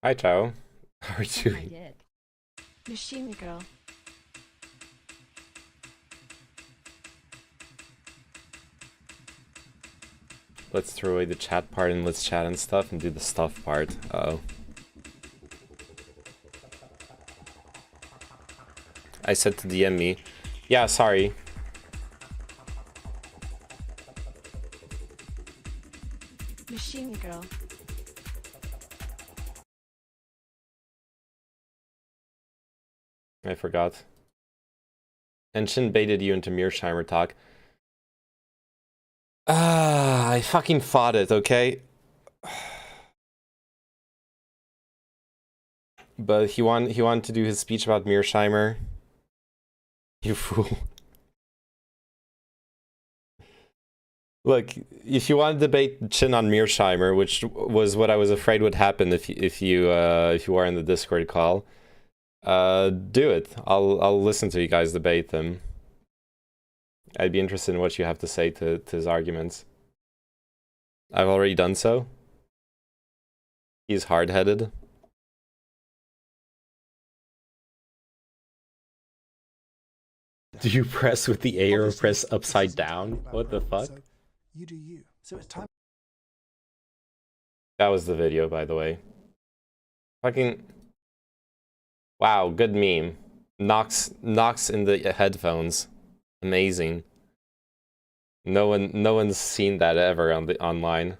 Hi, Chao. How are you I doing? did. Machine girl. Let's throw away the chat part and let's chat and stuff and do the stuff part. Uh-oh. I said to DM me. Yeah, sorry. Machine girl. I forgot. And Shin baited you into Mearsheimer talk. Ah, I fucking fought it, okay? But he wanted to do his speech about Mearsheimer. You fool. Look, if you want to debate Chin on Mearsheimer, which was what I was afraid would happen if you are in the Discord call, do it. I'll listen to you guys debate them. I'd be interested in what you have to say to his arguments. I've already done so. He's hard-headed. Do you press with the A or press upside down? What the fuck? So you do you. So it's time. That was the video, by the way. Fucking... Wow, good meme. Knocks in the headphones. Amazing. No one's seen that ever on the online.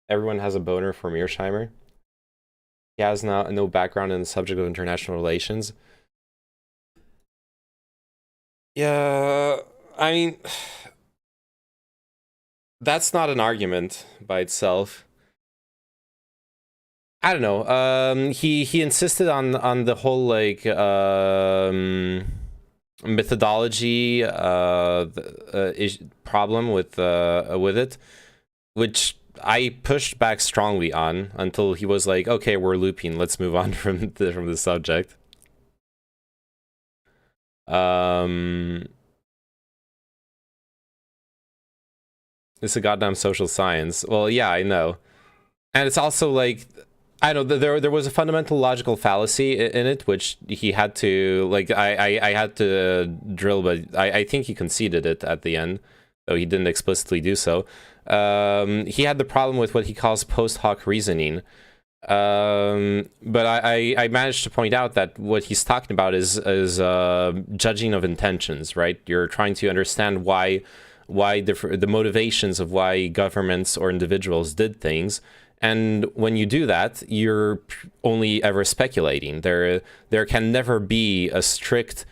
Everyone has a boner for Mearsheimer. He has no background in the subject of international relations. Yeah, I mean, that's not an argument by itself. I don't know. He insisted on the whole like methodology problem with it, which I pushed back strongly on until he was like, "Okay, we're looping. Let's move on from the subject." It's a goddamn social science. Well, yeah, I know, and it's also like, I don't know, there was a fundamental logical fallacy in it, which he had to, like, I had to drill, but I think he conceded it at the end, though he didn't explicitly do so. He had the problem with what he calls post hoc reasoning. But I managed to point out that what he's talking about is judging of intentions, right? You're trying to understand why the motivations of why governments or individuals did things. And when you do that, you're only ever speculating. There can never be a strict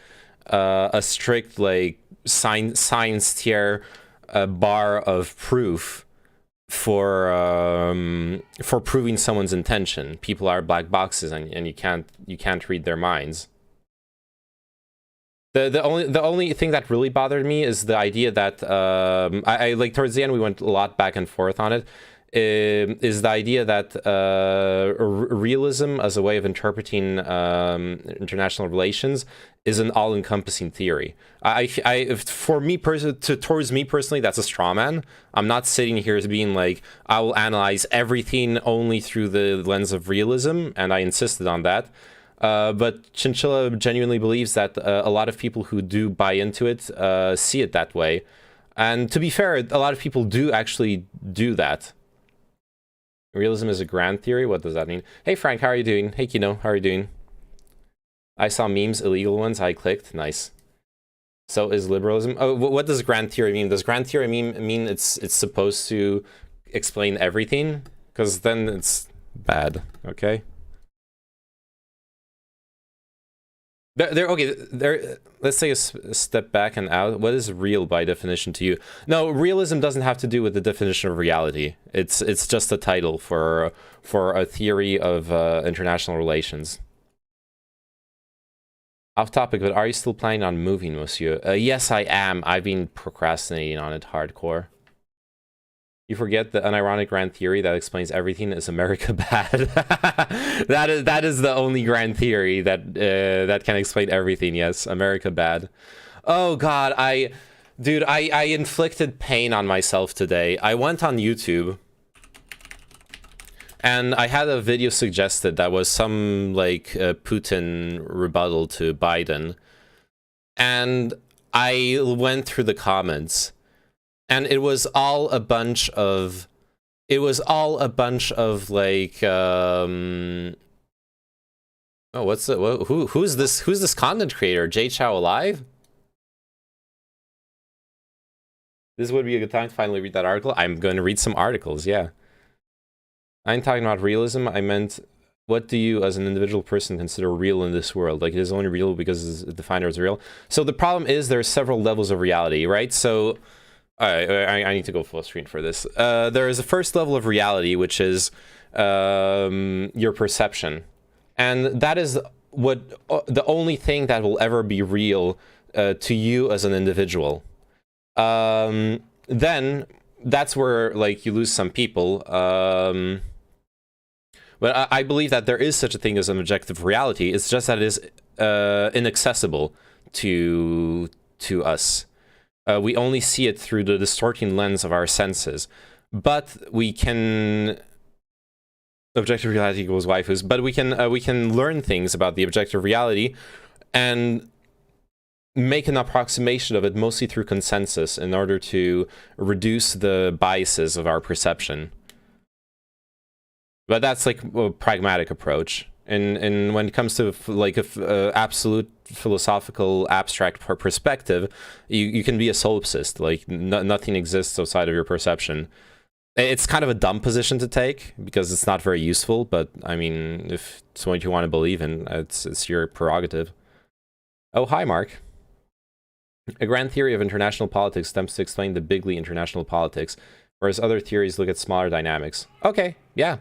like science tier bar of proof for proving someone's intention. People are black boxes, and you can't read their minds. The only thing that really bothered me is the idea that I like towards the end we went a lot back and forth on it. Is the idea that realism as a way of interpreting international relations is an all-encompassing theory. For me towards me personally, that's a straw man. I'm not sitting here as being like, I will analyze everything only through the lens of realism, and I insisted on that. But Chinchilla genuinely believes that a lot of people who do buy into it see it that way. And to be fair, a lot of people do actually do that. Realism is a grand theory? What does that mean? Hey Frank, how are you doing? Hey Kino, how are you doing? I saw memes, illegal ones, I clicked. Nice. So is liberalism... Oh, what does grand theory mean? Does grand theory mean it's supposed to explain everything? Because then it's bad, okay? Let's take a step back and out. What is real by definition to you? No, realism doesn't have to do with the definition of reality. It's just a title for a theory of international relations. Off topic, but are you still planning on moving, monsieur? Yes, I am. I've been procrastinating on it hardcore. You forget the unironic grand theory that explains everything is America bad. that is the only grand theory that can explain everything. Yes, America bad. Oh God, dude, I inflicted pain on myself today. I went on YouTube And I had a video suggested that was some like Putin rebuttal to Biden, and I went through the comments, and it was all a bunch of like oh, who's this content creator? Jay Chow alive? This would be a good time to finally read that article. I'm going to read some articles, yeah. I'm talking about realism. I meant, what do you as an individual person consider real in this world? Like, it is only real because it's defined as real. So the problem is there are several levels of reality, right? So I need to go full screen for this. There is a first level of reality, which is your perception. And that is the only thing that will ever be real to you as an individual. Then that's where like you lose some people. But I believe that there is such a thing as an objective reality. It's just that it is inaccessible to us. We only see it through the distorting lens of our senses. But we can... Objective reality equals waifus. But we can learn things about the objective reality and make an approximation of it mostly through consensus in order to reduce the biases of our perception. But that's like a pragmatic approach. And when it comes to like a absolute philosophical abstract perspective, you can be a solipsist. Like nothing exists outside of your perception. It's kind of a dumb position to take because it's not very useful. But I mean, if it's what you want to believe in, it's your prerogative. Oh, hi, Mark. A grand theory of international politics attempts to explain the bigly international politics, whereas other theories look at smaller dynamics. Okay, yeah.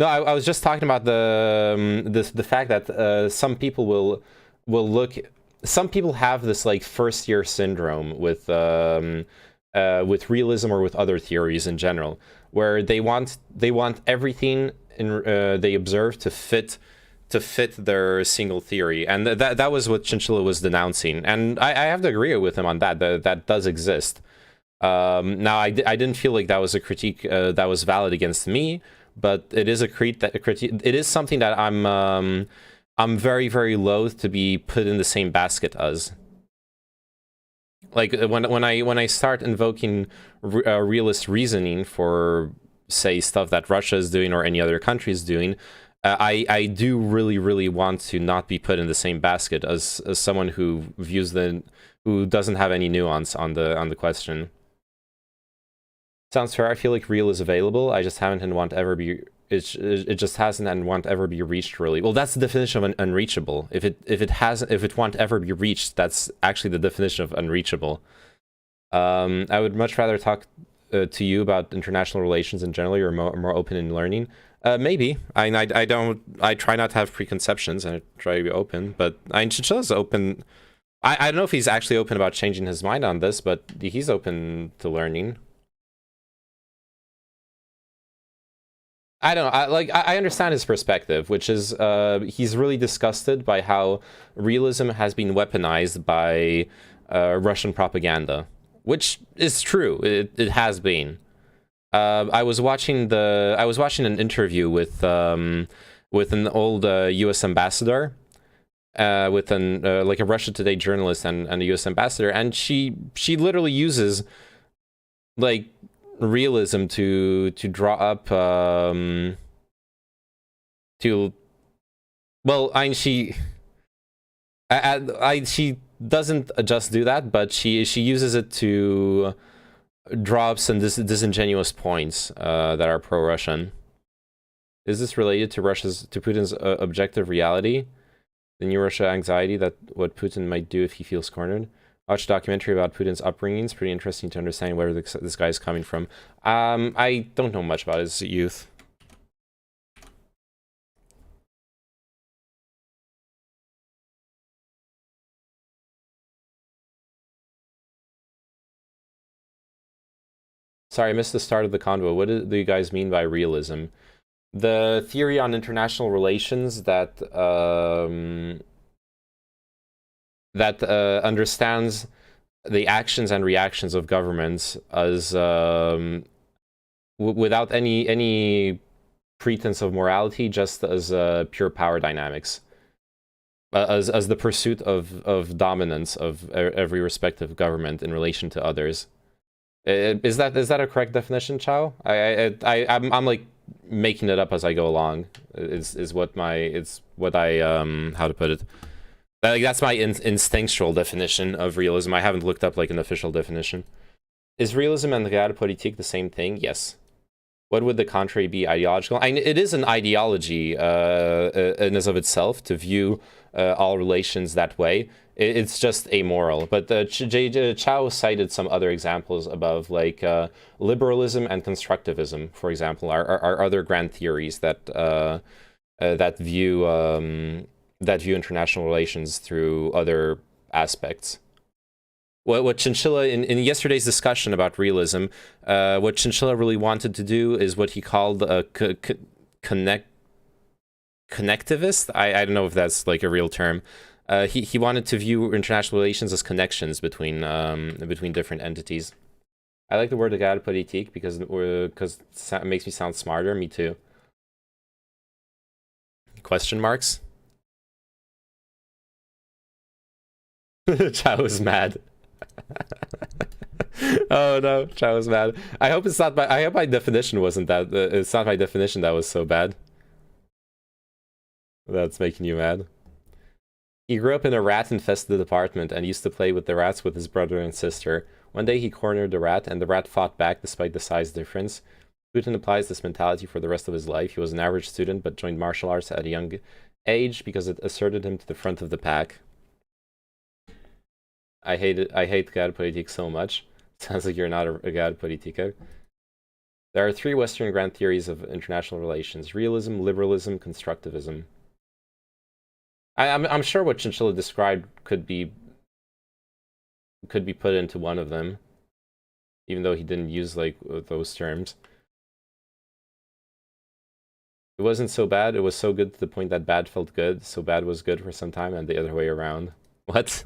No, I was just talking about the fact that some people will look. Some people have this like first year syndrome with realism or with other theories in general, where they want everything they observe to fit their single theory, and that was what Chinchilla was denouncing, and I have to agree with him on that. That does exist. Now I didn't feel like that was a critique that was valid against me. But it is a critique. It is something that I'm very, very loath to be put in the same basket as. Like when I start invoking realist reasoning for, say, stuff that Russia is doing or any other country is doing, I do really, really want to not be put in the same basket as someone who who doesn't have any nuance on the question. Sounds fair. I feel like real is available. I just haven't and won't ever be. It just hasn't and won't ever be reached. Really. Well, that's the definition of unreachable. If it won't ever be reached, that's actually the definition of unreachable. I would much rather talk to you about international relations in general. You're more open in learning. Maybe. I try not to have preconceptions and I try to be open. But Chinchilla's open. I don't know if he's actually open about changing his mind on this, but he's open to learning. I don't know. I understand his perspective, which is he's really disgusted by how realism has been weaponized by Russian propaganda, which is true. It has been. I was watching an interview with an old U.S. ambassador, with like a Russia Today journalist and a U.S. ambassador, and she literally uses like realism to draw up she doesn't just do that, but she uses it to draw up some disingenuous points that are pro-Russian. Is this related to Putin's objective reality, the new Russia anxiety, that what Putin might do if he feels cornered? Watch a documentary about Putin's upbringing. It's pretty interesting to understand where this guy is coming from. I don't know much about his youth. Sorry, I missed the start of the convo. What do you guys mean by realism? The theory on international relations that understands the actions and reactions of governments as without any pretense of morality, just as pure power dynamics, as the pursuit of dominance of every respective government in relation to others. Is that a correct definition, Chow? I'm like making it up as I go along. Is what I how to put it. Like, that's my instinctual definition of realism. I haven't looked up like an official definition. Is realism and realpolitik the same thing? Yes. What would the contrary be? Ideological? It is an ideology in as of itself to view all relations that way. It's just amoral. But Chow cited some other examples above, like liberalism and constructivism, for example, are other grand theories that that view international relations through other aspects. What Chinchilla, in yesterday's discussion about realism, what Chinchilla really wanted to do is what he called a connectivist. I don't know if that's like a real term. He wanted to view international relations as connections between different entities. I like the word realpolitik because it makes me sound smarter. Me too. Question marks? Chow is mad. Oh no, Chow is mad. I hope it's not I hope my definition wasn't that. It's not my definition that was so bad. That's making you mad. He grew up in a rat-infested apartment and used to play with the rats with his brother and sister. One day he cornered the rat, and the rat fought back despite the size difference. Putin applies this mentality for the rest of his life. He was an average student, but joined martial arts at a young age because it asserted him to the front of the pack. I hate realpolitik so much. Sounds like you're not a realpolitiker. There are three Western grand theories of international relations: realism, liberalism, constructivism. I'm sure what Chinchilla described could be put into one of them, even though he didn't use like those terms. It wasn't so bad. It was so good to the point that bad felt good. So bad was good for some time, and the other way around. What?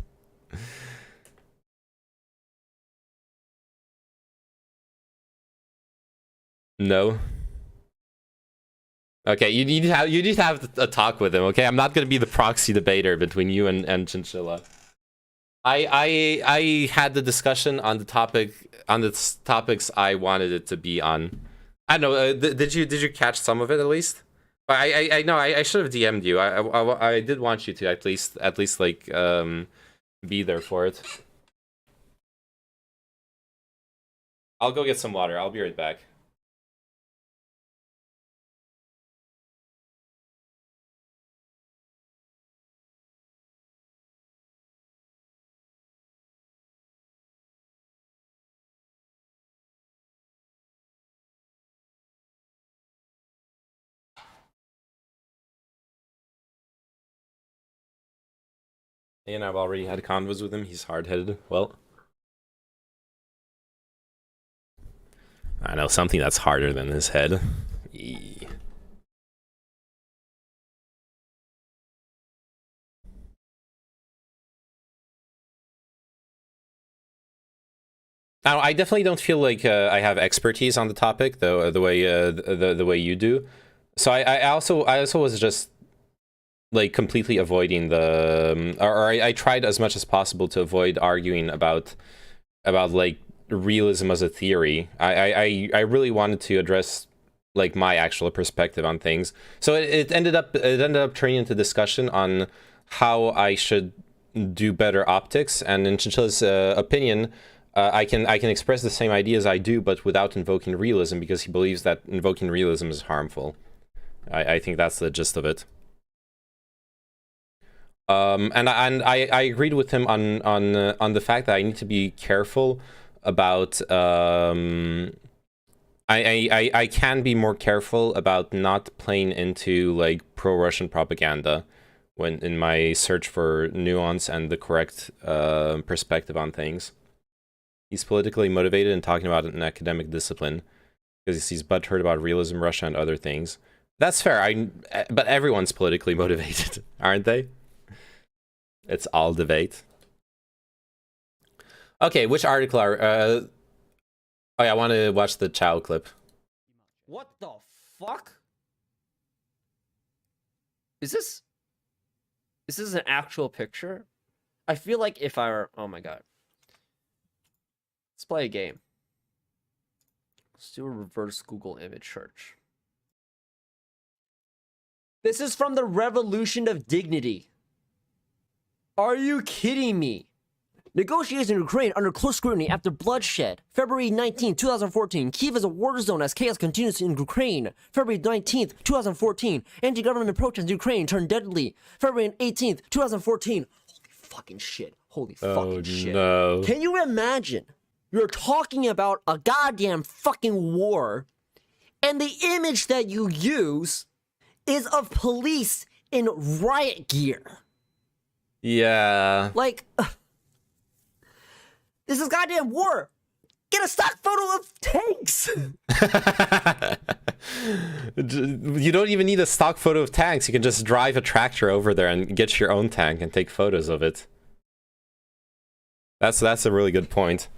No. Okay, you need to have a talk with him. Okay, I'm not gonna be the proxy debater between you and Chinchilla. I had the discussion on the topics I wanted it to be on. I don't know. Did you catch some of it at least? I know I should have DM'd you. I did want you to at least like be there for it. I'll go get some water. I'll be right back. And I've already had convos with him. He's hard-headed. Well, I know something that's harder than his head. Now, I definitely don't feel like I have expertise on the topic, though the way you do. So I also was just like completely avoiding the or I tried as much as possible to avoid arguing about like realism as a theory. I really wanted to address like my actual perspective on things. So it ended up turning into discussion on how I should do better optics, and in Chinchilla's opinion, I can express the same ideas I do, but without invoking realism, because he believes that invoking realism is harmful. I think that's the gist of it. And I agreed with him on the fact that I need to be careful about I can be more careful about not playing into like pro-Russian propaganda when in my search for nuance and the correct perspective on things. He's politically motivated and talking about an academic discipline because he's butthurt about realism, Russia, and other things. That's fair. But everyone's politically motivated, aren't they? It's all debate. Okay, which article are... oh yeah, I want to watch the Chow clip. What the fuck? Is this an actual picture? I feel like if I were... Oh my god. Let's play a game. Let's do a reverse Google image search. This is from the Revolution of Dignity. Are you kidding me? Negotiations in Ukraine under close scrutiny after bloodshed. February 19, 2014. Kyiv is a war zone as chaos continues in Ukraine. February 19th, 2014. Anti-government protests in Ukraine turned deadly. February 18th, 2014. Holy fucking shit. Holy fucking shit. No. Can you imagine? You're talking about a goddamn fucking war, and the image that you use is of police in riot gear. Yeah. Like, this is goddamn war. Get a stock photo of tanks. You don't even need a stock photo of tanks. You can just drive a tractor over there and get your own tank and take photos of it. That's a really good point.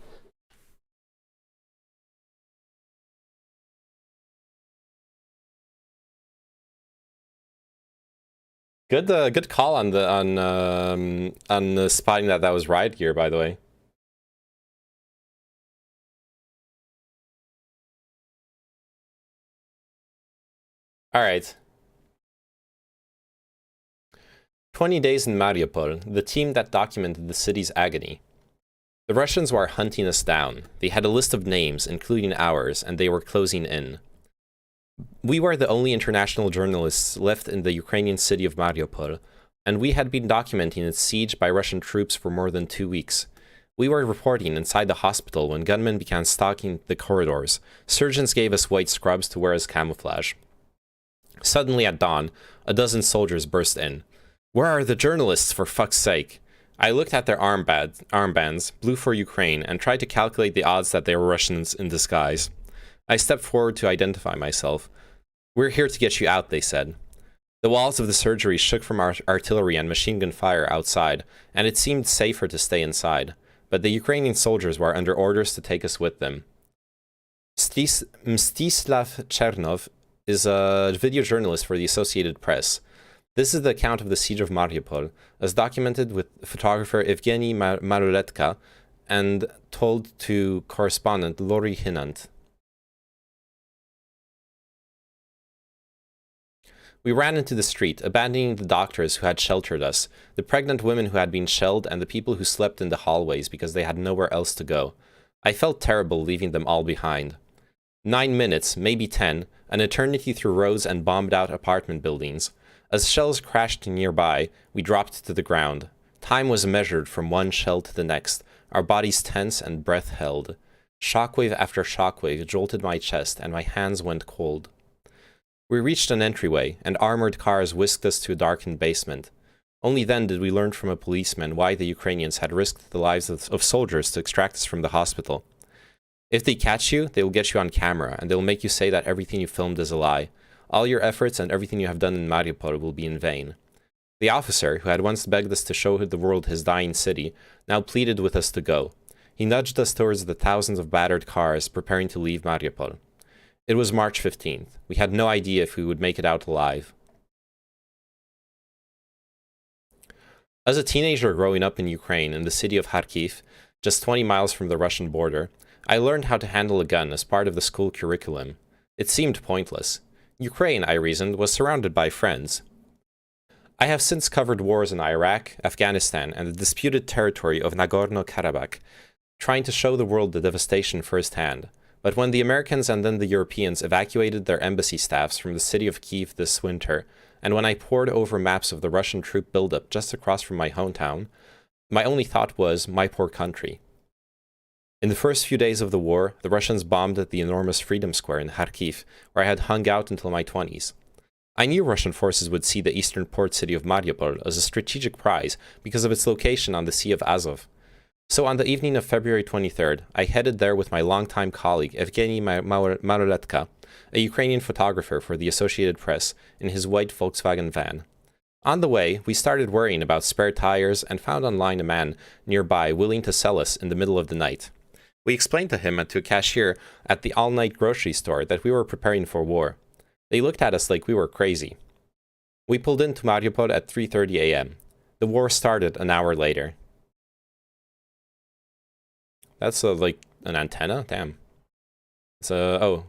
Good call on the spotting that was riot gear, by the way. All right. 20 days in Mariupol, the team that documented the city's agony. The Russians were hunting us down. They had a list of names, including ours, and they were closing in. We were the only international journalists left in the Ukrainian city of Mariupol, and we had been documenting its siege by Russian troops for more than 2 weeks. We were reporting inside the hospital when gunmen began stalking the corridors. Surgeons gave us white scrubs to wear as camouflage. Suddenly at dawn, a dozen soldiers burst in. Where are the journalists, for fuck's sake? I looked at their armbands, blue for Ukraine, and tried to calculate the odds that they were Russians in disguise. I stepped forward to identify myself. We're here to get you out, they said. The walls of the surgery shook from artillery and machine gun fire outside, and it seemed safer to stay inside. But the Ukrainian soldiers were under orders to take us with them. Mstislav Chernov is a video journalist for the Associated Press. This is the account of the siege of Mariupol, as documented with photographer Evgeny Maruletka and told to correspondent Lori Hinant. We ran into the street, abandoning the doctors who had sheltered us, the pregnant women who had been shelled, and the people who slept in the hallways because they had nowhere else to go. I felt terrible leaving them all behind. 9 minutes, maybe 10, an eternity through roads and bombed-out apartment buildings. As shells crashed nearby, we dropped to the ground. Time was measured from one shell to the next, our bodies tense and breath held. Shockwave after shockwave jolted my chest, and my hands went cold. We reached an entryway, and armored cars whisked us to a darkened basement. Only then did we learn from a policeman why the Ukrainians had risked the lives of soldiers to extract us from the hospital. If they catch you, they will get you on camera, and they will make you say that everything you filmed is a lie. All your efforts and everything you have done in Mariupol will be in vain. The officer, who had once begged us to show the world his dying city, now pleaded with us to go. He nudged us towards the thousands of battered cars preparing to leave Mariupol. It was March 15th. We had no idea if we would make it out alive. As a teenager growing up in Ukraine, in the city of Kharkiv, just 20 miles from the Russian border, I learned how to handle a gun as part of the school curriculum. It seemed pointless. Ukraine, I reasoned, was surrounded by friends. I have since covered wars in Iraq, Afghanistan, and the disputed territory of Nagorno-Karabakh, trying to show the world the devastation firsthand. But when the Americans and then the Europeans evacuated their embassy staffs from the city of Kyiv this winter, and when I pored over maps of the Russian troop buildup just across from my hometown, my only thought was, my poor country. In the first few days of the war, the Russians bombed at the enormous Freedom Square in Kharkiv, where I had hung out until my 20s. I knew Russian forces would see the eastern port city of Mariupol as a strategic prize because of its location on the Sea of Azov. So on the evening of February 23rd, I headed there with my longtime colleague Evgeny Maruletka, a Ukrainian photographer for the Associated Press, in his white Volkswagen van. On the way, we started worrying about spare tires and found online a man nearby willing to sell us in the middle of the night. We explained to him and to a cashier at the all-night grocery store that we were preparing for war. They looked at us like we were crazy. We pulled into Mariupol at 3:30 a.m. The war started an hour later. That's like an antenna? Damn. It's oh.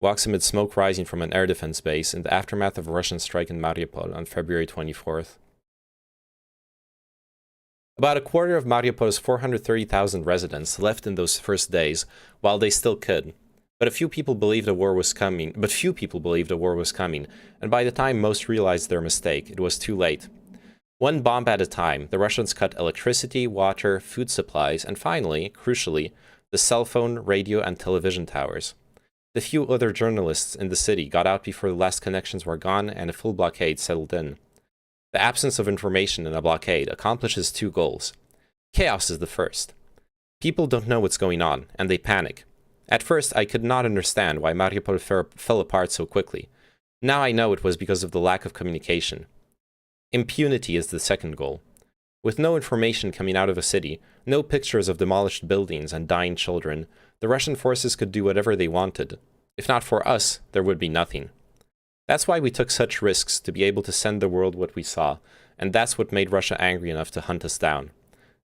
Walks amid smoke rising from an air defense base in the aftermath of a Russian strike in Mariupol on February 24th. About a quarter of Mariupol's 430,000 residents left in those first days while they still could. But few people believed a war was coming, and by the time most realized their mistake, it was too late. One bomb at a time, the Russians cut electricity, water, food supplies, and finally, crucially, the cell phone, radio, and television towers. The few other journalists in the city got out before the last connections were gone and a full blockade settled in. The absence of information in a blockade accomplishes two goals. Chaos is the first. People don't know what's going on, and they panic. At first, I could not understand why Mariupol fell apart so quickly. Now I know it was because of the lack of communication. Impunity is the second goal. With no information coming out of a city, no pictures of demolished buildings and dying children, the Russian forces could do whatever they wanted. If not for us, there would be nothing. That's why we took such risks to be able to send the world what we saw, and that's what made Russia angry enough to hunt us down.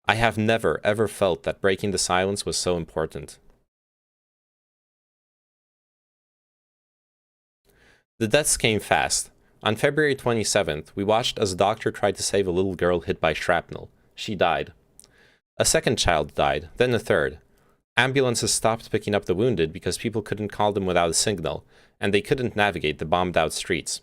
I have never, ever felt that breaking the silence was so important. The deaths came fast. On February 27th, we watched as a doctor tried to save a little girl hit by shrapnel. She died. A second child died, then a third. Ambulances stopped picking up the wounded because people couldn't call them without a signal, and they couldn't navigate the bombed-out streets.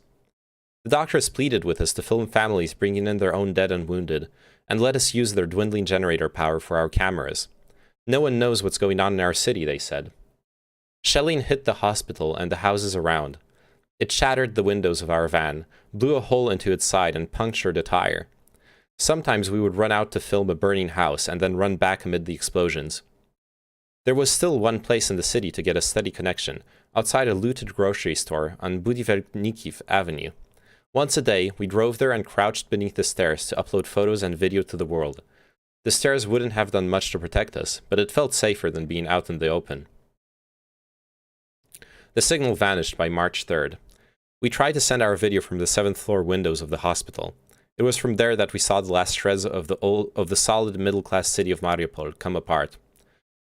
The doctors pleaded with us to film families bringing in their own dead and wounded, and let us use their dwindling generator power for our cameras. No one knows what's going on in our city, they said. Shelling hit the hospital and the houses around. It shattered the windows of our van, blew a hole into its side, and punctured a tire. Sometimes we would run out to film a burning house and then run back amid the explosions. There was still one place in the city to get a steady connection, outside a looted grocery store on Budivelnikiv Avenue. Once a day, we drove there and crouched beneath the stairs to upload photos and video to the world. The stairs wouldn't have done much to protect us, but it felt safer than being out in the open. The signal vanished by March 3rd. We tried to send our video from the 7th floor windows of the hospital. It was from there that we saw the last shreds of the solid middle-class city of Mariupol come apart.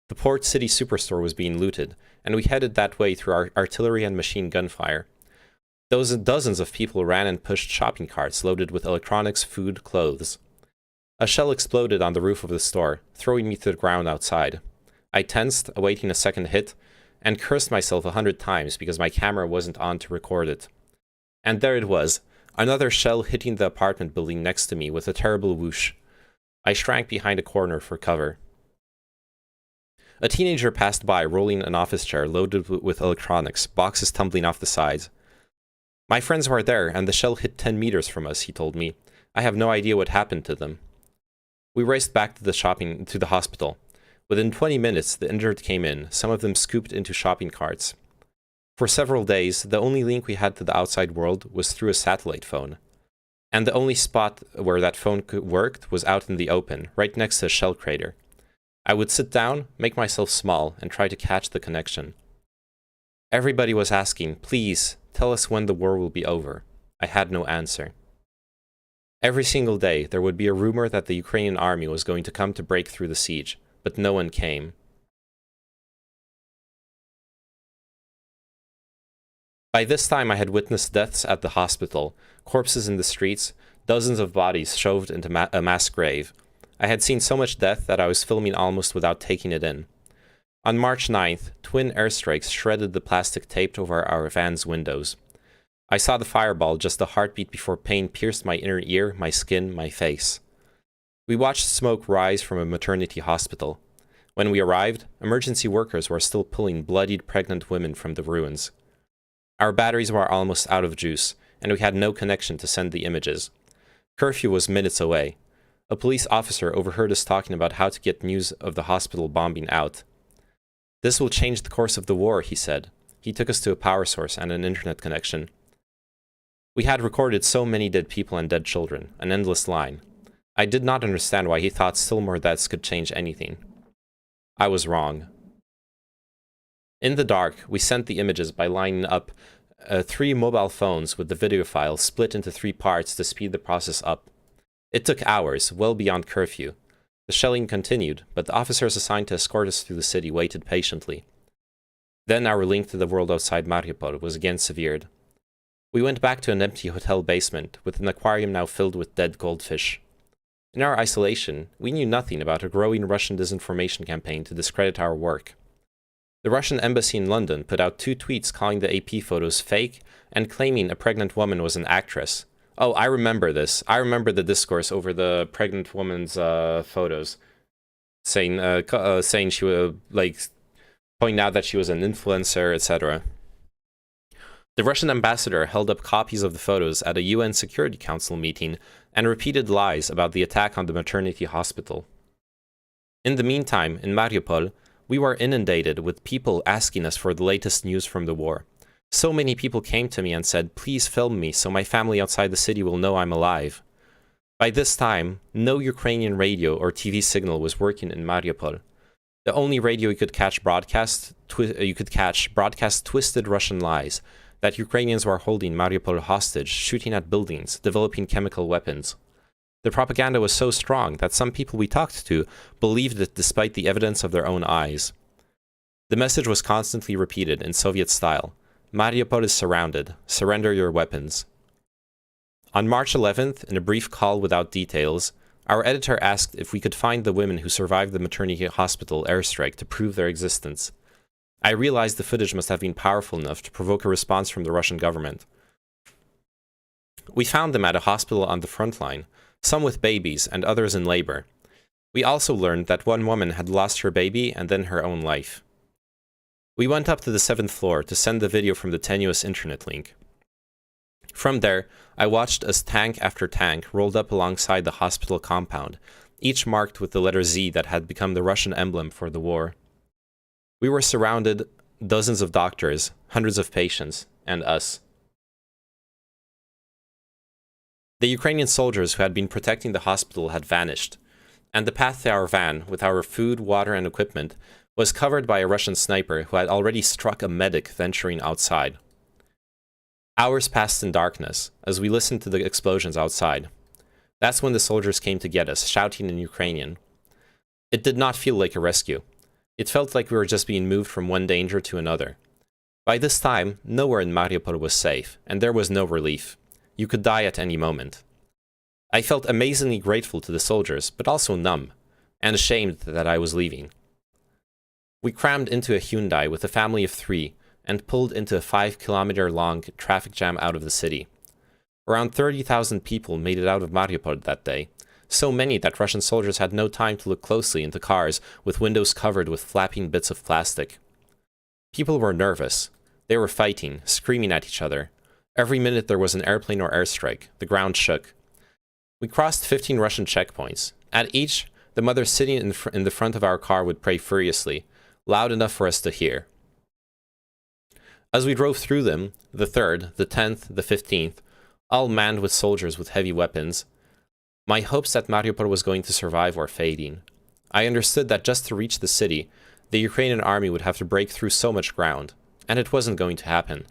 The Port City Superstore was being looted, and we headed that way through our artillery and machine gun fire. Dozens of people ran and pushed shopping carts loaded with electronics, food, clothes. A shell exploded on the roof of the store, throwing me to the ground outside. I tensed, awaiting a second hit, and cursed myself 100 times because my camera wasn't on to record it. And there it was, another shell hitting the apartment building next to me with a terrible whoosh. I shrank behind a corner for cover. A teenager passed by, rolling an office chair loaded with electronics, boxes tumbling off the sides. My friends were there, and the shell hit 10 meters from us, he told me. I have no idea what happened to them. We raced back to the hospital. Within 20 minutes, the injured came in, some of them scooped into shopping carts. For several days, the only link we had to the outside world was through a satellite phone. And the only spot where that phone worked was out in the open, right next to a shell crater. I would sit down, make myself small, and try to catch the connection. Everybody was asking, please, tell us when the war will be over. I had no answer. Every single day, there would be a rumor that the Ukrainian army was going to come to break through the siege, but no one came. By this time, I had witnessed deaths at the hospital, corpses in the streets, dozens of bodies shoved into a mass grave. I had seen so much death that I was filming almost without taking it in. On March 9th, twin airstrikes shredded the plastic taped over our van's windows. I saw the fireball just a heartbeat before pain pierced my inner ear, my skin, my face. We watched smoke rise from a maternity hospital. When we arrived, emergency workers were still pulling bloodied pregnant women from the ruins. Our batteries were almost out of juice, and we had no connection to send the images. Curfew was minutes away. A police officer overheard us talking about how to get news of the hospital bombing out. This will change the course of the war, he said. He took us to a power source and an internet connection. We had recorded so many dead people and dead children, an endless line. I did not understand why he thought still more deaths could change anything. I was wrong. In the dark, we sent the images by lining up 3 mobile phones with the video file split into 3 parts to speed the process up. It took hours, well beyond curfew. The shelling continued, but the officers assigned to escort us through the city waited patiently. Then our link to the world outside Mariupol was again severed. We went back to an empty hotel basement, with an aquarium now filled with dead goldfish. In our isolation, we knew nothing about a growing Russian disinformation campaign to discredit our work. The Russian embassy in London put out 2 tweets calling the AP photos fake and claiming a pregnant woman was an actress. Oh, I remember this. I remember the discourse over the pregnant woman's photos, saying she was pointing out that she was an influencer, etc. The Russian ambassador held up copies of the photos at a UN Security Council meeting and repeated lies about the attack on the maternity hospital. In the meantime, in Mariupol, we were inundated with people asking us for the latest news from the war. So many people came to me and said, "Please film me so my family outside the city will know I'm alive." By this time, no Ukrainian radio or TV signal was working in Mariupol. The only radio you could catch broadcast twisted Russian lies that Ukrainians were holding Mariupol hostage, shooting at buildings, developing chemical weapons. The propaganda was so strong that some people we talked to believed it despite the evidence of their own eyes. The message was constantly repeated in Soviet style. Mariupol is surrounded. Surrender your weapons. On March 11th, in a brief call without details, our editor asked if we could find the women who survived the maternity hospital airstrike to prove their existence. I realized the footage must have been powerful enough to provoke a response from the Russian government. We found them at a hospital on the front line, some with babies and others in labor. We also learned that one woman had lost her baby and then her own life. We went up to the 7th floor to send the video from the tenuous internet link. From there, I watched as tank after tank rolled up alongside the hospital compound, each marked with the letter Z that had become the Russian emblem for the war. We were surrounded, dozens of doctors, hundreds of patients, and us. The Ukrainian soldiers who had been protecting the hospital had vanished, and the path to our van, with our food, water, and equipment, was covered by a Russian sniper who had already struck a medic venturing outside. Hours passed in darkness, as we listened to the explosions outside. That's when the soldiers came to get us, shouting in Ukrainian. It did not feel like a rescue. It felt like we were just being moved from one danger to another. By this time, nowhere in Mariupol was safe, and there was no relief. You could die at any moment. I felt amazingly grateful to the soldiers, but also numb, and ashamed that I was leaving. We crammed into a Hyundai with a family of 3, and pulled into a 5-kilometer-long traffic jam out of the city. Around 30,000 people made it out of Mariupol that day, so many that Russian soldiers had no time to look closely into cars with windows covered with flapping bits of plastic. People were nervous. They were fighting, screaming at each other. Every minute there was an airplane or airstrike. The ground shook. We crossed 15 Russian checkpoints. At each, the mother sitting in the front of our car would pray furiously, loud enough for us to hear. As we drove through them, the 3rd, the 10th, the 15th, all manned with soldiers with heavy weapons, my hopes that Mariupol was going to survive were fading. I understood that just to reach the city, the Ukrainian army would have to break through so much ground, and it wasn't going to happen.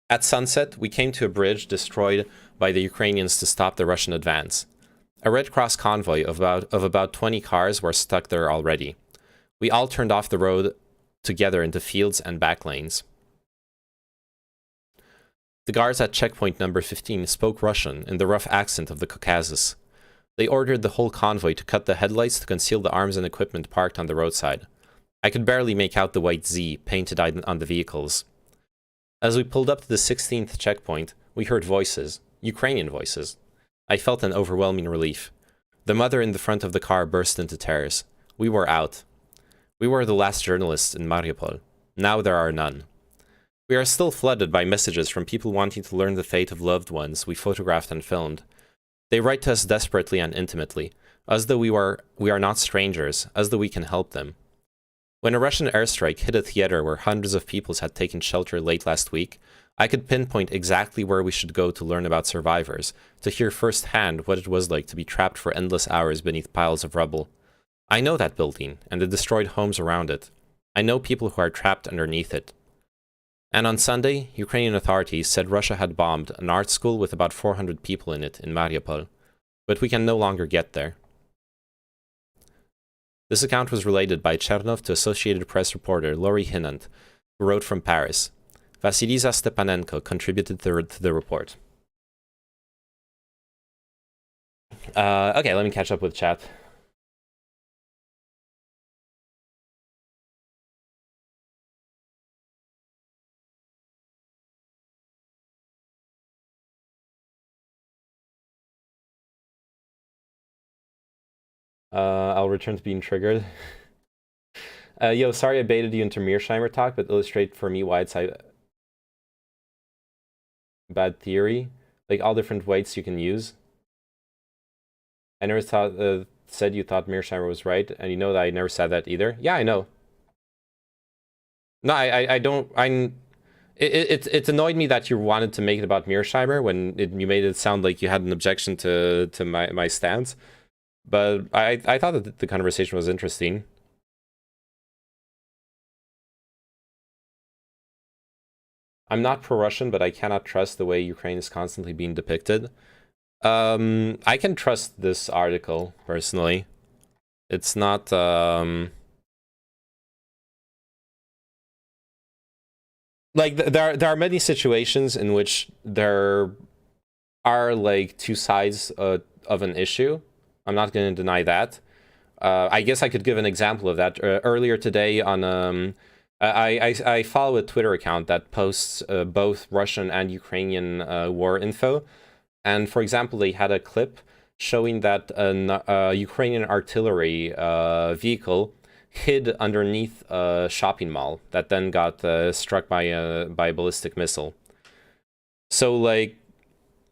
At sunset, we came to a bridge destroyed by the Ukrainians to stop the Russian advance. A Red Cross convoy of about 20 cars were stuck there already. We all turned off the road together into fields and back lanes. The guards at checkpoint number 15 spoke Russian in the rough accent of the Caucasus. They ordered the whole convoy to cut the headlights to conceal the arms and equipment parked on the roadside. I could barely make out the white Z painted on the vehicles. As we pulled up to the 16th checkpoint, we heard voices, Ukrainian voices. I felt an overwhelming relief. The mother in the front of the car burst into tears. We were out. We were the last journalists in Mariupol. Now there are none. We are still flooded by messages from people wanting to learn the fate of loved ones we photographed and filmed. They write to us desperately and intimately, as though we are not strangers, as though we can help them. When a Russian airstrike hit a theater where hundreds of people had taken shelter late last week, I could pinpoint exactly where we should go to learn about survivors, to hear firsthand what it was like to be trapped for endless hours beneath piles of rubble. I know that building, and the destroyed homes around it. I know people who are trapped underneath it. And on Sunday, Ukrainian authorities said Russia had bombed an art school with about 400 people in it in Mariupol. But we can no longer get there. This account was related by Chernov to Associated Press reporter Lori Hinant, who wrote from Paris. Vasilisa Stepanenko contributed to the report. Okay, let me catch up with chat. I'll return to being triggered. Yo, sorry I baited you into Mearsheimer talk, but illustrate for me why it's a bad theory. Like, all different weights you can use. I never thought, said you thought Mearsheimer was right, and you know that I never said that either. Yeah, I know. No, I don't, it annoyed me that you wanted to make it about Mearsheimer when you made it sound like you had an objection to my stance. But I thought that the conversation was interesting. I'm not pro-Russian, but I cannot trust the way Ukraine is constantly being depicted. I can trust this article, personally. It's not, like, there are many situations in which there are, like, two sides of an issue. I'm not going to deny that. I guess I could give an example of that. Earlier today on... I follow a Twitter account that posts both Russian and Ukrainian war info. And for example, they had a clip showing that a Ukrainian artillery vehicle hid underneath a shopping mall that then got struck by a ballistic missile. So, like,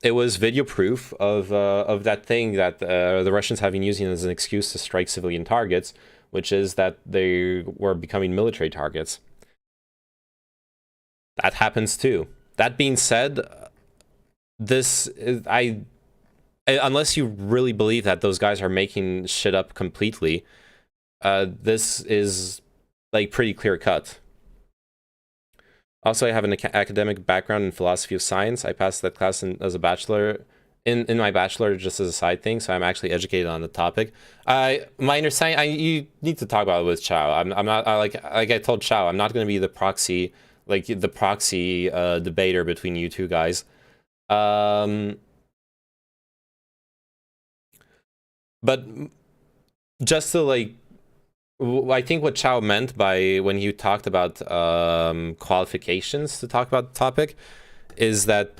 it was video proof of that thing that the Russians have been using as an excuse to strike civilian targets, which is that they were becoming military targets. That happens too. That being said, this is, unless you really believe that those guys are making shit up completely, this is, like, pretty clear cut. Also, I have an academic background in philosophy of science. I passed that class as a bachelor, in my bachelor, just as a side thing, so I'm actually educated on the topic. My understanding, you need to talk about it with Chow. I'm not, like I told Chow, I'm not going to be the proxy, debater between you two guys. But just to, like, I think what Chow meant by when he talked about qualifications to talk about the topic is that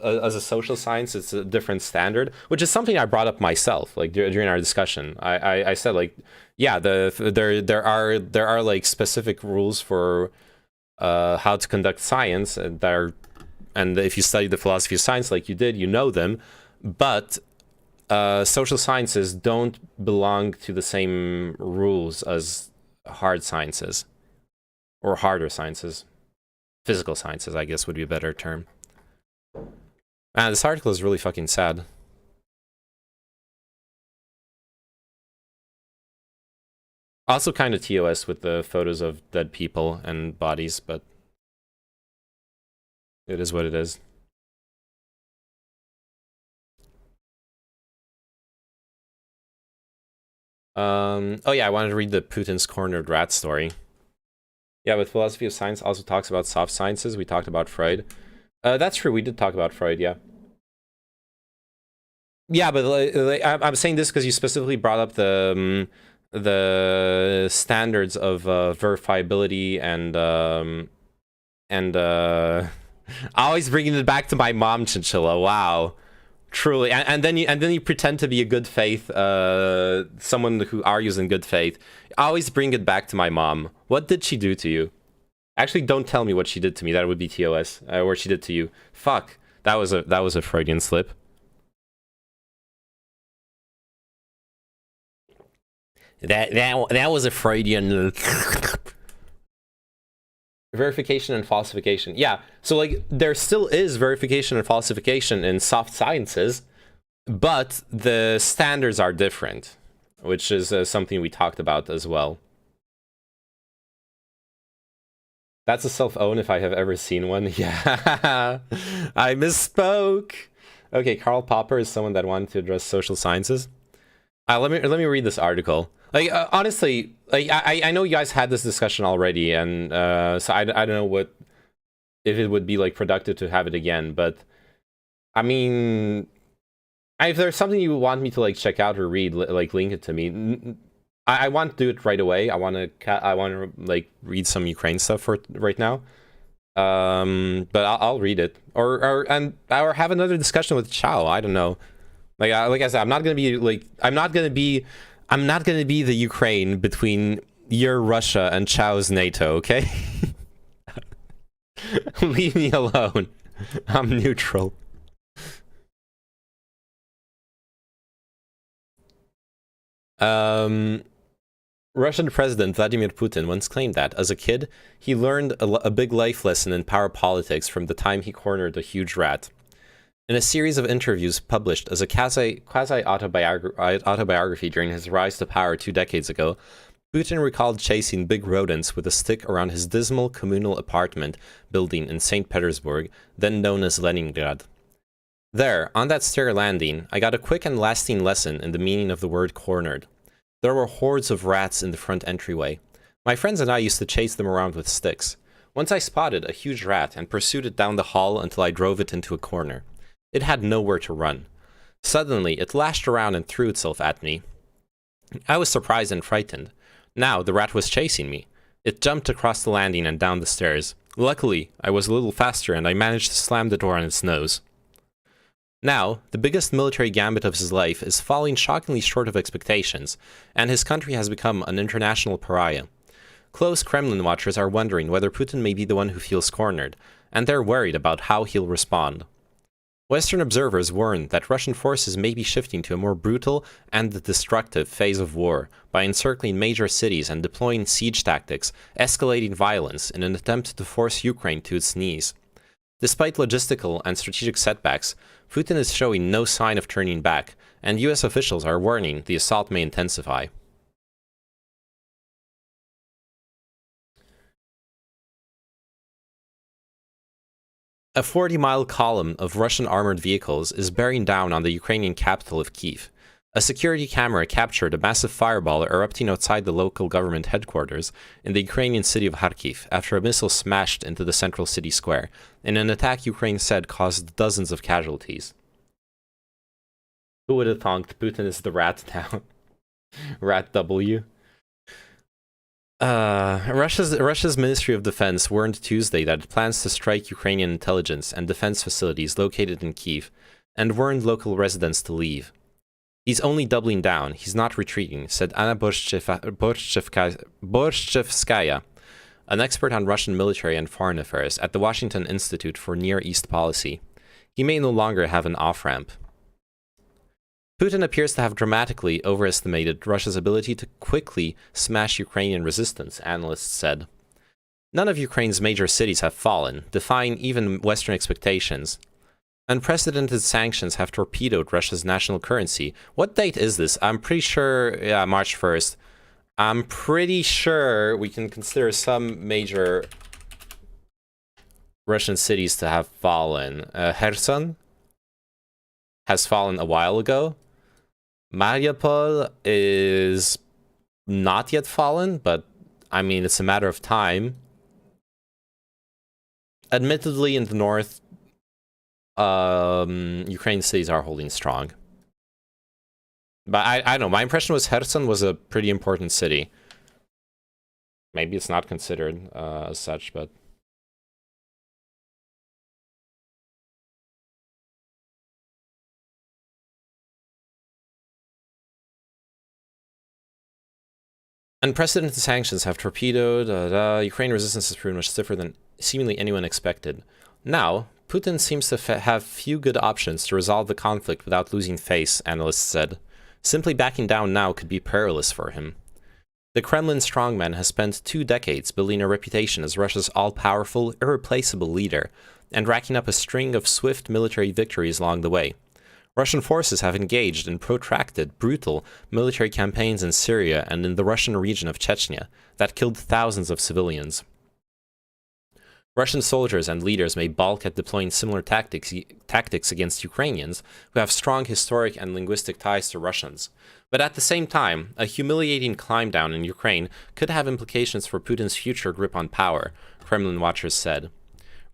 as a social science, it's a different standard, which is something I brought up myself, like, during our discussion. I said, like, yeah, there are like specific rules for how to conduct science, and if you study the philosophy of science like you did, you know them, but social sciences don't belong to the same rules as hard sciences, or harder sciences. Physical sciences, I guess, would be a better term. Man, this article is really fucking sad. Also kind of TOS with the photos of dead people and bodies, but it is what it is. Oh yeah, I wanted to read the Putin's Cornered Rat story. Yeah, but philosophy of science also talks about soft sciences. We talked about Freud. That's true, we did talk about Freud, yeah. Yeah, but I'm saying this because you specifically brought up the standards of verifiability and always bringing it back to my mom, Chinchilla. Wow, truly. And then you pretend to be a good faith, someone who argues in good faith. Always bring it back to my mom. What did she do to you? Actually, don't tell me what she did to me. That would be TOS. Or she did to you. Fuck. That was a Freudian slip. That was a Freudian. Verification and falsification. Yeah, so like there still is verification and falsification in soft sciences, but the standards are different, which is something we talked about as well. That's a self-own if I have ever seen one. Yeah, I misspoke. Okay, Karl Popper is someone that wanted to address social sciences. Let me read this article. Like honestly, like I know you guys had this discussion already, and so I don't know what if it would be like productive to have it again. But I mean, if there's something you want me to like check out or read, like link it to me. I want to do it right away. I want to like read some Ukraine stuff for right now. But I'll read it or have another discussion with Chow. I don't know. Like I said, I'm not gonna be the Ukraine between your Russia and Chow's NATO. Okay, leave me alone. I'm neutral. Russian President Vladimir Putin once claimed that, as a kid, he learned a big life lesson in power politics from the time he cornered a huge rat. In a series of interviews published as a quasi-autobiography during his rise to power 2 decades ago, Putin recalled chasing big rodents with a stick around his dismal communal apartment building in St. Petersburg, then known as Leningrad. There, on that stair landing, I got a quick and lasting lesson in the meaning of the word cornered. There were hordes of rats in the front entryway. My friends and I used to chase them around with sticks. Once I spotted a huge rat and pursued it down the hall until I drove it into a corner. It had nowhere to run. Suddenly, it lashed around and threw itself at me. I was surprised and frightened. Now, the rat was chasing me. It jumped across the landing and down the stairs. Luckily, I was a little faster and I managed to slam the door on its nose. Now, the biggest military gambit of his life is falling shockingly short of expectations, and his country has become an international pariah. Close Kremlin watchers are wondering whether Putin may be the one who feels cornered, and they're worried about how he'll respond. Western observers warn that Russian forces may be shifting to a more brutal and destructive phase of war by encircling major cities and deploying siege tactics, escalating violence in an attempt to force Ukraine to its knees. Despite logistical and strategic setbacks, Putin is showing no sign of turning back, and US officials are warning the assault may intensify. A 40-mile column of Russian armored vehicles is bearing down on the Ukrainian capital of Kyiv. A security camera captured a massive fireball erupting outside the local government headquarters in the Ukrainian city of Kharkiv after a missile smashed into the central city square, in an attack Ukraine said caused dozens of casualties. Who would have thought Putin is the rat now? Rat W. Russia's Ministry of Defense warned Tuesday that it plans to strike Ukrainian intelligence and defense facilities located in Kyiv, and warned local residents to leave. He's only doubling down, he's not retreating, said Anna Borshchevskaya, an expert on Russian military and foreign affairs at the Washington Institute for Near East Policy. He may no longer have an off-ramp. Putin appears to have dramatically overestimated Russia's ability to quickly smash Ukrainian resistance, analysts said. None of Ukraine's major cities have fallen, defying even Western expectations. Unprecedented sanctions have torpedoed Russia's national currency. What date is this? I'm pretty sure, yeah, March 1st. I'm pretty sure we can consider some major Russian cities to have fallen. Kherson has fallen a while ago. Mariupol is not yet fallen, but I mean, it's a matter of time. Admittedly, in the north, Ukraine cities are holding strong. But I don't know, my impression was Kherson was a pretty important city. Maybe it's not considered as such, but... Unprecedented sanctions have torpedoed. Ukraine resistance has proven much stiffer than seemingly anyone expected. Now, Putin seems to have few good options to resolve the conflict without losing face, analysts said. Simply backing down now could be perilous for him. The Kremlin strongman has spent 2 decades building a reputation as Russia's all-powerful, irreplaceable leader, and racking up a string of swift military victories along the way. Russian forces have engaged in protracted, brutal military campaigns in Syria and in the Russian region of Chechnya that killed thousands of civilians. Russian soldiers and leaders may balk at deploying similar tactics against Ukrainians who have strong historic and linguistic ties to Russians. But at the same time, a humiliating climb down in Ukraine could have implications for Putin's future grip on power, Kremlin watchers said.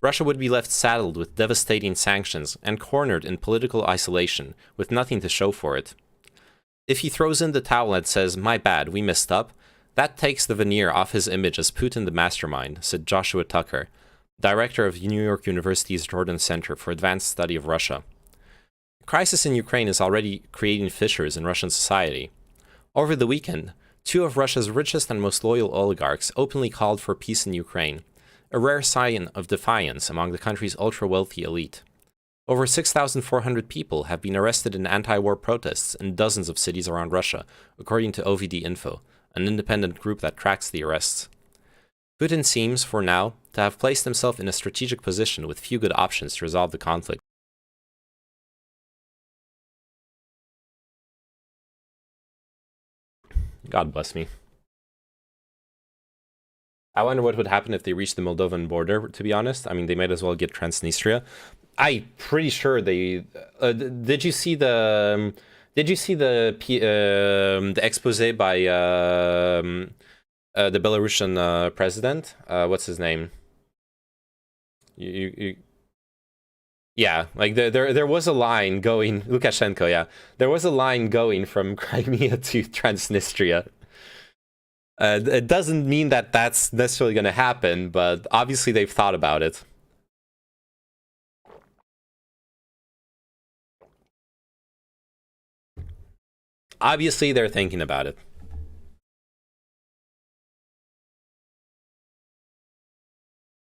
Russia would be left saddled with devastating sanctions and cornered in political isolation, with nothing to show for it. If he throws in the towel and says, "My bad, we messed up," that takes the veneer off his image as Putin the mastermind, said Joshua Tucker, director of New York University's Jordan Center for Advanced Study of Russia. The crisis in Ukraine is already creating fissures in Russian society. Over the weekend, 2 of Russia's richest and most loyal oligarchs openly called for peace in Ukraine, a rare sign of defiance among the country's ultra-wealthy elite. Over 6,400 people have been arrested in anti-war protests in dozens of cities around Russia, according to OVD Info, an independent group that tracks the arrests. Putin seems, for now, to have placed himself in a strategic position with few good options to resolve the conflict. God bless me. I wonder what would happen if they reached the Moldovan border, to be honest. I mean, they might as well get Transnistria. I'm pretty sure they... did you see the... the expose by the Belarusian president? What's his name? Yeah, like there was a line going... Lukashenko, yeah. There was a line going from Crimea to Transnistria. It doesn't mean that that's necessarily going to happen, but obviously they've thought about it. Obviously they're thinking about it.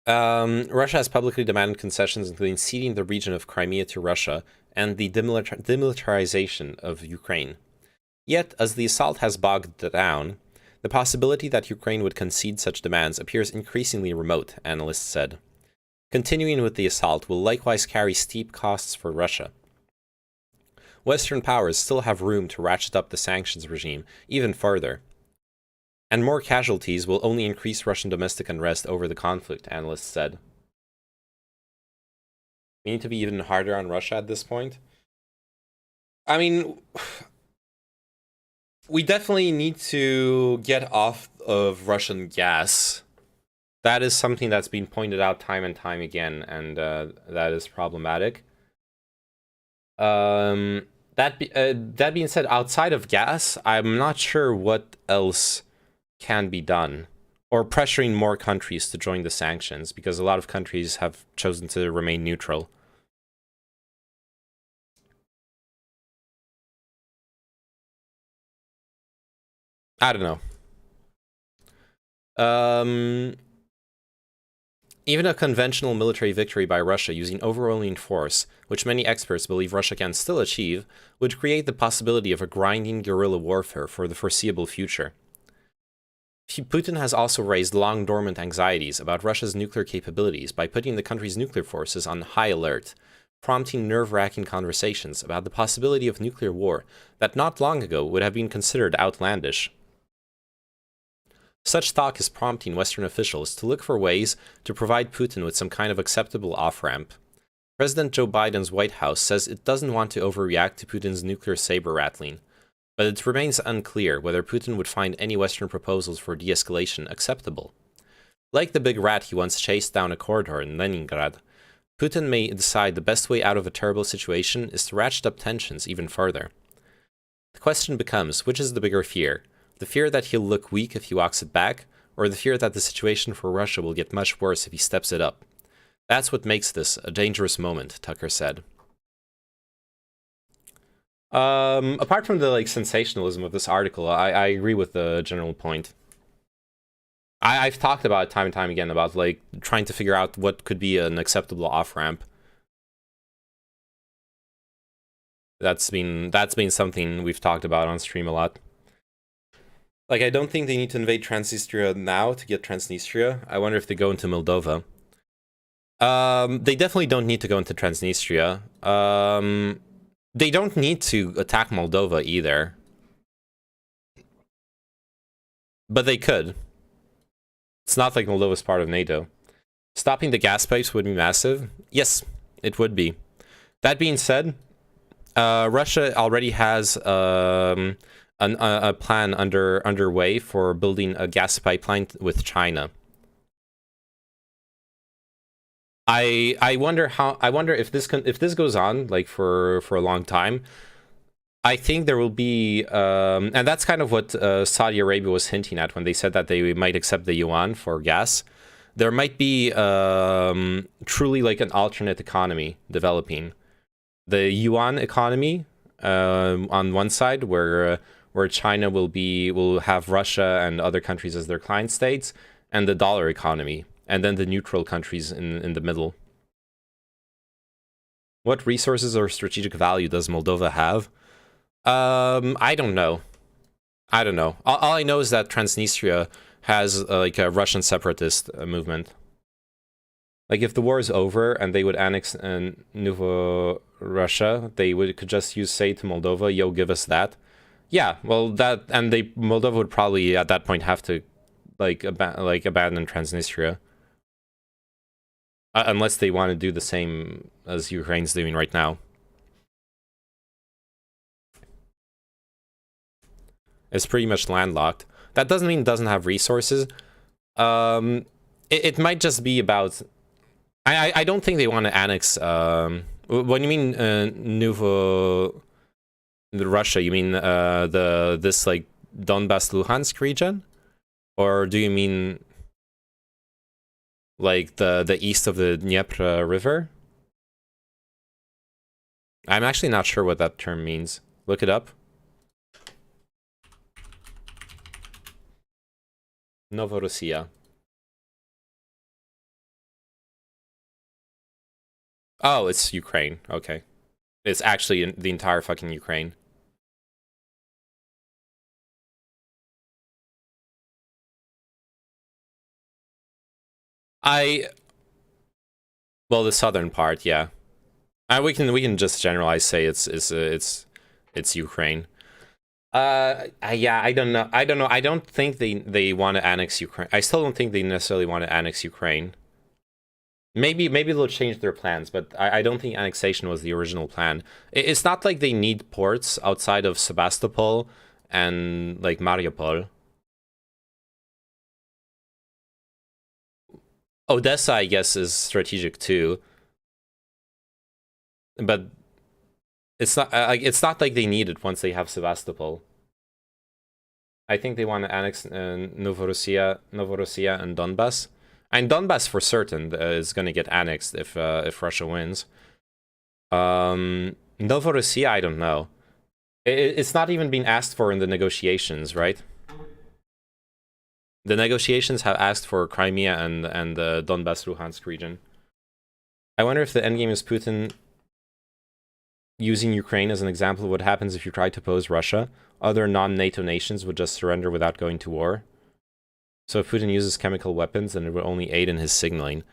Russia has publicly demanded concessions, including ceding the region of Crimea to Russia and the demilitarization of Ukraine. Yet, as the assault has bogged down, the possibility that Ukraine would concede such demands appears increasingly remote, analysts said. Continuing with the assault will likewise carry steep costs for Russia. Western powers still have room to ratchet up the sanctions regime even further. And more casualties will only increase Russian domestic unrest over the conflict, analysts said. We need to be even harder on Russia at this point. I mean... we definitely need to get off of Russian gas. That is something that's been pointed out time and time again, and that is problematic. That being said, outside of gas, I'm not sure what else can be done. Or pressuring more countries to join the sanctions, because a lot of countries have chosen to remain neutral. I don't know. Even a conventional military victory by Russia using overwhelming force, which many experts believe Russia can still achieve, would create the possibility of a grinding guerrilla warfare for the foreseeable future. Putin has also raised long-dormant anxieties about Russia's nuclear capabilities by putting the country's nuclear forces on high alert, prompting nerve-wracking conversations about the possibility of nuclear war that not long ago would have been considered outlandish. Such talk is prompting Western officials to look for ways to provide Putin with some kind of acceptable off-ramp. President Joe Biden's White House says it doesn't want to overreact to Putin's nuclear saber-rattling, but it remains unclear whether Putin would find any Western proposals for de-escalation acceptable. Like the big rat he once chased down a corridor in Leningrad, Putin may decide the best way out of a terrible situation is to ratchet up tensions even further. The question becomes, which is the bigger fear? The fear that he'll look weak if he walks it back, or the fear that the situation for Russia will get much worse if he steps it up? That's what makes this a dangerous moment, Tucker said. Apart from the sensationalism of this article, I agree with the general point. I've talked about it time and time again about trying to figure out what could be an acceptable off-ramp. That's been something we've talked about on stream a lot. Like, I don't think they need to invade Transnistria now to get Transnistria. I wonder if they go into Moldova. They definitely don't need to go into Transnistria. They don't need to attack Moldova either. But they could. It's not like Moldova's part of NATO. Stopping the gas pipes would be massive. Yes, it would be. That being said, Russia already has a plan underway for building a gas pipeline with China. I wonder if this goes on like for a long time. I think there will be, and that's kind of what Saudi Arabia was hinting at when they said that they might accept the yuan for gas. There might be truly like an alternate economy developing. The yuan economy on one side, where China will have Russia and other countries as their client states, and the dollar economy, and then the neutral countries in the middle. What resources or strategic value does Moldova have? I don't know. All I know is that Transnistria has like a Russian separatist movement. Like if the war is over and they would annex Novo Russia, they could just say to Moldova, "Yo, give us that." Yeah, well, Moldova would probably at that point have to abandon Transnistria, unless they want to do the same as Ukraine's doing right now. It's pretty much landlocked. That doesn't mean it doesn't have resources. It might just be about... I don't think they want to annex... when you mean Novo Russia, you mean this like Donbas Luhansk region? Or do you mean like the east of the Dnieper River? I'm actually not sure what that term means. Look it up. Novorossiya. Oh, it's Ukraine. Okay. It's actually the entire fucking Ukraine. Well, the southern part, yeah. We can just generalize say it's Ukraine. Yeah, I don't know. I don't think they want to annex Ukraine. I still don't think they necessarily want to annex Ukraine. Maybe they'll change their plans, but I don't think annexation was the original plan. It's not like they need ports outside of Sebastopol and like Mariupol. Odessa, I guess, is strategic too. But it's not like they need it once they have Sebastopol. I think they want to annex Novorossiya and Donbas. And Donbas for certain is going to get annexed if Russia wins. Novorossiya, I don't know. It's not even been asked for in the negotiations, right? The negotiations have asked for Crimea and the Donbas Luhansk region. I wonder if the endgame is Putin using Ukraine as an example of what happens if you try to oppose Russia. Other non-NATO nations would just surrender without going to war. So if Putin uses chemical weapons, then it would only aid in his signaling.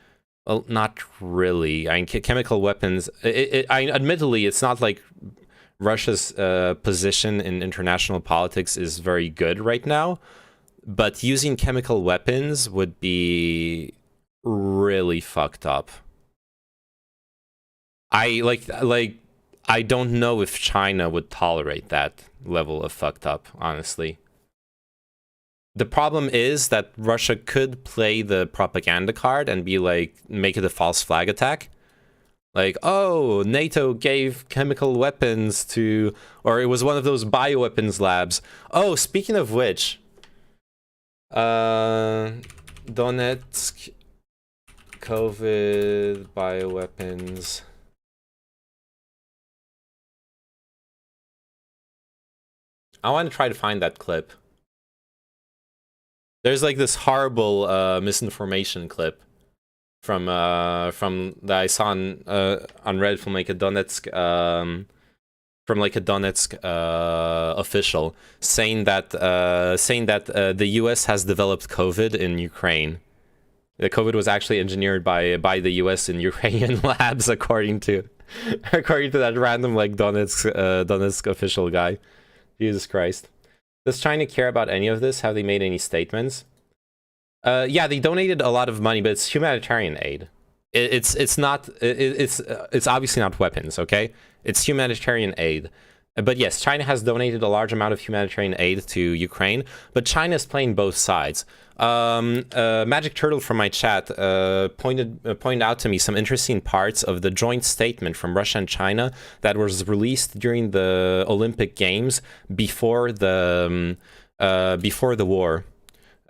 Well, not really. I mean, chemical weapons... admittedly, it's not like Russia's position in international politics is very good right now. But using chemical weapons would be really fucked up. I don't know if China would tolerate that level of fucked up, honestly. The problem is that Russia could play the propaganda card and be like, make it a false flag attack. Like, oh, NATO gave chemical weapons to, or it was one of those bioweapons labs. Oh, speaking of which, Donetsk, COVID, bioweapons. I want to try to find that clip. There's like this horrible misinformation clip from that I saw on Reddit from like a Donetsk from like a Donetsk official saying that the U.S. has developed COVID in Ukraine. The COVID was actually engineered by the U.S. in Ukrainian labs, according to that random like Donetsk official guy. Jesus Christ. Does China care about any of this? Have they made any statements? Yeah, they donated a lot of money, but it's humanitarian aid. It's obviously not weapons, okay? It's humanitarian aid. But yes, China has donated a large amount of humanitarian aid to Ukraine, but China is playing both sides. Magic Turtle from my chat pointed out to me some interesting parts of the joint statement from Russia and China that was released during the Olympic Games before the war.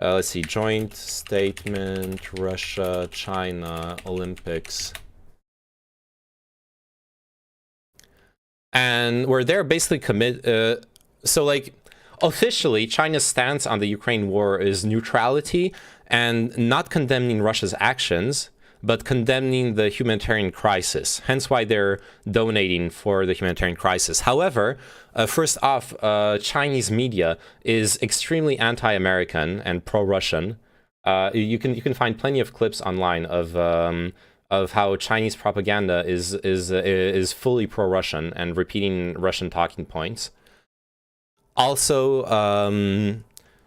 Let's see, joint statement, Russia, China, Olympics. And where they're basically so like, officially, China's stance on the Ukraine war is neutrality and not condemning Russia's actions, but condemning the humanitarian crisis. Hence why they're donating for the humanitarian crisis. However, first off, Chinese media is extremely anti-American and pro-Russian. You can find plenty of clips online of how Chinese propaganda is fully pro-Russian and repeating Russian talking points. Also,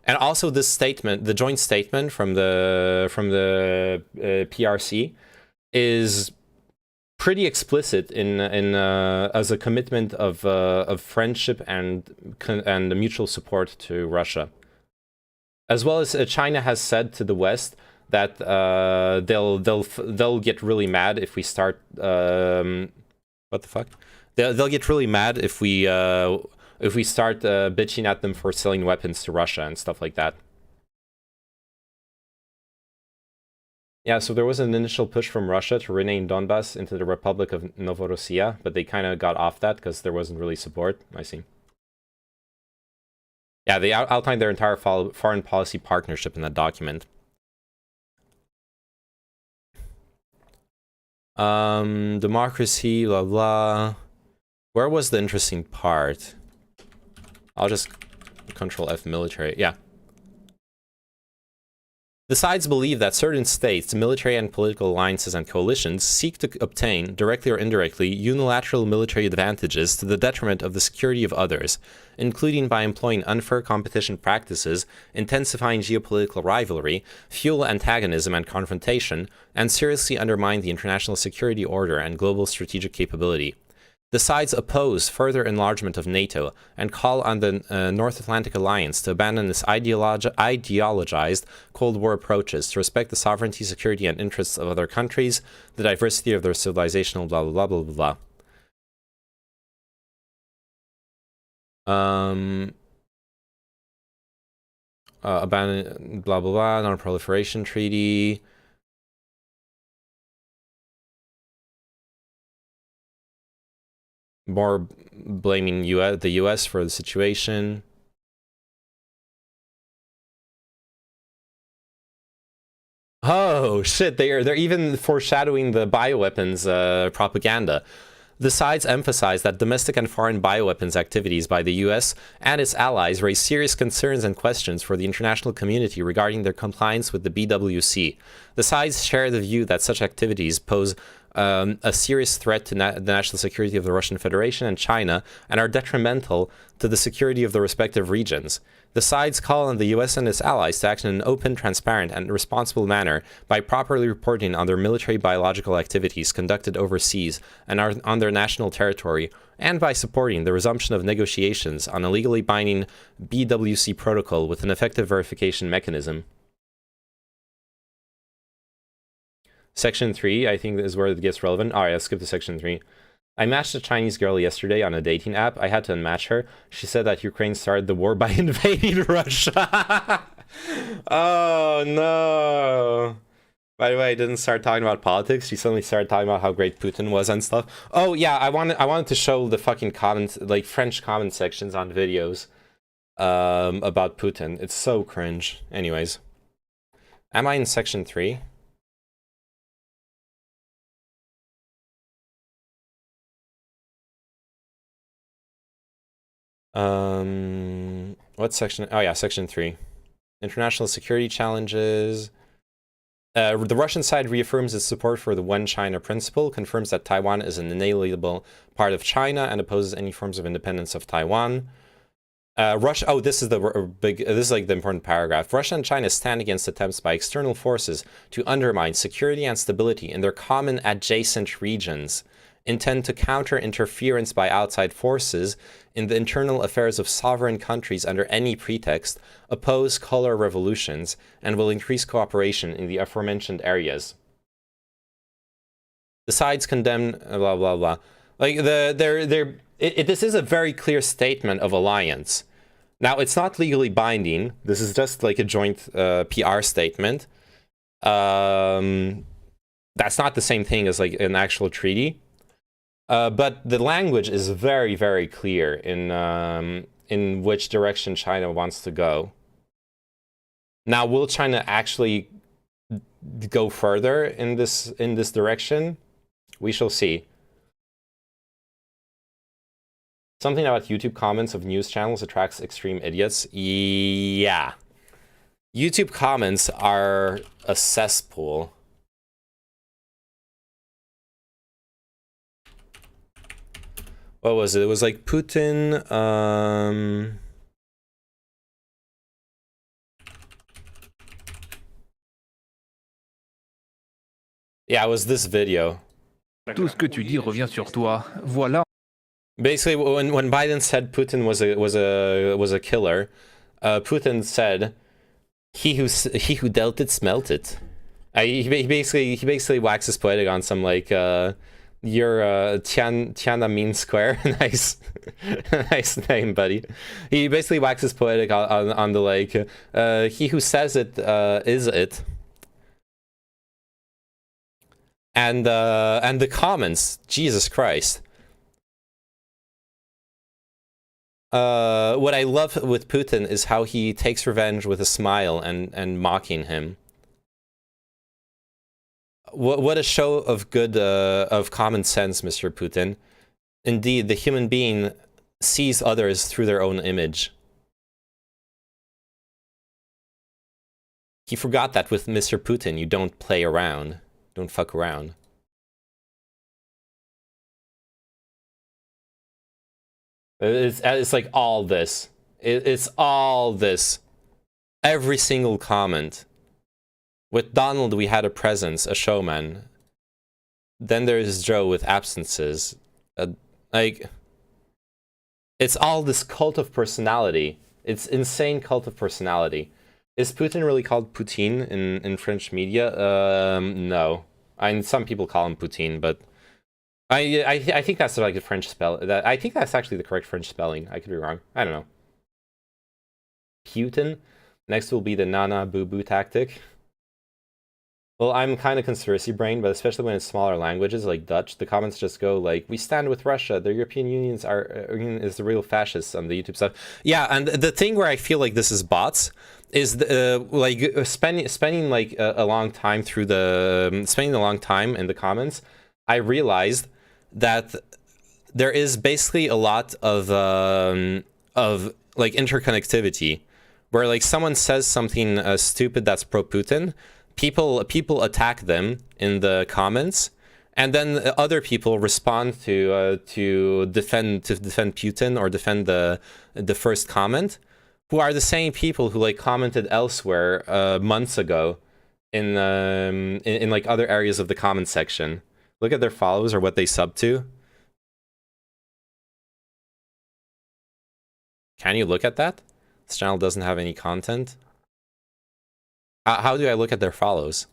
and also this statement, the joint statement from the PRC, is pretty explicit in as a commitment of friendship and mutual support to Russia, as well as China has said to the West that they'll get really mad if we start what the fuck? They'll get really mad if we start bitching at them for selling weapons to Russia and stuff like that. Yeah, so there was an initial push from Russia to rename Donbass into the Republic of Novorossiya, but they kind of got off that because there wasn't really support. I see. Yeah, they outlined their entire foreign policy partnership in that document. Democracy, blah, blah. Where was the interesting part? I'll just Control F military. Yeah. The sides believe that certain states, military and political alliances and coalitions seek to obtain, directly or indirectly, unilateral military advantages to the detriment of the security of others, including by employing unfair competition practices, intensifying geopolitical rivalry, fuel antagonism and confrontation, and seriously undermine the international security order and global strategic capability. The sides oppose further enlargement of NATO and call on the North Atlantic Alliance to abandon its ideologized Cold War approaches, to respect the sovereignty, security, and interests of other countries, the diversity of their civilizational blah blah blah blah blah. Abandon blah blah blah, non-proliferation treaty. More blaming the US for the situation. Oh shit, they're even foreshadowing the bioweapons propaganda. The sides emphasize that domestic and foreign bioweapons activities by the US and its allies raise serious concerns and questions for the international community regarding their compliance with the BWC. The sides share the view that such activities pose a serious threat to the national security of the Russian Federation and China, and are detrimental to the security of the respective regions. The sides call on the US and its allies to act in an open, transparent, and responsible manner by properly reporting on their military biological activities conducted overseas and on their national territory, and by supporting the resumption of negotiations on a legally binding BWC protocol with an effective verification mechanism. Section 3, I think, is where it gets relevant. Alright, let's skip to Section 3. I matched a Chinese girl yesterday on a dating app. I had to unmatch her. She said that Ukraine started the war by invading Russia. Oh, no. By the way, I didn't start talking about politics. She suddenly started talking about how great Putin was and stuff. Oh, yeah, I wanted to show the fucking comments, like French comment sections on videos about Putin. It's so cringe. Anyways. Am I in Section 3? What section? Oh yeah, section 3. International security challenges. The Russian side reaffirms its support for the One China principle, confirms that Taiwan is an inalienable part of China, and opposes any forms of independence of Taiwan. Russia. Oh, this is the big. This is like the important paragraph. Russia and China stand against attempts by external forces to undermine security and stability in their common adjacent regions, intend to counter interference by outside forces in the internal affairs of sovereign countries under any pretext, oppose color revolutions, and will increase cooperation in the aforementioned areas. The sides condemn blah blah blah. Like this is a very clear statement of alliance. Now it's not legally binding. This is just like a joint PR statement. That's not the same thing as like an actual treaty. But the language is very, very clear in which direction China wants to go. Now, will China actually go further in this direction? We shall see. Something about YouTube comments of news channels attracts extreme idiots. Yeah. YouTube comments are a cesspool. What was it? It was like Putin, yeah, it was this video. Tout ce que tu dis revient sur toi. Voilà. Basically, when Biden said Putin was a killer, Putin said, "He who dealt it smelt it." He basically waxes poetic on some like you're Tiananmen Square. Nice nice name, buddy. He basically waxes poetic on the like he who says it is it. And the comments, Jesus Christ. What I love with Putin is how he takes revenge with a smile and mocking him. What a show of good, of common sense, Mr. Putin. Indeed, the human being sees others through their own image. He forgot that with Mr. Putin, you don't play around. Don't fuck around. It's like all this. It's all this. Every single comment. With Donald, we had a presence, a showman. Then there's Joe with absences. Like, it's all this cult of personality. It's insane cult of personality. Is Putin really called Poutine in French media? No. I mean, some people call him Poutine, but I think that's like the French spell. I think that's actually the correct French spelling. I could be wrong. I don't know. Putin. Next will be the Nana Boo Boo tactic. Well, I'm kind of conspiracy brain, but especially when it's smaller languages like Dutch, the comments just go like, "We stand with Russia. The European Union is the real fascists" on the YouTube stuff. Yeah, and the thing where I feel like this is bots is like spending like a long time through spending a long time in the comments. I realized that there is basically a lot of like interconnectivity, where like someone says something stupid that's pro-Putin. People attack them in the comments, and then other people respond to defend Putin or defend the first comment, who are the same people who like commented elsewhere months ago in like other areas of the comment section. Look at their follows or what they sub to. Can you look at that? This channel doesn't have any content. How do I look at their follows?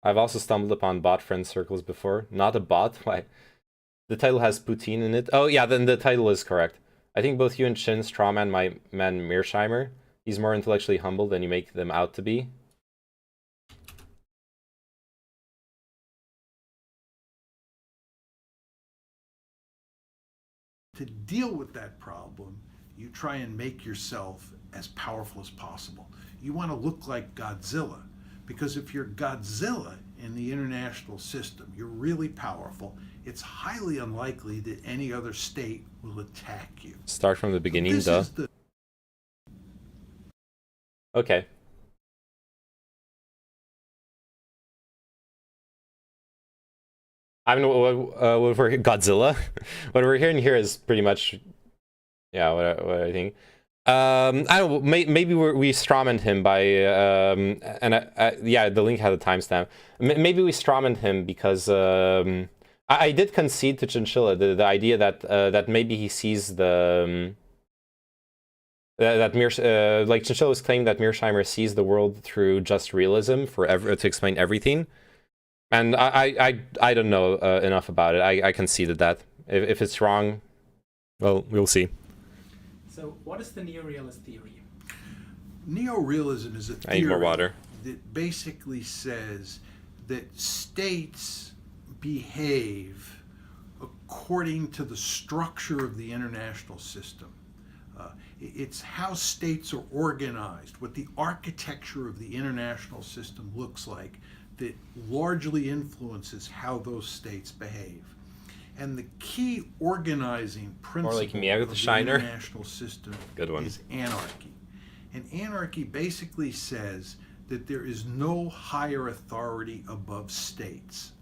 I've also stumbled upon bot friend circles before. Not a bot? Why? The title has Poutine in it. Oh yeah, then the title is correct. I think both you and Chin strawman my man Mearsheimer. He's more intellectually humble than you make them out to be. To deal with that problem, you try and make yourself as powerful as possible. You want to look like Godzilla, because if you're Godzilla, in the international system, you're really powerful, it's highly unlikely that any other state will attack you. Start from the beginning, This duh. is the Okay. I mean, what we're Godzilla. What we're hearing here is pretty much, yeah, what I think. I don't know, maybe we strawmanned him by, yeah, the link had a timestamp. Maybe we strawmanned him because I did concede to Chinchilla the idea that that maybe he sees the like Chinchilla was claiming that Mearsheimer sees the world through just realism to explain everything. And I don't know enough about it. I conceded that. If it's wrong, well, we'll see. So, what is the neorealist theory? Neorealism is a I need more theory water. that basically says that states behave according to the structure of the international system. It's how states are organized, what the architecture of the international system looks like, that largely influences how those states behave. And the key organizing principle like Mia of the the Shiner. international system Good one. is anarchy. And anarchy basically says that there is no higher authority above states.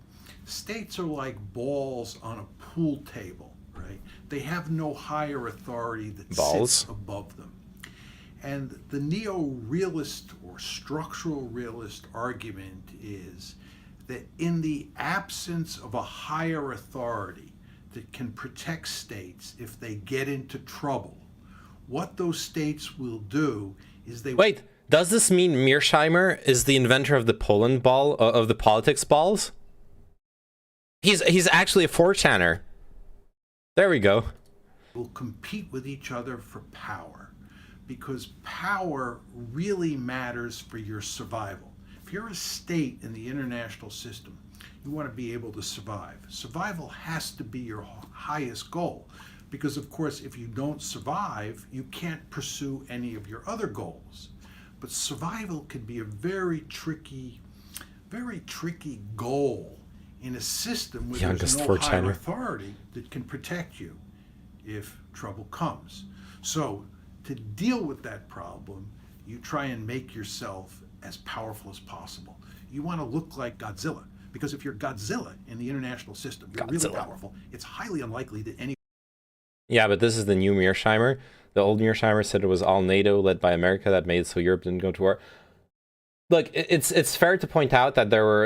States are like balls on a pool table, right? They have no higher authority that Balls? sits above them. And the neo-realist or structural realist argument is that in the absence of a higher authority that can protect states if they get into trouble, what those states will do is they... Wait, does this mean Mearsheimer is the inventor of the Poland ball, of the politics balls? He's actually a 4chaner. There we go. will compete with each other for power, because power really matters for your survival. If you're a state in the international system, you want to be able to survive. Survival has to be your highest goal, because of course if you don't survive, you can't pursue any of your other goals. But survival can be a very tricky goal in a system where Youngest there's no higher 4chaner. authority that can protect you if trouble comes. So to deal with that problem, you try and make yourself as powerful as possible. You want to look like Godzilla, because if you're Godzilla in the international system, you're really Godzilla. powerful. It's highly unlikely that any Yeah, but this is the new Mearsheimer. The old Mearsheimer said it was all NATO led by America that made it so Europe didn't go to war. Look, it's fair to point out that there were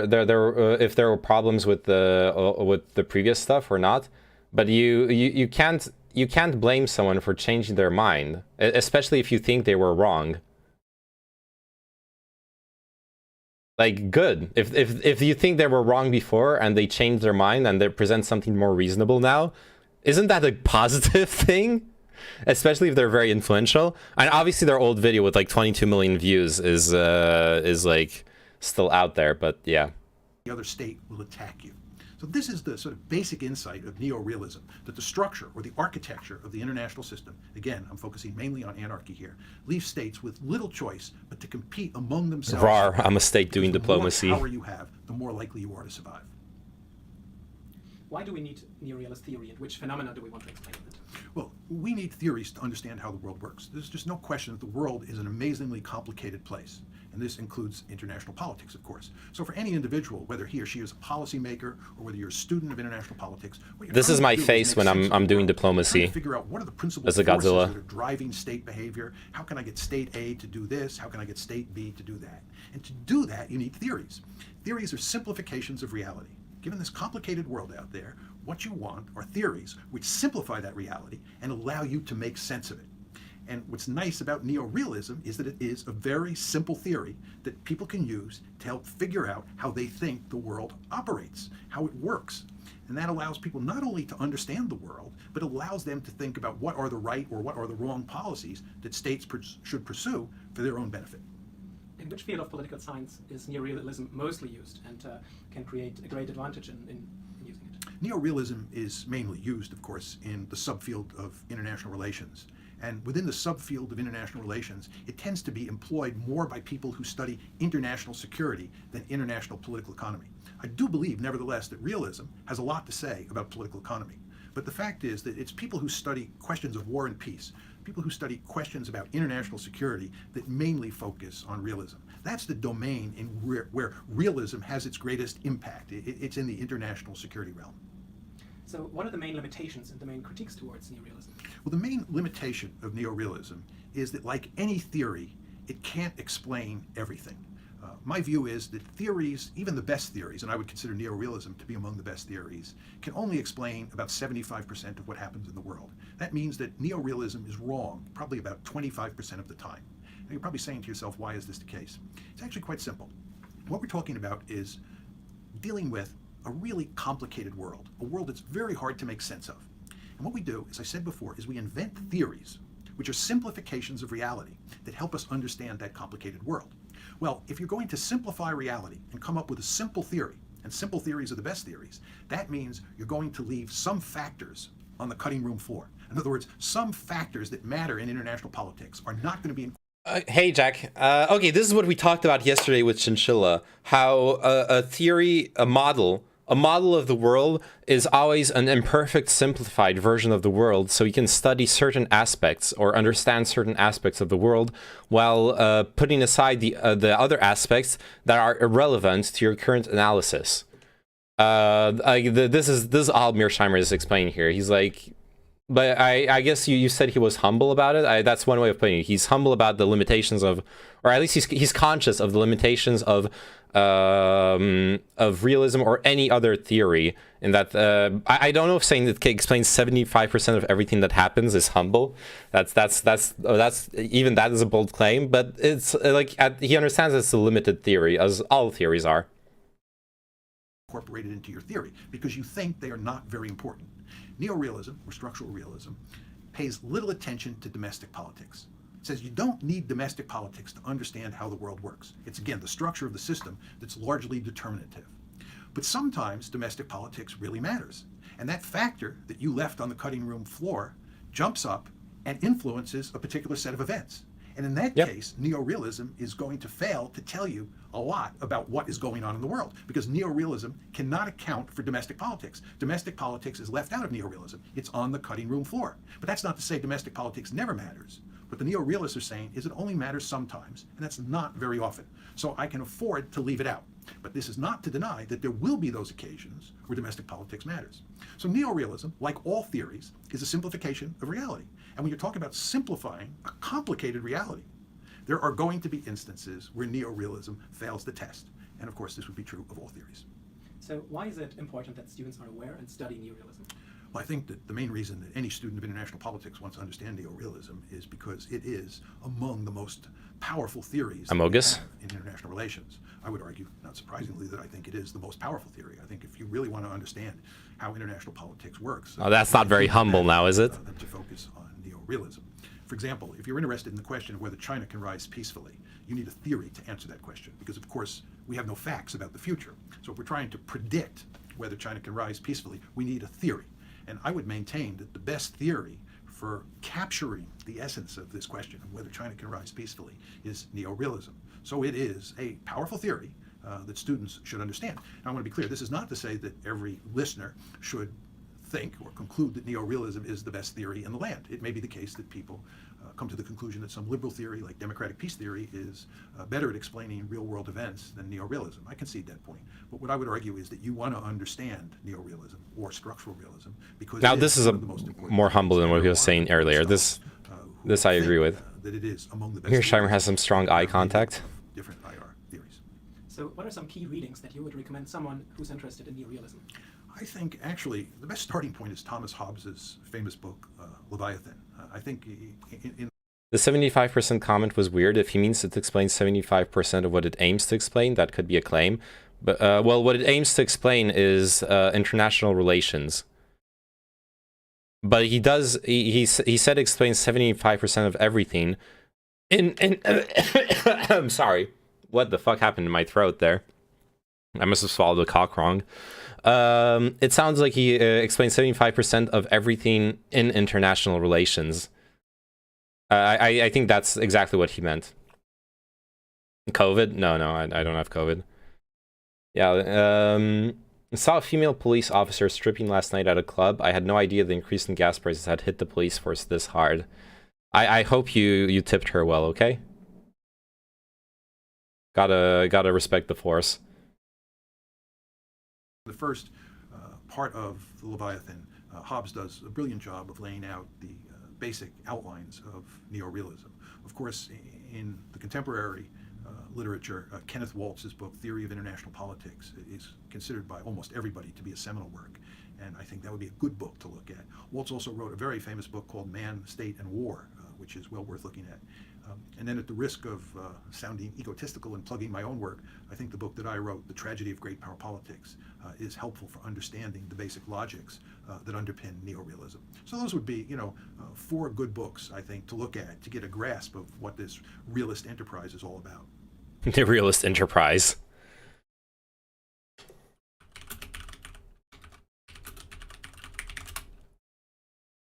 if there were problems with the previous stuff or not, but you can't blame someone for changing their mind, especially if you think they were wrong. Like, good. If you think they were wrong before and they changed their mind and they present something more reasonable now, isn't that a positive thing? Especially if they're very influential. And obviously their old video with like 22 million views is like still out there, but yeah. other state will attack you. So this is the sort of basic insight of neo-realism, that the structure or the architecture of the international system, again, I'm focusing mainly on anarchy here, leaves states with little choice but to compete among themselves. Rar, I'm a state doing Because diplomacy. The more power you have, the more likely you are to survive. Why do we need neorealist theory, and which phenomena do we want to explain with it? Well, we need theories to understand how the world works. There's just no question that the world is an amazingly complicated place. And this includes international politics, of course. So for any individual, whether he or she is a policymaker or whether you're a student of international politics, what you're This trying is to my do face make when sense of I'm the doing world. diplomacy. Trying to figure out what are the principal As a forces Godzilla. that are driving state behavior. How can I get state A to do this? How can I get state B to do that? And to do that, you need theories. Theories are simplifications of reality. Given this complicated world out there, what you want are theories which simplify that reality and allow you to make sense of it. And what's nice about neo-realism is that it is a very simple theory that people can use to help figure out how they think the world operates, how it works. And that allows people not only to understand the world, but allows them to think about what are the right or what are the wrong policies that states should pursue for their own benefit. In which field of political science is neorealism mostly used, and can create a great advantage in using it? Neo-realism is mainly used, of course, in the subfield of international relations. And within the subfield of international relations, it tends to be employed more by people who study international security than international political economy. I do believe, nevertheless, that realism has a lot to say about political economy. But the fact is that it's people who study questions of war and peace, people who study questions about international security that mainly focus on realism. That's the domain in where realism has its greatest impact. It's in the international security realm. So what are the main limitations and the main critiques towards neorealism? Well, the main limitation of neorealism is that, like any theory, it can't explain everything. My view is that theories, even the best theories, and I would consider neorealism to be among the best theories, can only explain about 75% of what happens in the world. That means that neorealism is wrong probably about 25% of the time. Now you're probably saying to yourself, why is this the case? It's actually quite simple. What we're talking about is dealing with a really complicated world, a world that's very hard to make sense of. And what we do, as I said before, is we invent theories, which are simplifications of reality that help us understand that complicated world. Well, if you're going to simplify reality and come up with a simple theory, and simple theories are the best theories, that means you're going to leave some factors on the cutting room floor. In other words, some factors that matter in international politics are not going to be Hey, Jack. Okay, this is what we talked about yesterday with Chinchilla, how a theory, a model of the world is always an imperfect, simplified version of the world, so you can study certain aspects or understand certain aspects of the world while putting aside the other aspects that are irrelevant to your current analysis. This is all Mearsheimer is explaining here. He's like, but I guess you said he was humble about it. That's one way of putting it. He's humble about the limitations of, or at least he's conscious of the limitations of realism or any other theory. In that, I don't know if saying that explains 75% of everything that happens is humble. That's even that is a bold claim. But it's like he understands it's a limited theory, as all theories are. Incorporated into your theory because you think they are not very important. Neorealism, or structural realism, pays little attention to domestic politics. It says you don't need domestic politics to understand how the world works. It's, again, the structure of the system that's largely determinative. But sometimes domestic politics really matters. And that factor that you left on the cutting room floor jumps up and influences a particular set of events. And in that case, neorealism is going to fail to tell you a lot about what is going on in the world, because neorealism cannot account for domestic politics. Domestic politics is left out of neorealism. It's on the cutting room floor. But that's not to say domestic politics never matters. What the neorealists are saying is it only matters sometimes, and that's not very often. So I can afford to leave it out. But this is not to deny that there will be those occasions where domestic politics matters. So neorealism, like all theories, is a simplification of reality. And when you're talking about simplifying a complicated reality, there are going to be instances where neorealism fails the test. And of course, this would be true of all theories. So why is it important that students are aware and study neorealism? Well, I think that the main reason that any student of international politics wants to understand neorealism is because it is among the most powerful theories Amogus? in international relations. I would argue, not surprisingly, that I think it is the most powerful theory. I think if you really want to understand how international politics works... Oh, that's not very humble now, is it? Than to focus on neorealism. For example, if you're interested in the question of whether China can rise peacefully, you need a theory to answer that question, because of course we have no facts about the future. So if we're trying to predict whether China can rise peacefully, we need a theory. And I would maintain that the best theory for capturing the essence of this question of whether China can rise peacefully is neorealism. So it is a powerful theory that students should understand. Now I want to be clear, this is not to say that every listener should think or conclude that neorealism is the best theory in the land. It may be the case that people come to the conclusion that some liberal theory, like democratic peace theory, is better at explaining real-world events than neorealism. I concede that point. But what I would argue is that you want to understand neorealism or structural realism because now this is a more humble than what he was saying earlier. This I agree with. That it is among the best. Mearsheimer has some strong eye contact. Different IR theories. So what are some key readings that you would recommend someone who's interested in neorealism? I think actually the best starting point is Thomas Hobbes's famous book, Leviathan. I think in the 75% comment was weird. If he means it explains 75% of what it aims to explain, that could be a claim. But well, what it aims to explain is international relations. But he does. He said it explains 75% of everything. I'm sorry. What the fuck happened in my throat there? I must have swallowed a cock wrong. It sounds like he explains 75% of everything in international relations. I think that's exactly what he meant. COVID? No, I don't have COVID. Yeah, saw a female police officer stripping last night at a club. I had no idea the increase in gas prices had hit the police force this hard. I hope you tipped her well, okay? Gotta respect the force. The first part of the Leviathan, Hobbes does a brilliant job of laying out the basic outlines of neorealism. Of course, in the contemporary literature, Kenneth Waltz's book, Theory of International Politics, is considered by almost everybody to be a seminal work, and I think that would be a good book to look at. Waltz also wrote a very famous book called Man, State, and War, which is well worth looking at. And then at the risk of sounding egotistical and plugging my own work, I think the book that I wrote, The Tragedy of Great Power Politics, is helpful for understanding the basic logics that underpin neorealism. So those would be, 4 good books, I think, to look at to get a grasp of what this realist enterprise is all about. The realist enterprise.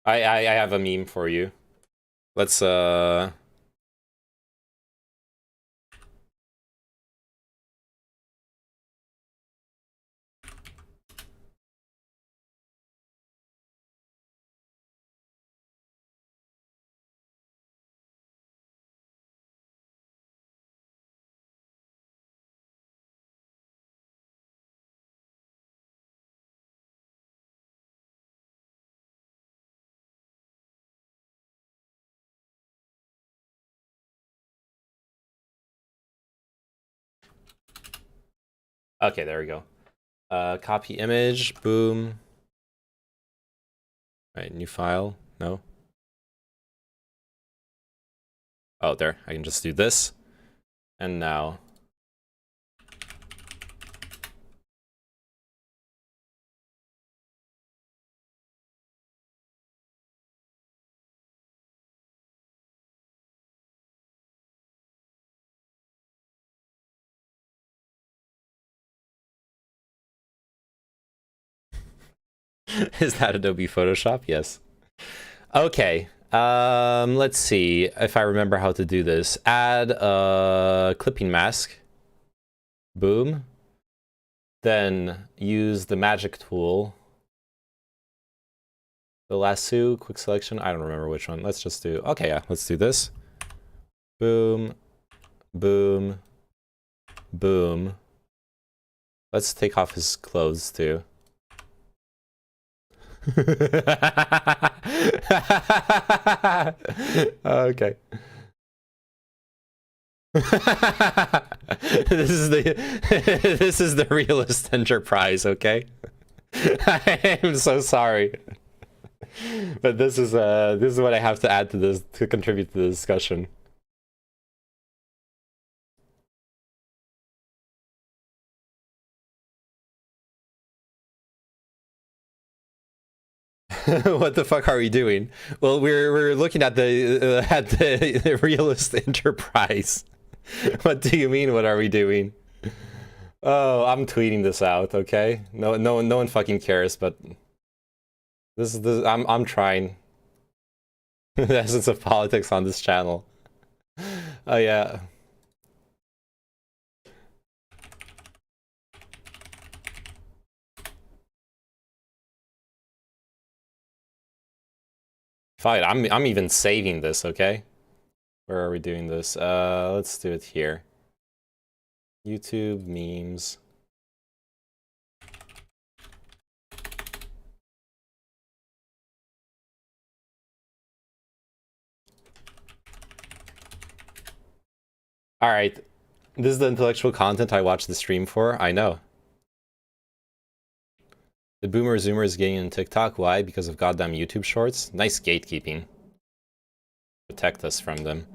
I have a meme for you. Let's okay, there we go. Copy image, boom. Right, new file. No. Oh, there. I can just do this. And now. Is that Adobe Photoshop? Yes. Okay. Let's see if I remember how to do this. Add a clipping mask. Boom. Then use the magic tool. The lasso, quick selection. I don't remember which one. Let's just do, okay, yeah, let's do this. Boom, boom, boom. Let's take off his clothes too. Okay. This is the realist enterprise, okay? I am so sorry. But this is what I have to add to this to contribute to the discussion. What the fuck are we doing? Well, we're looking at the realist enterprise. What do you mean? What are we doing? Oh, I'm tweeting this out. Okay, no one fucking cares. But this is I'm trying. The essence of politics on this channel. Oh yeah. Fine, I'm even saving this, okay? Where are we doing this? Let's do it here. YouTube memes. All right, this is the intellectual content I watched the stream for. I know. The boomer zoomer is getting in TikTok. Why? Because of goddamn YouTube shorts. Nice gatekeeping. Protect us from them.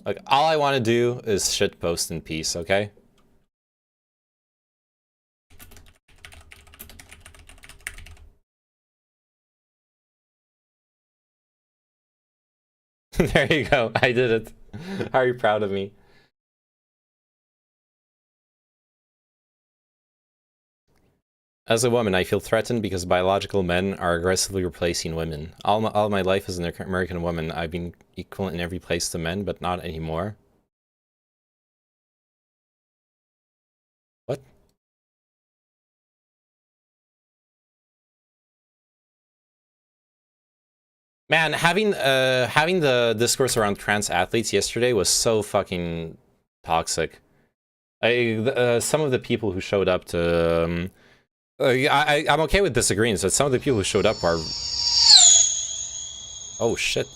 Like, all I want to do is shit post in peace, okay? There you go. I did it. Are you proud of me? As a woman, I feel threatened because biological men are aggressively replacing women. All my life as an American woman, I've been equal in every place to men, but not anymore. What? Man, having the discourse around trans athletes yesterday was so fucking toxic. Some of the people who showed up to I'm okay with disagreeing, so some of the people who showed up are... Oh shit,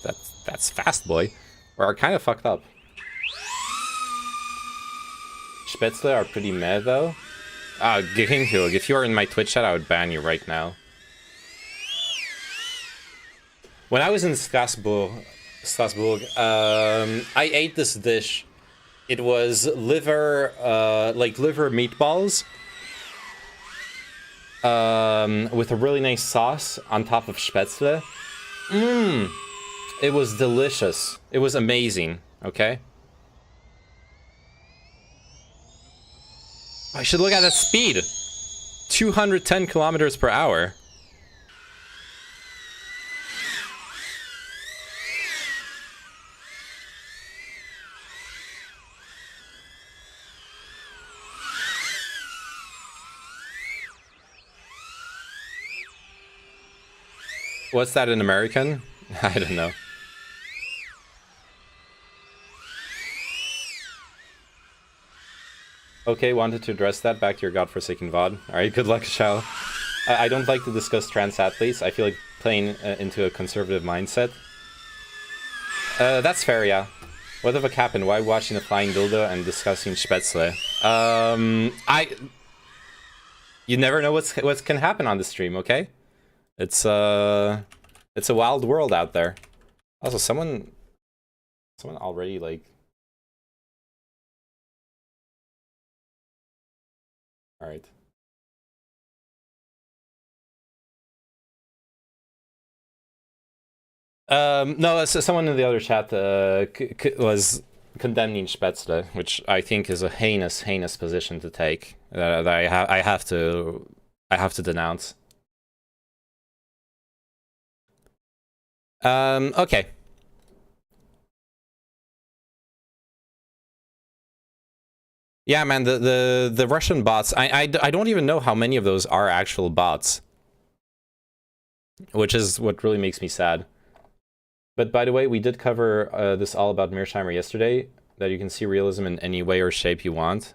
that's fast, boy. Or are kind of fucked up. Spätzle are pretty meh, though. Ginghug, if you are in my Twitch chat, I would ban you right now. When I was in Strasbourg, I ate this dish. It was liver, liver meatballs. With a really nice sauce on top of Spätzle. It was delicious. It was amazing, okay? I should look at that speed. 210 kilometers per hour. What's that in American? I don't know. Okay, wanted to address that. Back to your godforsaken VOD. Alright, good luck, Shao. I don't like to discuss trans athletes. I feel like playing into a conservative mindset. That's fair, yeah. What the fuck happened? Why watching a flying dildo and discussing Spätzle? You never know what can happen on the stream, okay? It's a wild world out there. Also, someone already, like... Alright. No, so someone in the other chat was condemning Spätzle, which I think is a heinous position to take. That I have to denounce. Okay. Yeah, man, the Russian bots, I don't even know how many of those are actual bots. Which is what really makes me sad. But by the way, we did cover this all about Mearsheimer yesterday, that you can see realism in any way or shape you want.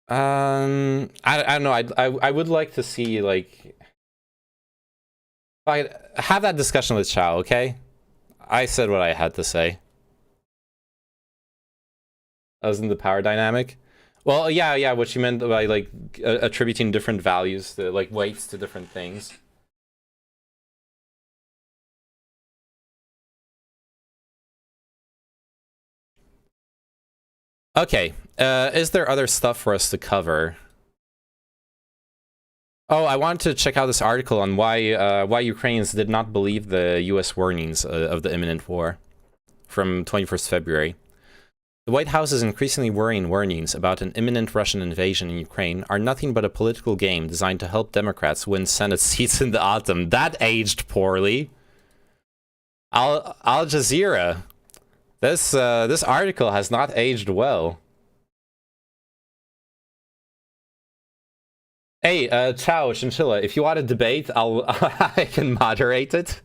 I don't know. I would like to see, like, have that discussion with Chao, okay? I said what I had to say. As in the power dynamic. Well, yeah, what you meant by, like, attributing different values, to, like, weights to different things. Okay, is there other stuff for us to cover? Oh, I wanted to check out this article on why Ukrainians did not believe the US warnings of the imminent war from 21st February. The White House's increasingly worrying warnings about an imminent Russian invasion in Ukraine are nothing but a political game designed to help Democrats win Senate seats in the autumn. That aged poorly. Al Jazeera. This article has not aged well. Hey, Chao, Chinchilla, if you want to debate, I can moderate it.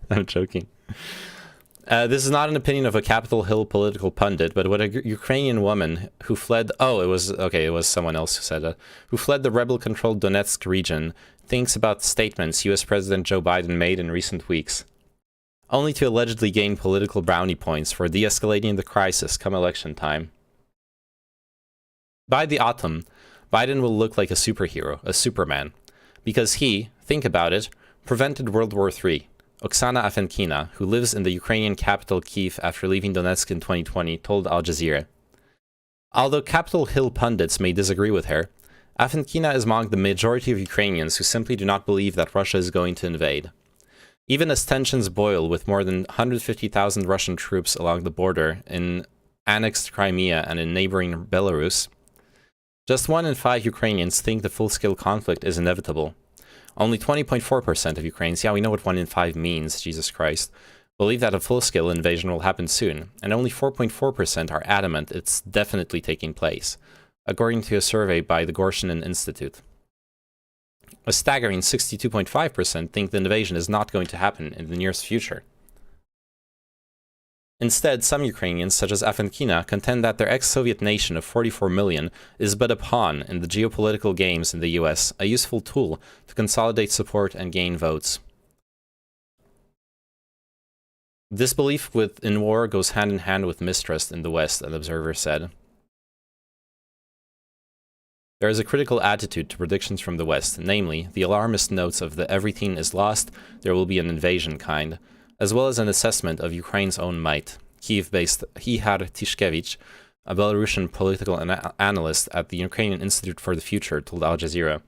I'm joking. This is not an opinion of a Capitol Hill political pundit, but what a Ukrainian woman who fled... Oh, it was someone else who said that. Who fled the rebel-controlled Donetsk region thinks about statements US President Joe Biden made in recent weeks, only to allegedly gain political brownie points for de-escalating the crisis come election time. By the autumn, Biden will look like a superhero, a Superman, because he, think about it, prevented World War III. Oksana Afenkina, who lives in the Ukrainian capital Kyiv after leaving Donetsk in 2020, told Al Jazeera. Although Capitol Hill pundits may disagree with her, Afenkina is among the majority of Ukrainians who simply do not believe that Russia is going to invade. Even as tensions boil with more than 150,000 Russian troops along the border in annexed Crimea and in neighboring Belarus, just 1 in 5 Ukrainians think the full-scale conflict is inevitable. Only 20.4% of Ukrainians, yeah, we know what 1 in 5 means, Jesus Christ, believe that a full-scale invasion will happen soon, and only 4.4% are adamant it's definitely taking place, according to a survey by the Gorshinin Institute. A staggering 62.5% think the invasion is not going to happen in the nearest future. Instead, some Ukrainians, such as Afenkina, contend that their ex-Soviet nation of 44 million is but a pawn in the geopolitical games in the US, a useful tool to consolidate support and gain votes. This belief in war goes hand in hand with mistrust in the West, an observer said. There is a critical attitude to predictions from the West, namely, the alarmist notes of the everything is lost, there will be an invasion kind, as well as an assessment of Ukraine's own might. Kiev-based Ihar Tishkevich, a Belarusian political analyst at the Ukrainian Institute for the Future, told Al Jazeera.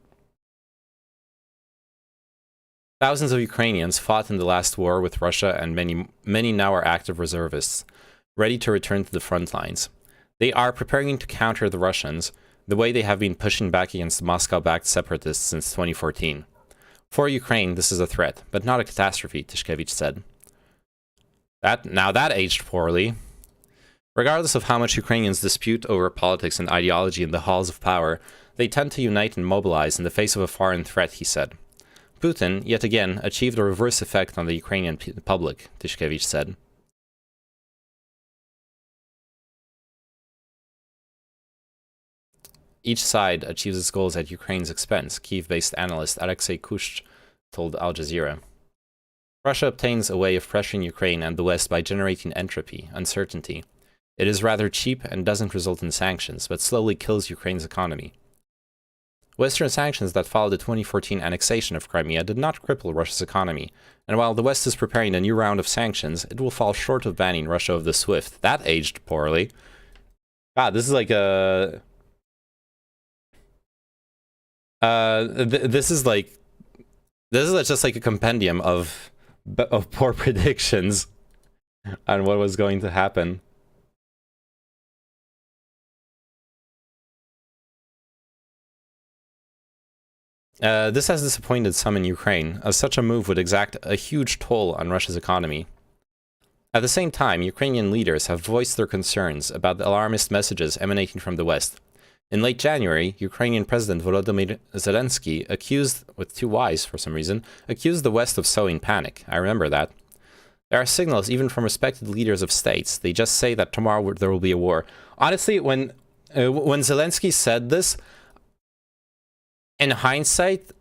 Thousands of Ukrainians fought in the last war with Russia, and many now are active reservists, ready to return to the front lines. They are preparing to counter the Russians, the way they have been pushing back against Moscow-backed separatists since 2014. For Ukraine, this is a threat, but not a catastrophe, Tishkevich said. That aged poorly. Regardless of how much Ukrainians dispute over politics and ideology in the halls of power, they tend to unite and mobilize in the face of a foreign threat, he said. Putin, yet again, achieved a reverse effect on the Ukrainian public, Tishkevich said. Each side achieves its goals at Ukraine's expense, Kiev-based analyst Alexei Kushch told Al Jazeera. Russia obtains a way of pressuring Ukraine and the West by generating entropy, uncertainty. It is rather cheap and doesn't result in sanctions, but slowly kills Ukraine's economy. Western sanctions that followed the 2014 annexation of Crimea did not cripple Russia's economy, and while the West is preparing a new round of sanctions, it will fall short of banning Russia of the SWIFT. That aged poorly. God, this is like a... This is just like a compendium of poor predictions on what was going to happen. This has disappointed some in Ukraine, as such a move would exact a huge toll on Russia's economy. At the same time, Ukrainian leaders have voiced their concerns about the alarmist messages emanating from the West. In late January, Ukrainian President Volodymyr Zelensky accused, with 2 Ys for some reason, accused the West of sowing panic. I remember that. There are signals even from respected leaders of states. They just say that tomorrow there will be a war. Honestly, when Zelensky said this, in hindsight,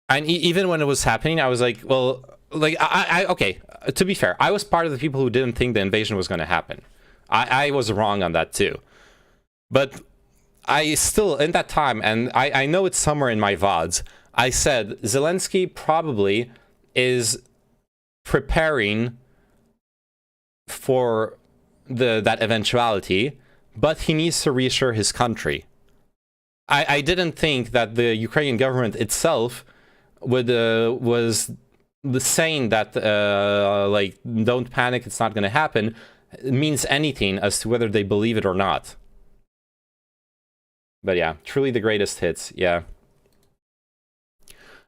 and even when it was happening, I was like, well, like, okay, to be fair, I was part of the people who didn't think the invasion was going to happen. I was wrong on that too. But I still, in that time, and I know it's somewhere in my VODs, I said Zelensky probably is preparing for that eventuality, but he needs to reassure his country. I didn't think that the Ukrainian government itself was saying that like, don't panic, it's not going to happen, means anything as to whether they believe it or not. But yeah, truly the greatest hits, yeah.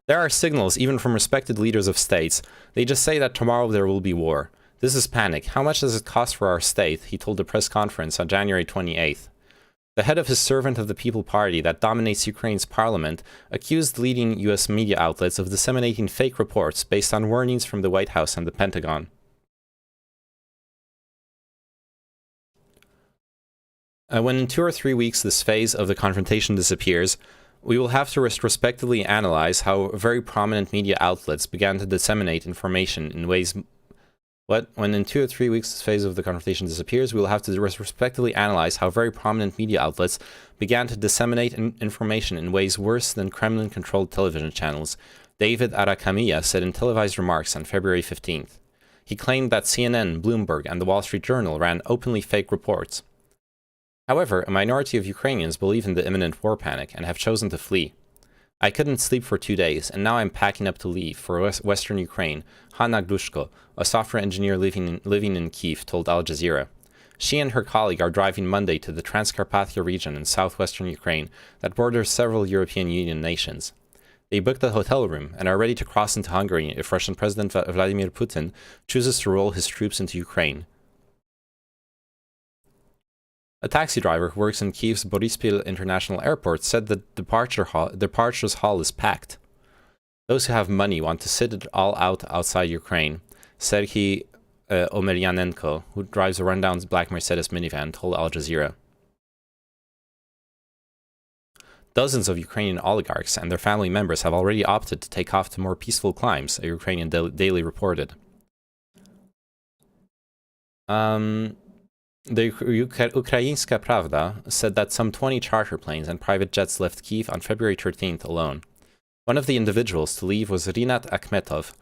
There are signals, even from respected leaders of states. They just say that tomorrow there will be war. This is panic. How much does it cost for our state? He told a press conference on January 28th. The head of his Servant of the People party that dominates Ukraine's parliament accused leading US media outlets of disseminating fake reports based on warnings from the White House and the Pentagon. When in 2 or 3 weeks this phase of the confrontation disappears, we will have to retrospectively analyze how very prominent media outlets began to disseminate information in ways... When in 2 or 3 weeks this phase of the confrontation disappears, we will have to retrospectively analyze how very prominent media outlets began to disseminate information in ways worse than Kremlin-controlled television channels, David Arakamiya said in televised remarks on February 15th. He claimed that CNN, Bloomberg, and the Wall Street Journal ran openly fake reports. However, a minority of Ukrainians believe in the imminent war panic and have chosen to flee. I couldn't sleep for 2 days, and now I'm packing up to leave for Western Ukraine, Hanna Glushko, a software engineer living in Kyiv, told Al Jazeera. She and her colleague are driving Monday to the Transcarpathia region in southwestern Ukraine that borders several European Union nations. They booked a hotel room and are ready to cross into Hungary if Russian President Vladimir Putin chooses to roll his troops into Ukraine. A taxi driver who works in Kyiv's Boryspil International Airport said the departures hall is packed. Those who have money want to sit it all out outside Ukraine, Serhiy Omelyanenko, who drives a rundown black Mercedes minivan, told Al Jazeera. Dozens of Ukrainian oligarchs and their family members have already opted to take off to more peaceful climes, a Ukrainian daily reported. The Ukrainska Pravda said that some 20 charter planes and private jets left Kyiv on February 13th alone. One of the individuals to leave was Rinat Akhmetov,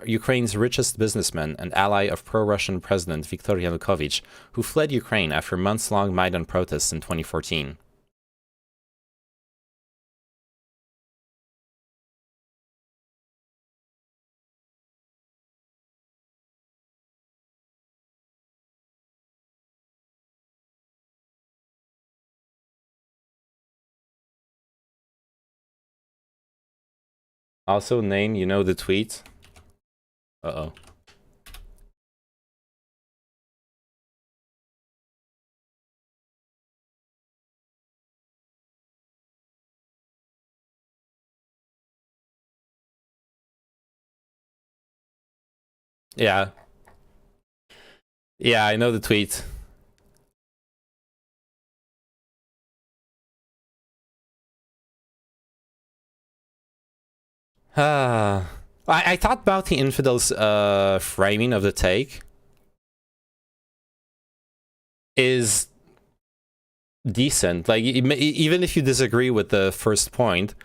Ukraine's richest businessman and ally of pro-Russian President Viktor Yanukovych, who fled Ukraine after months-long Maidan protests in 2014. Also, name, you know the tweet? Uh-oh. Yeah. Yeah, I know the tweet. I thought about the Infidels' framing of the take is decent. Like, even if you disagree with the first point,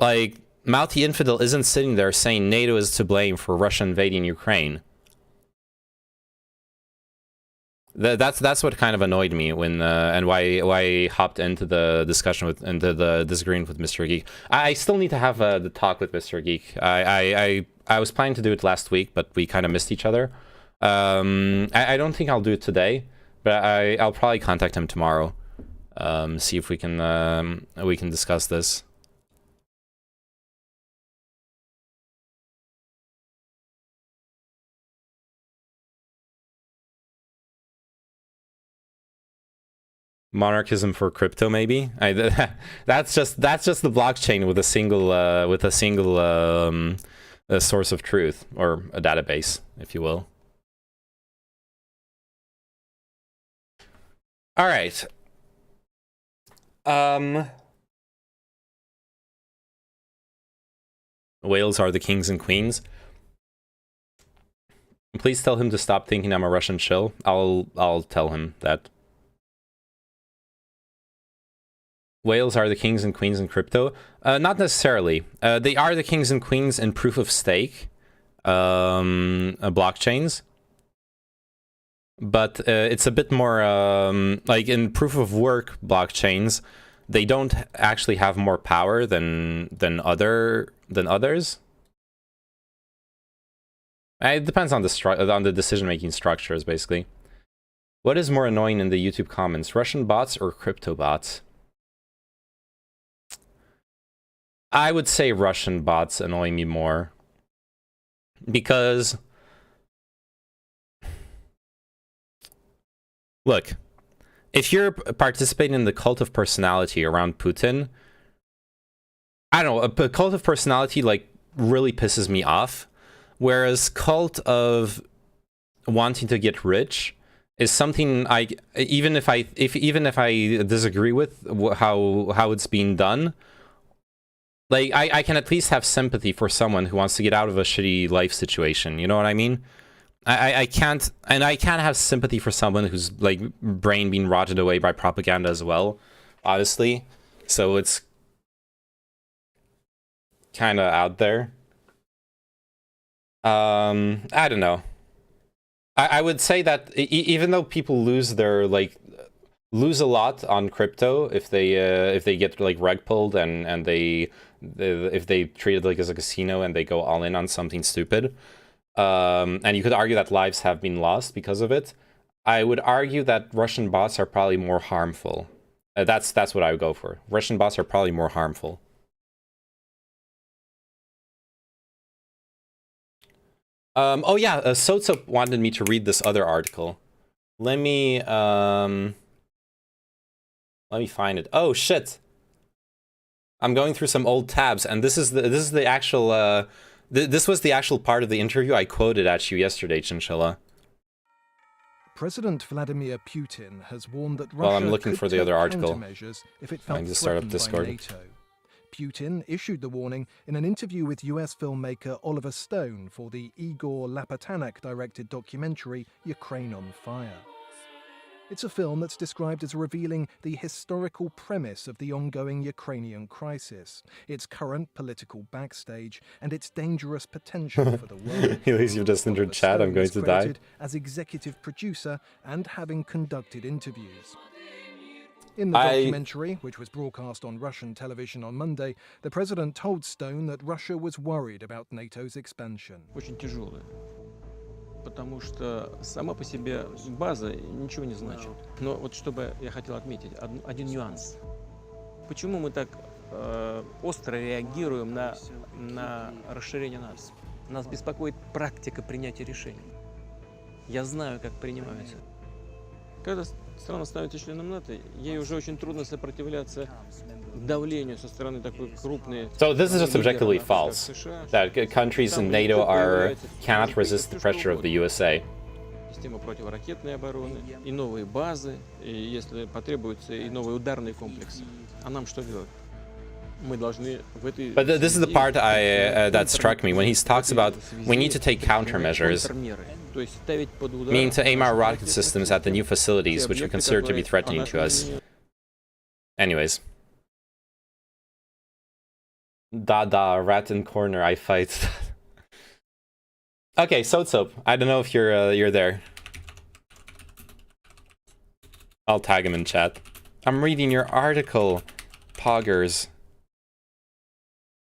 like, Mouth Infidel isn't sitting there saying NATO is to blame for Russia invading Ukraine. That's what kind of annoyed me when and why I hopped into the discussion into the disagreement with Mr. Geek. I still need to have the talk with Mr. Geek. I was planning to do it last week, but we kind of missed each other. I don't think I'll do it today, but I'll probably contact him tomorrow. See if we can discuss this. Monarchism for crypto, maybe. That's just the blockchain with a single source of truth, or a database, if you will. All right. Whales are the kings and queens. Please tell him to stop thinking I'm a Russian shill. I'll tell him that. Whales are the kings and queens in crypto? Not necessarily. They are the kings and queens in proof of stake blockchains. But it's a bit more like in proof of work blockchains, they don't actually have more power than others. It depends on the decision-making structures, basically. What is more annoying in the YouTube comments, Russian bots or crypto bots? I would say Russian bots annoy me more. Because, look, if you're participating in the cult of personality around Putin, I don't know, a cult of personality, like, really pisses me off. Whereas cult of wanting to get rich is something even if I disagree with how it's being done, like, I can at least have sympathy for someone who wants to get out of a shitty life situation. You know what I mean? I can't have sympathy for someone who's, like, brain being rotted away by propaganda as well, honestly. So it's kind of out there. I don't know. I would say that even though people lose their, like, lose a lot on crypto if they get like rug pulled and if they treat it like as a casino and they go all in on something stupid. And you could argue that lives have been lost because of it. I would argue that Russian bots are probably more harmful. That's what I would go for. Russian bots are probably more harmful. Oh yeah, Sotsop wanted me to read this other article. Let me find it. Oh shit! I'm going through some old tabs, and this is the actual this was the actual part of the interview I quoted at you yesterday, Chinchilla. President Vladimir Putin has warned that Well, Russia I'm looking could for the take other article. countermeasures if it I felt can just start up threatened Discord. by NATO. Putin issued the warning in an interview with US filmmaker Oliver Stone for the Igor Lapatanak-directed documentary Ukraine on Fire. It's a film that's described as revealing the historical premise of the ongoing Ukrainian crisis, its current political backstage, and its dangerous potential for the world. Elise, you've just entered Oliver chat. I'm Stone going is to die. credited as executive producer and having conducted interviews. In the documentary, which was broadcast on Russian television on Monday, the president told Stone that Russia was worried about NATO's expansion. Очень тяжелая, потому что сама по себе база ничего не значит. Но вот чтобы я хотел отметить один нюанс. Почему мы так остро реагируем на расширение НАТО? Нас беспокоит практика принятия решений. Я знаю, как принимаются. Когда страна становится членом НАТО, ей уже очень трудно сопротивляться давлению со стороны такой крупной. So this is just objectively false. That countries in NATO cannot resist the pressure of the USA. Система противоракетной обороны и новые базы, и если потребуется, и новые ударные комплексы. А нам что делать? Мы должны в этой. But this is the part that struck me when he talks about we need to take countermeasures, meaning to aim our rocket systems at the new facilities which we consider to be threatening to us. Anyways. Rat in corner, I fight. Okay, Sotsop, I don't know if you're there. I'll tag him in chat. I'm reading your article, Poggers.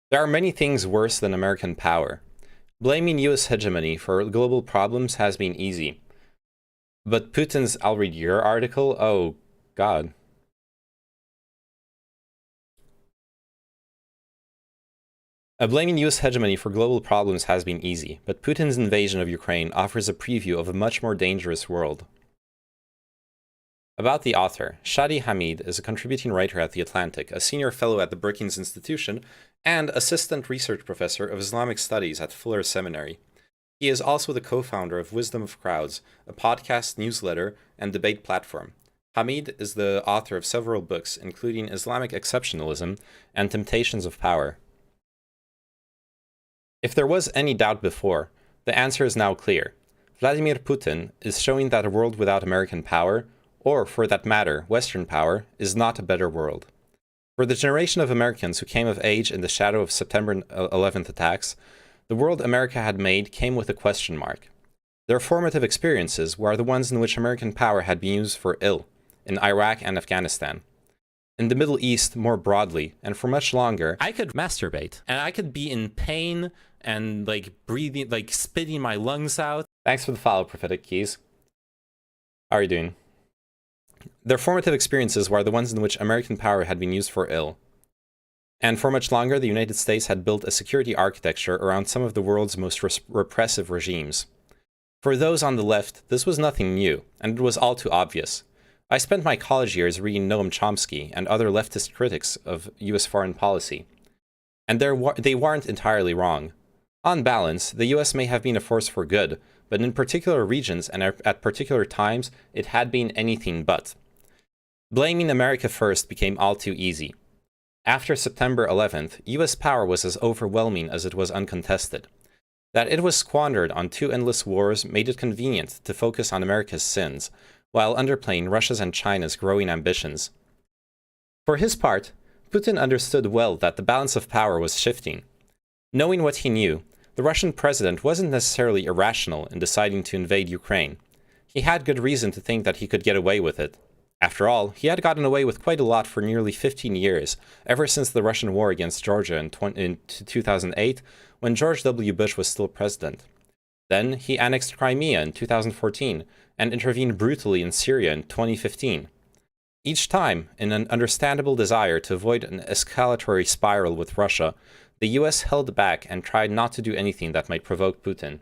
There are many things worse than American power. Blaming US hegemony for global problems has been easy. But Putin's... I'll read your article? Oh, God. Blaming US hegemony for global problems has been easy, but Putin's invasion of Ukraine offers a preview of a much more dangerous world. About the author, Shadi Hamid is a contributing writer at The Atlantic, a senior fellow at the Brookings Institution, and assistant research professor of Islamic Studies at Fuller Seminary. He is also the co-founder of Wisdom of Crowds, a podcast, newsletter, and debate platform. Hamid is the author of several books, including Islamic Exceptionalism and Temptations of Power. If there was any doubt before, the answer is now clear. Vladimir Putin is showing that a world without American power, or for that matter, Western power, is not a better world. For the generation of Americans who came of age in the shadow of September 11th attacks, the world America had made came with a question mark. Their formative experiences were the ones in which American power had been used for ill, in Iraq and Afghanistan. In the Middle East, more broadly, and for much longer, I could masturbate, and I could be in pain and, breathing, spitting my lungs out. Thanks for the follow, Prophetic Keys. How are you doing? Their formative experiences were the ones in which American power had been used for ill. And for much longer, the United States had built a security architecture around some of the world's most repressive regimes. For those on the left, this was nothing new, and it was all too obvious. I spent my college years reading Noam Chomsky and other leftist critics of US foreign policy. And they weren't entirely wrong. On balance, the US may have been a force for good, but in particular regions and at particular times, it had been anything but. Blaming America first became all too easy. After September 11th, US power was as overwhelming as it was uncontested. That it was squandered on two endless wars made it convenient to focus on America's sins, while underplaying Russia's and China's growing ambitions. For his part, Putin understood well that the balance of power was shifting. Knowing what he knew, the Russian president wasn't necessarily irrational in deciding to invade Ukraine. He had good reason to think that he could get away with it. After all, he had gotten away with quite a lot for nearly 15 years, ever since the Russian war against Georgia in 2008, when George W. Bush was still president. Then, he annexed Crimea in 2014, and intervened brutally in Syria in 2015. Each time, in an understandable desire to avoid an escalatory spiral with Russia, the US held back and tried not to do anything that might provoke Putin.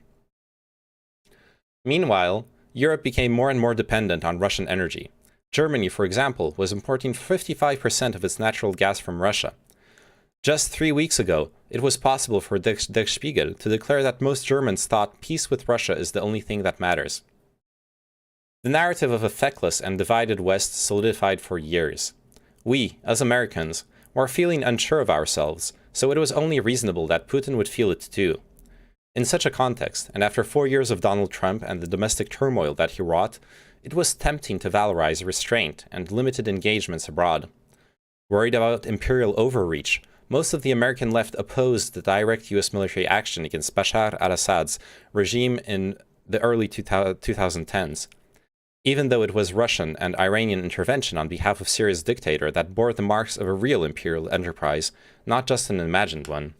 Meanwhile, Europe became more and more dependent on Russian energy. Germany, for example, was importing 55% of its natural gas from Russia. Just 3 weeks ago, it was possible for Der Spiegel to declare that most Germans thought peace with Russia is the only thing that matters. The narrative of a feckless and divided West solidified for years. We, as Americans, were feeling unsure of ourselves, so it was only reasonable that Putin would feel it too. In such a context, and after 4 years of Donald Trump and the domestic turmoil that he wrought, it was tempting to valorize restraint and limited engagements abroad. Worried about imperial overreach, most of the American left opposed the direct US military action against Bashar al-Assad's regime in the early 2010s. Even though it was Russian and Iranian intervention on behalf of Syria's dictator that bore the marks of a real imperial enterprise, not just an imagined one.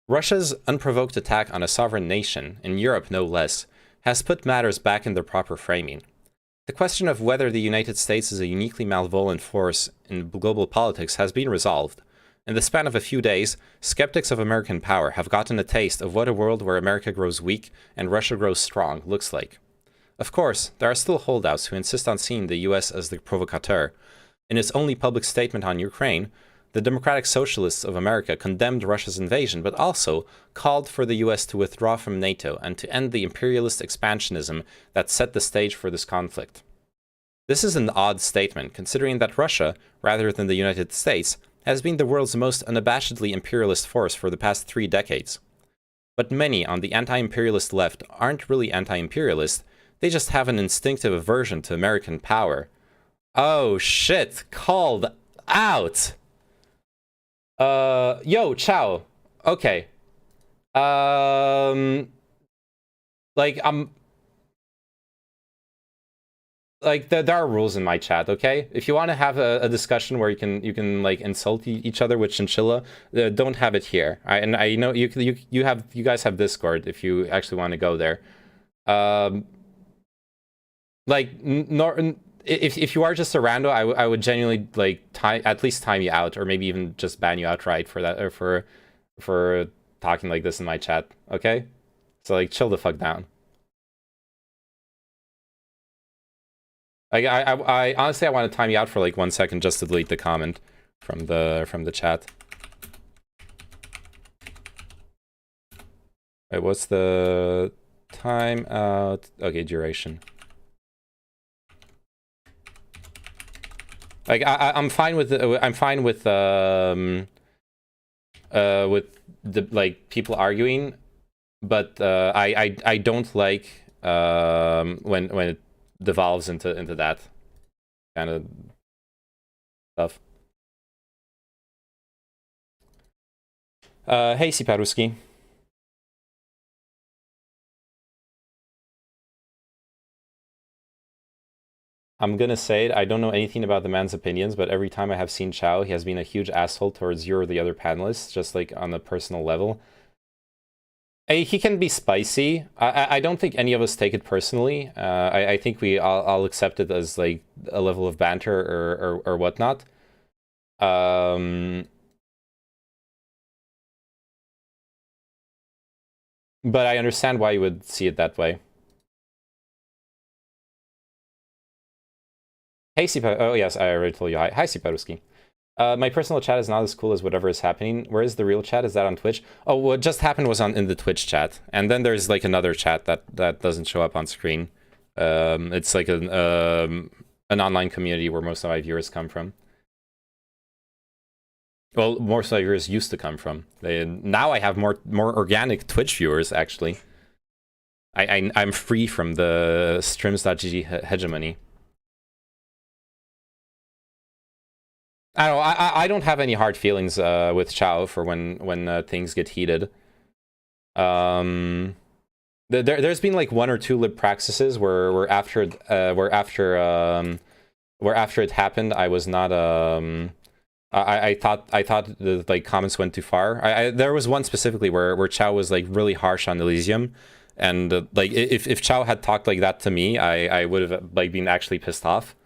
Russia's unprovoked attack on a sovereign nation, in Europe no less, has put matters back in their proper framing. The question of whether the United States is a uniquely malevolent force in global politics has been resolved. In the span of a few days, skeptics of American power have gotten a taste of what a world where America grows weak and Russia grows strong looks like. Of course, there are still holdouts who insist on seeing the US as the provocateur. In its only public statement on Ukraine, the Democratic Socialists of America condemned Russia's invasion, but also called for the US to withdraw from NATO and to end the imperialist expansionism that set the stage for this conflict. This is an odd statement, considering that Russia, rather than the United States, has been the world's most unabashedly imperialist force for the past 3 decades. But many on the anti-imperialist left aren't really anti-imperialist, they just have an instinctive aversion to American power. Oh shit, called out! Yo, Chow. Okay. There are rules in my chat, okay? If you want to have a discussion where you can like insult each other with chinchilla, don't have it here. And I know you guys have Discord if you actually want to go there. If you are just a rando, I would genuinely like at least time you out, or maybe even just ban you outright for that, or for talking like this in my chat. Okay, so like chill the fuck down. Like I honestly I want to time you out for like 1 second just to delete the comment from the chat. Wait, what's the timeout? Okay, duration. Like I'm fine with the like people arguing, but I don't like when it devolves into that kind of stuff. Hey Siparuski. I'm gonna say it, I don't know anything about the man's opinions, but every time I have seen Chow, he has been a huge asshole towards you or the other panelists, just like on a personal level. Hey, he can be spicy. I don't think any of us take it personally. I think we all accept it as like a level of banter or whatnot. But I understand why you would see it that way. Hey, oh yes, I already told you hi. Hi, Siparuski. My personal chat is not as cool as whatever is happening. Where is the real chat? Is that on Twitch? Oh, what just happened was in the Twitch chat. And then there's like another chat that doesn't show up on screen. It's like an online community where most of my viewers come from. Well, most of my viewers used to come from. Now I have more organic Twitch viewers, actually. I'm free from the streams.gg hegemony. I don't know, I don't have any hard feelings with Chow for when things get heated. There's been like 1 or 2 lib practices where after it happened, I was not I thought the like comments went too far. There was one specifically where Chow was like really harsh on Elysium, and like if Chow had talked like that to me, I would have like been actually pissed off.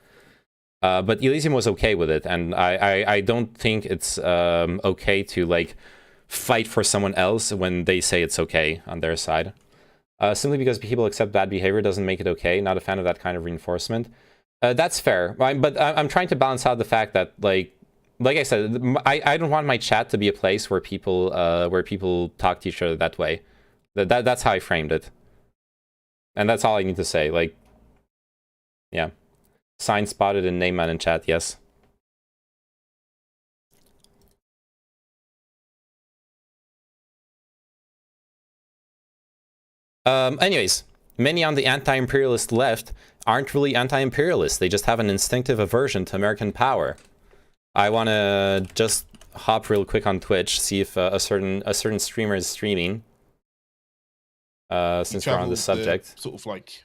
But Elysium was okay with it, and I don't think it's okay to like fight for someone else when they say it's okay on their side. Simply because people accept bad behavior doesn't make it okay. Not a fan of that kind of reinforcement. That's fair, but I'm trying to balance out the fact that like I said, I don't want my chat to be a place where people talk to each other that way. That's how I framed it, and that's all I need to say. Like, yeah, sign spotted in name man in chat. Yes. Anyways, many on the anti-imperialist left aren't really anti-imperialist. They just have an instinctive aversion to American power. I want to just hop real quick on Twitch, see if a certain streamer is streaming. Since we're on the subject, sort of like.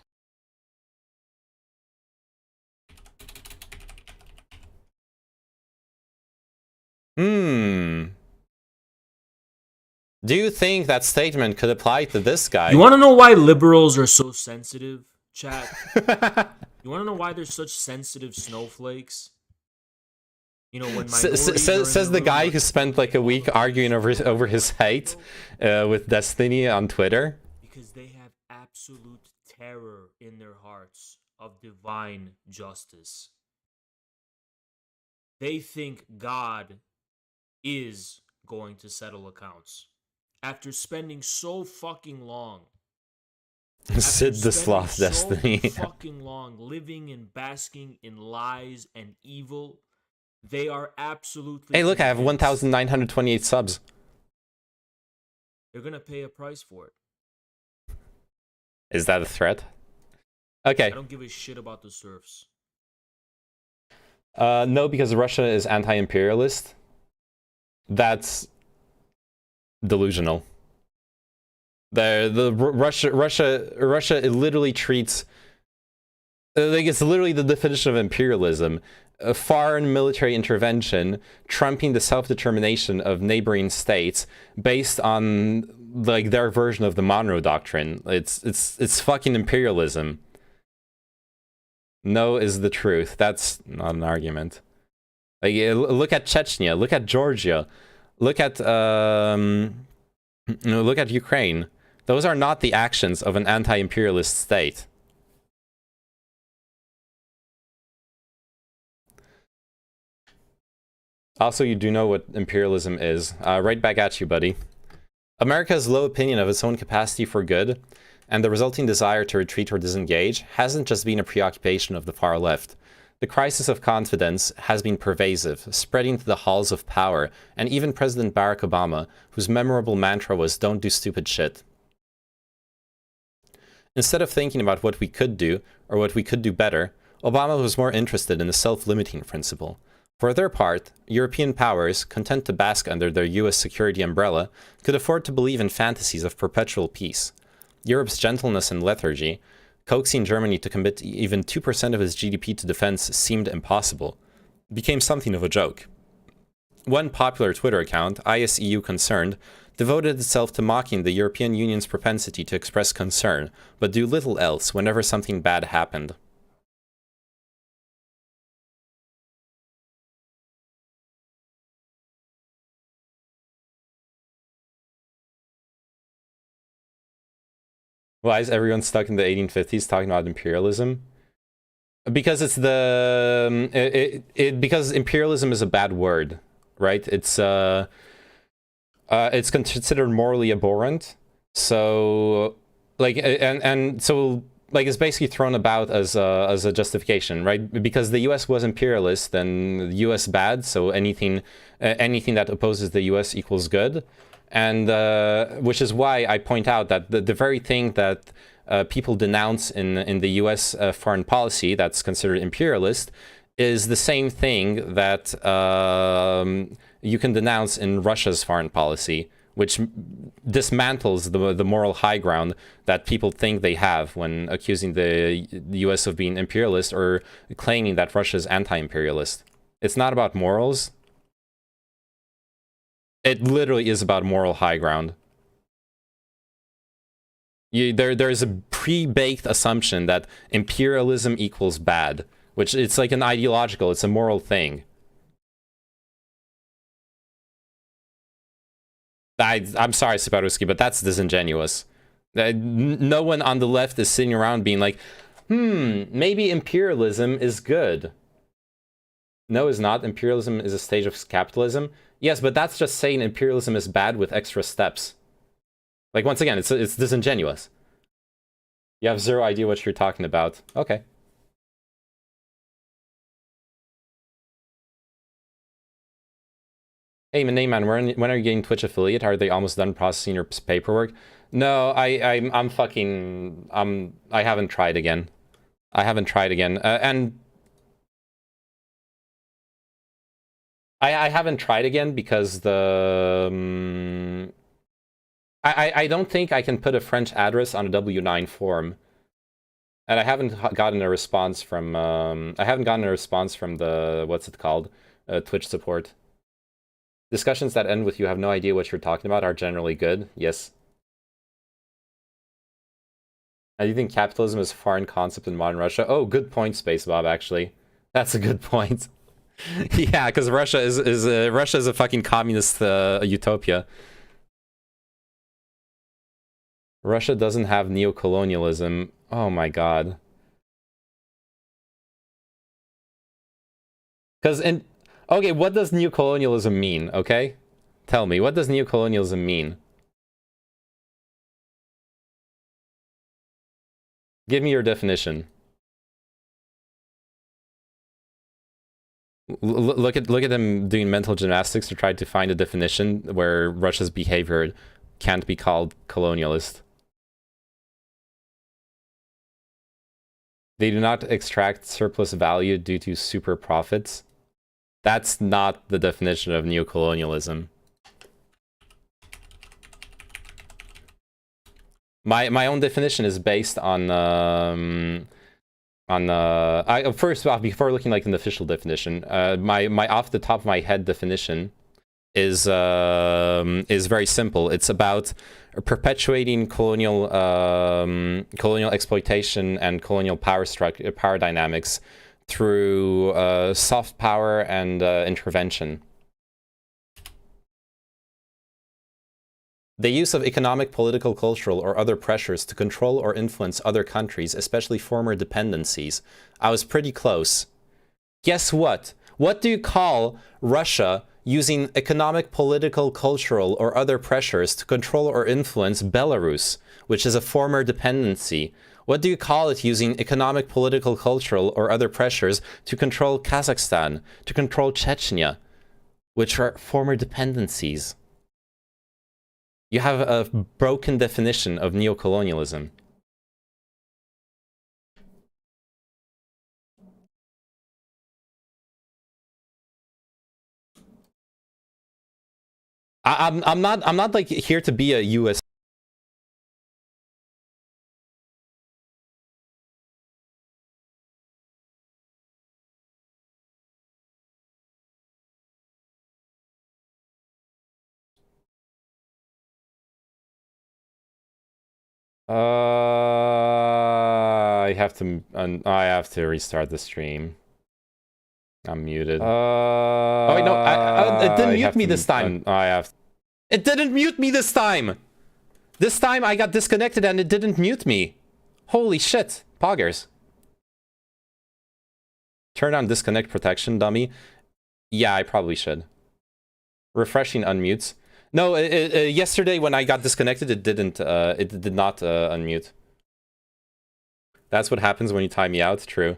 Do you think that statement could apply to this guy? You want to know why liberals are so sensitive, chat? You want to know why they're such sensitive snowflakes? You know, when says the guy who spent like a week arguing over his hate with Destiny on Twitter. Because they have absolute terror in their hearts of divine justice. They think God is going to settle accounts. After spending so fucking long, Sid the Sloth Destiny, fucking long living and basking in lies and evil, they are absolutely. Hey, look! I have 1,928 subs. They're gonna pay a price for it. Is that a threat? Okay. I don't give a shit about the serfs. No, because Russia is anti-imperialist. That's delusional. Russia it literally treats like it's literally the definition of imperialism. A foreign military intervention trumping the self-determination of neighboring states based on like their version of the Monroe Doctrine. It's fucking imperialism. No is the truth. That's not an argument. Like, look at Chechnya, look at Georgia, look at Ukraine. Those are not the actions of an anti-imperialist state. Also, you do know what imperialism is. Right back at you, buddy. America's low opinion of its own capacity for good and the resulting desire to retreat or disengage hasn't just been a preoccupation of the far left. The crisis of confidence has been pervasive, spreading to the halls of power, and even President Barack Obama, whose memorable mantra was, "Don't do stupid shit." Instead of thinking about what we could do, or what we could do better, Obama was more interested in the self-limiting principle. For their part, European powers, content to bask under their US security umbrella, could afford to believe in fantasies of perpetual peace. Europe's gentleness and lethargy, coaxing Germany to commit even 2% of its GDP to defense seemed impossible, became something of a joke. One popular Twitter account, ISEU Concerned, devoted itself to mocking the European Union's propensity to express concern, but do little else whenever something bad happened. Why is everyone stuck in the 1850s talking about imperialism? Because it's because imperialism is a bad word, right? It's considered morally abhorrent. So like so it's basically thrown about as a justification, right? Because the US was imperialist, then the US bad, so anything that opposes the US equals good. And which is why I point out that the very thing that people denounce in the US foreign policy that's considered imperialist is the same thing that you can denounce in Russia's foreign policy, which dismantles the moral high ground that people think they have when accusing the US of being imperialist or claiming that Russia is anti-imperialist. It's not about morals. It literally is about moral high ground. There is a pre-baked assumption that imperialism equals bad, which it's like an ideological, it's a moral thing. I'm sorry, Siparuski, but that's disingenuous. No one on the left is sitting around being like, maybe imperialism is good. No, it's not. Imperialism is a stage of capitalism. Yes, but that's just saying imperialism is bad with extra steps. Like, once again, it's disingenuous. You have zero idea what you're talking about. Okay. Hey, Neyman, when are you getting Twitch affiliate? Are they almost done processing your paperwork? No, I'm fucking... I haven't tried again. I haven't tried again. And... I haven't tried again because the... I don't think I can put a French address on a W9 form. And I haven't gotten a response from... I haven't gotten a response from the... What's it called? Twitch support. Discussions that end with you have no idea what you're talking about are generally good. Yes. Do you think capitalism is a foreign concept in modern Russia? Oh, good point, Space Bob, actually. That's a good point. Yeah, because Russia is a fucking communist utopia. Russia doesn't have neocolonialism. Oh my god. Because in... Okay, what does neocolonialism mean, okay? Tell me, what does neocolonialism mean? Give me your definition. Look at them doing mental gymnastics to try to find a definition where Russia's behavior can't be called colonialist. They do not extract surplus value due to super profits. That's not the definition of neocolonialism. My own definition is based on first off, before looking like an official definition, my off the top of my head definition is very simple. It's about perpetuating colonial exploitation and colonial power dynamics through soft power and intervention. The use of economic, political, cultural, or other pressures to control or influence other countries, especially former dependencies. I was pretty close. Guess what? What do you call Russia using economic, political, cultural, or other pressures to control or influence Belarus, which is a former dependency? What do you call it using economic, political, cultural, or other pressures to control Kazakhstan, to control Chechnya, which are former dependencies? You have a broken definition of neocolonialism. I'm not like here to be a US. I have to restart the stream. I'm muted. Oh wait, no, it didn't mute me this time. It didn't mute me this time. This time I got disconnected and it didn't mute me. Holy shit, poggers. Turn on disconnect protection, dummy. Yeah, I probably should. Refreshing unmutes. No, yesterday when I got disconnected, it didn't. It did not unmute. That's what happens when you time me out. True.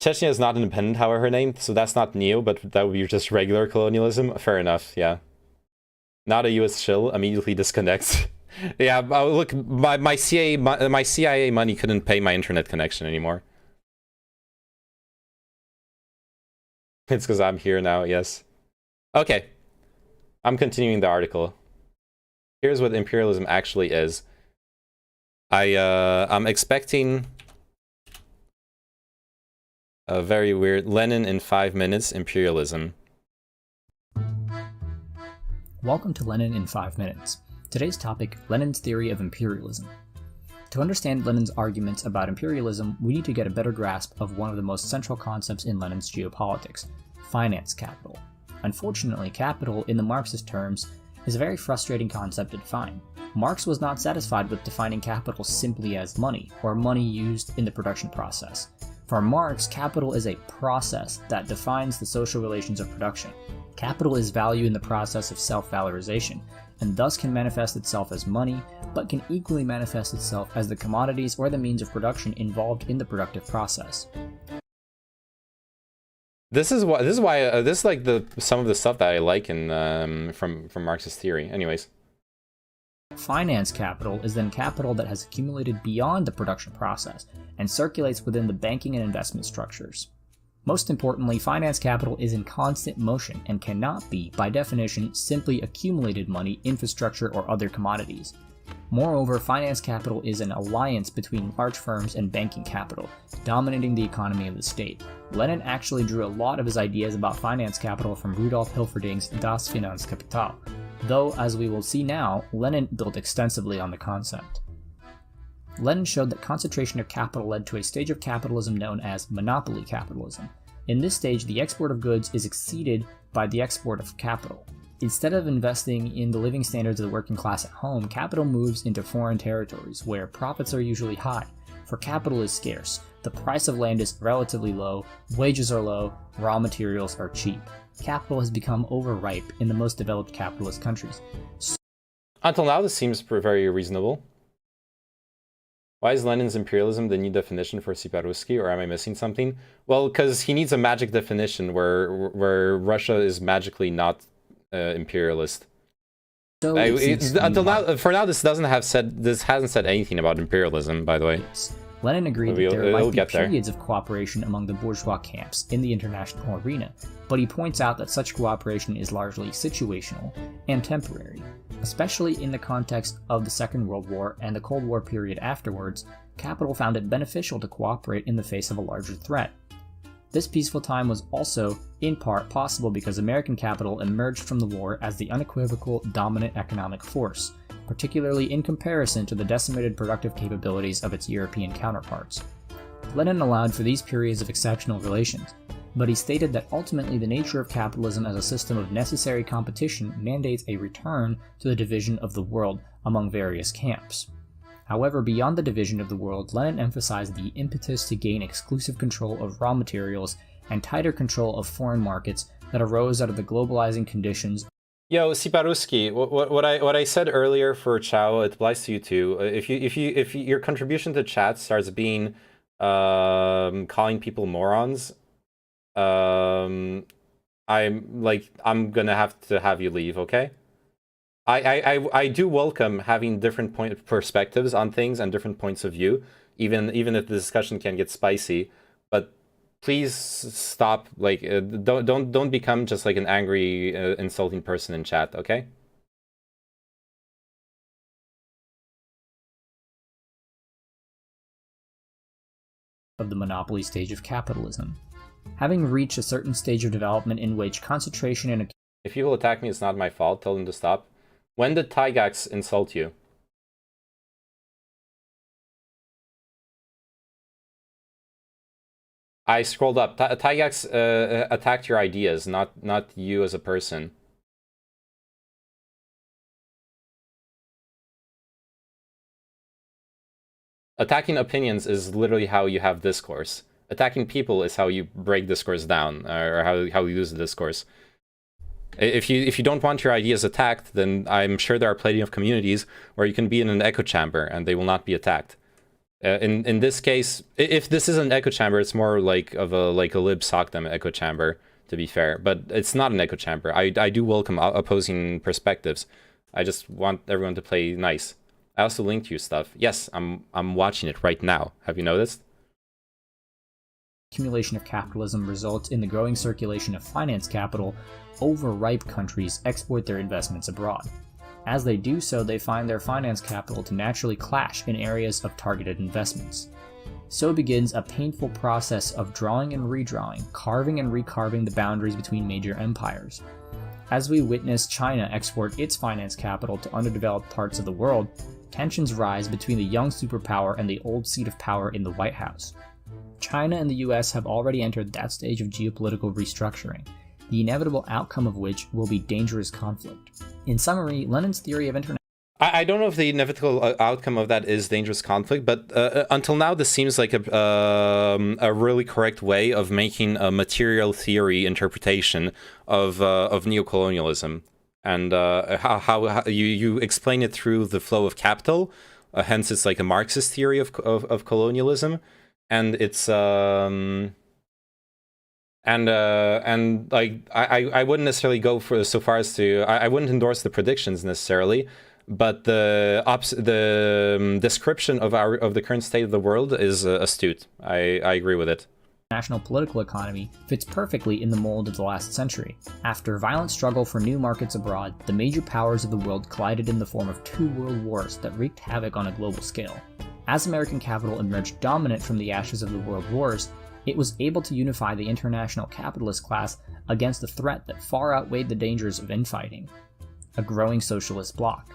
Chechnya is not independent, however, her name, so that's not neo, but that would be just regular colonialism. Fair enough. Yeah. Not a US shill. Immediately disconnects. Yeah. Look, my CIA money couldn't pay my internet connection anymore. It's because I'm here now. Yes. Okay. I'm continuing the article. Here's what imperialism actually is. I'm expecting a very weird Lenin in 5 minutes imperialism. Welcome to Lenin in 5 minutes. Today's topic, Lenin's theory of imperialism. To understand Lenin's arguments about imperialism, we need to get a better grasp of one of the most central concepts in Lenin's geopolitics, finance capital. Unfortunately, capital, in the Marxist terms, is a very frustrating concept to define. Marx was not satisfied with defining capital simply as money, or money used in the production process. For Marx, capital is a process that defines the social relations of production. Capital is value in the process of self-valorization, and thus can manifest itself as money, but can equally manifest itself as the commodities or the means of production involved in the productive process. This is why this is like some of the stuff that I like in from Marxist theory. Anyways. Finance capital is then capital that has accumulated beyond the production process and circulates within the banking and investment structures. Most importantly, finance capital is in constant motion and cannot be, by definition, simply accumulated money, infrastructure, or other commodities. Moreover, finance capital is an alliance between large firms and banking capital, dominating the economy of the state. Lenin actually drew a lot of his ideas about finance capital from Rudolf Hilferding's Das Finanzkapital, though, as we will see now, Lenin built extensively on the concept. Lenin showed that concentration of capital led to a stage of capitalism known as monopoly capitalism. In this stage, the export of goods is exceeded by the export of capital. Instead of investing in the living standards of the working class at home, capital moves into foreign territories, where profits are usually high, for capital is scarce, the price of land is relatively low, wages are low, raw materials are cheap. Capital has become overripe in the most developed capitalist countries. Until now, this seems very reasonable. Why is Lenin's imperialism the new definition for Siparuski, or am I missing something? Well, because he needs a magic definition where Russia is magically not imperialist. So until now, for now, this hasn't said anything about imperialism, by the way. Lenin agreed that there might be periods of cooperation among the bourgeois camps in the international arena, but he points out that such cooperation is largely situational and temporary. Especially in the context of the Second World War and the Cold War period afterwards, capital found it beneficial to cooperate in the face of a larger threat. This peaceful time was also, in part, possible because American capital emerged from the war as the unequivocal dominant economic force, particularly in comparison to the decimated productive capabilities of its European counterparts. Lenin allowed for these periods of exceptional relations, but he stated that ultimately the nature of capitalism as a system of necessary competition mandates a return to the division of the world among various camps. However, beyond the division of the world, Lenin emphasized the impetus to gain exclusive control of raw materials and tighter control of foreign markets that arose out of the globalizing conditions. Yo, Siparuski, what I said earlier for Chao, it applies to you too. If your contribution to chat starts being calling people morons, I'm gonna have to have you leave, okay? I do welcome having different perspectives on things and different points of view, even if the discussion can get spicy. But please stop. Don't become just like an angry, insulting person in chat, okay? Of the monopoly stage of capitalism. Having reached a certain stage of development in which concentration in a... If people attack me, it's not my fault. Tell them to stop. When did Tygax insult you? I scrolled up. Tygax attacked your ideas, not you as a person. Attacking opinions is literally how you have discourse. Attacking people is how you break discourse down, or how you use the discourse. If you don't want your ideas attacked, then I'm sure there are plenty of communities where you can be in an echo chamber and they will not be attacked. In this case, if this is an echo chamber, it's more like a lib sockdom echo chamber, to be fair. But it's not an echo chamber. I do welcome opposing perspectives. I just want everyone to play nice. I also linked you stuff. Yes, I'm watching it right now. Have you noticed? Accumulation of capitalism results in the growing circulation of finance capital. Overripe countries export their investments abroad. As they do so, they find their finance capital to naturally clash in areas of targeted investments. So begins a painful process of drawing and redrawing, carving and recarving the boundaries between major empires. As we witness China export its finance capital to underdeveloped parts of the world, tensions rise between the young superpower and the old seat of power in the White House. China and the US have already entered that stage of geopolitical restructuring, the inevitable outcome of which will be dangerous conflict. In summary, Lenin's theory of international... I don't know if the inevitable outcome of that is dangerous conflict, but until now this seems like a really correct way of making a material theory interpretation of neocolonialism. And how you explain it through the flow of capital, hence it's like a Marxist theory of colonialism. And it's and like I wouldn't necessarily go for so far as to I wouldn't endorse the predictions necessarily, but the description of the current state of the world is astute. I agree with it. National political economy fits perfectly in the mold of the last century. After violent struggle for new markets abroad, the major powers of the world collided in the form of 2 world wars that wreaked havoc on a global scale. As American capital emerged dominant from the ashes of the world wars, it was able to unify the international capitalist class against a threat that far outweighed the dangers of infighting: a growing socialist bloc.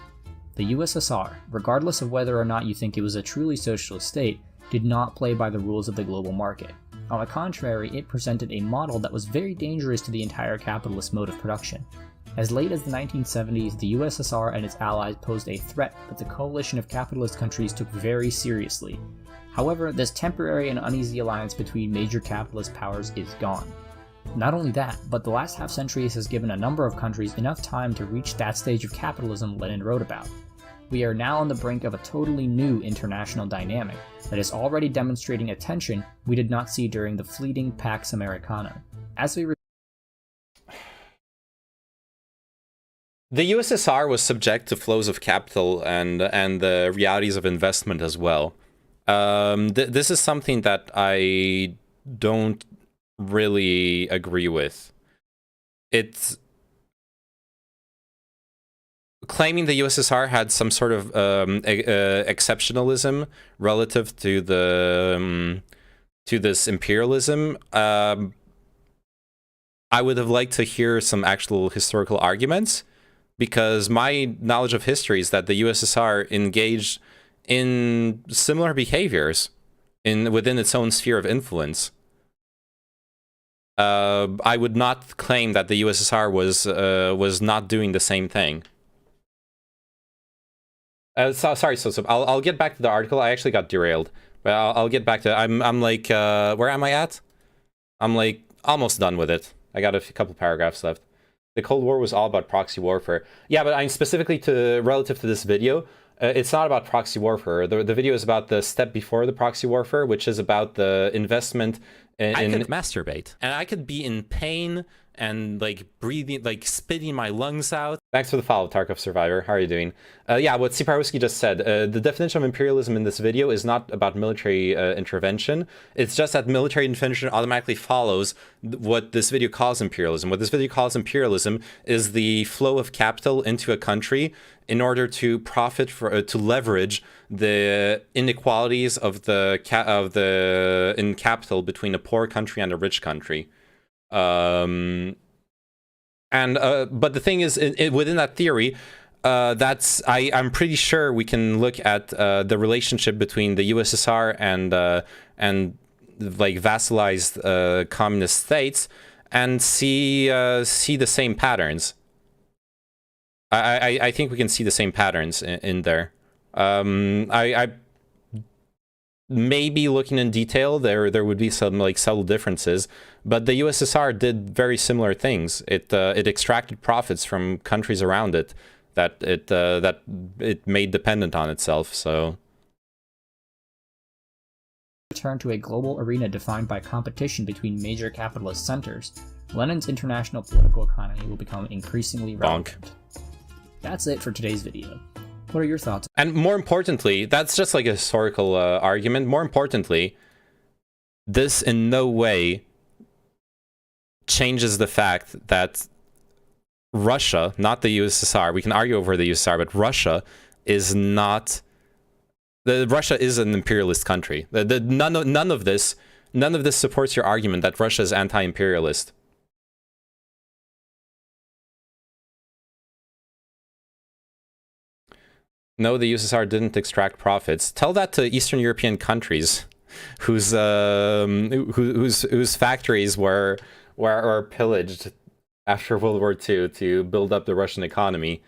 The USSR, regardless of whether or not you think it was a truly socialist state, did not play by the rules of the global market. On the contrary, it presented a model that was very dangerous to the entire capitalist mode of production. As late as the 1970s, the USSR and its allies posed a threat that the coalition of capitalist countries took very seriously. However, this temporary and uneasy alliance between major capitalist powers is gone. Not only that, but the last half-century has given a number of countries enough time to reach that stage of capitalism Lenin wrote about. We are now on the brink of a totally new international dynamic that is already demonstrating a tension we did not see during the fleeting Pax Americana. The USSR was subject to flows of capital and the realities of investment as well. This is something that I don't really agree with. It's claiming the USSR had some sort of exceptionalism relative to this imperialism. I would have liked to hear some actual historical arguments, because my knowledge of history is that the USSR engaged in similar behaviors within its own sphere of influence. I would not claim that the USSR was not doing the same thing. Sorry, I'll get back to the article. I actually got derailed, but I'll get back to. I'm like, where am I at? I'm like almost done with it. I got a couple paragraphs left. The Cold War was all about proxy warfare. Yeah, but I'm specifically relative to this video. It's not about proxy warfare. The video is about the step before the proxy warfare, which is about the investment in... I could masturbate, and I could be in pain and like breathing, like spitting my lungs out. Thanks for the follow, Tarkov Survivor. How are you doing? Yeah, what Siparowski just said, the definition of imperialism in this video is not about military intervention. It's just that military intervention automatically follows what this video calls imperialism. What this video calls imperialism is the flow of capital into a country in order to profit to leverage the inequalities of in capital between a poor country and a rich country. But the thing is, within that theory, I'm pretty sure we can look at the relationship between the USSR and like vassalized communist states and see the same patterns. I think we can see the same patterns in there. I maybe looking in detail, there would be some like subtle differences, but the USSR did very similar things. It extracted profits from countries around it that it made dependent on itself. So return to a global arena defined by competition between major capitalist centers, Lenin's international political economy will become increasingly relevant. That's it for today's video. What are your thoughts? And more importantly, that's just like a historical argument. More importantly, this in no way changes the fact that Russia, not the USSR, we can argue over the USSR, but Russia is not... Russia is an imperialist country. None of this supports your argument that Russia is anti-imperialist. No, the USSR didn't extract profits. Tell that to Eastern European countries whose factories were pillaged after World War II to build up the Russian economy.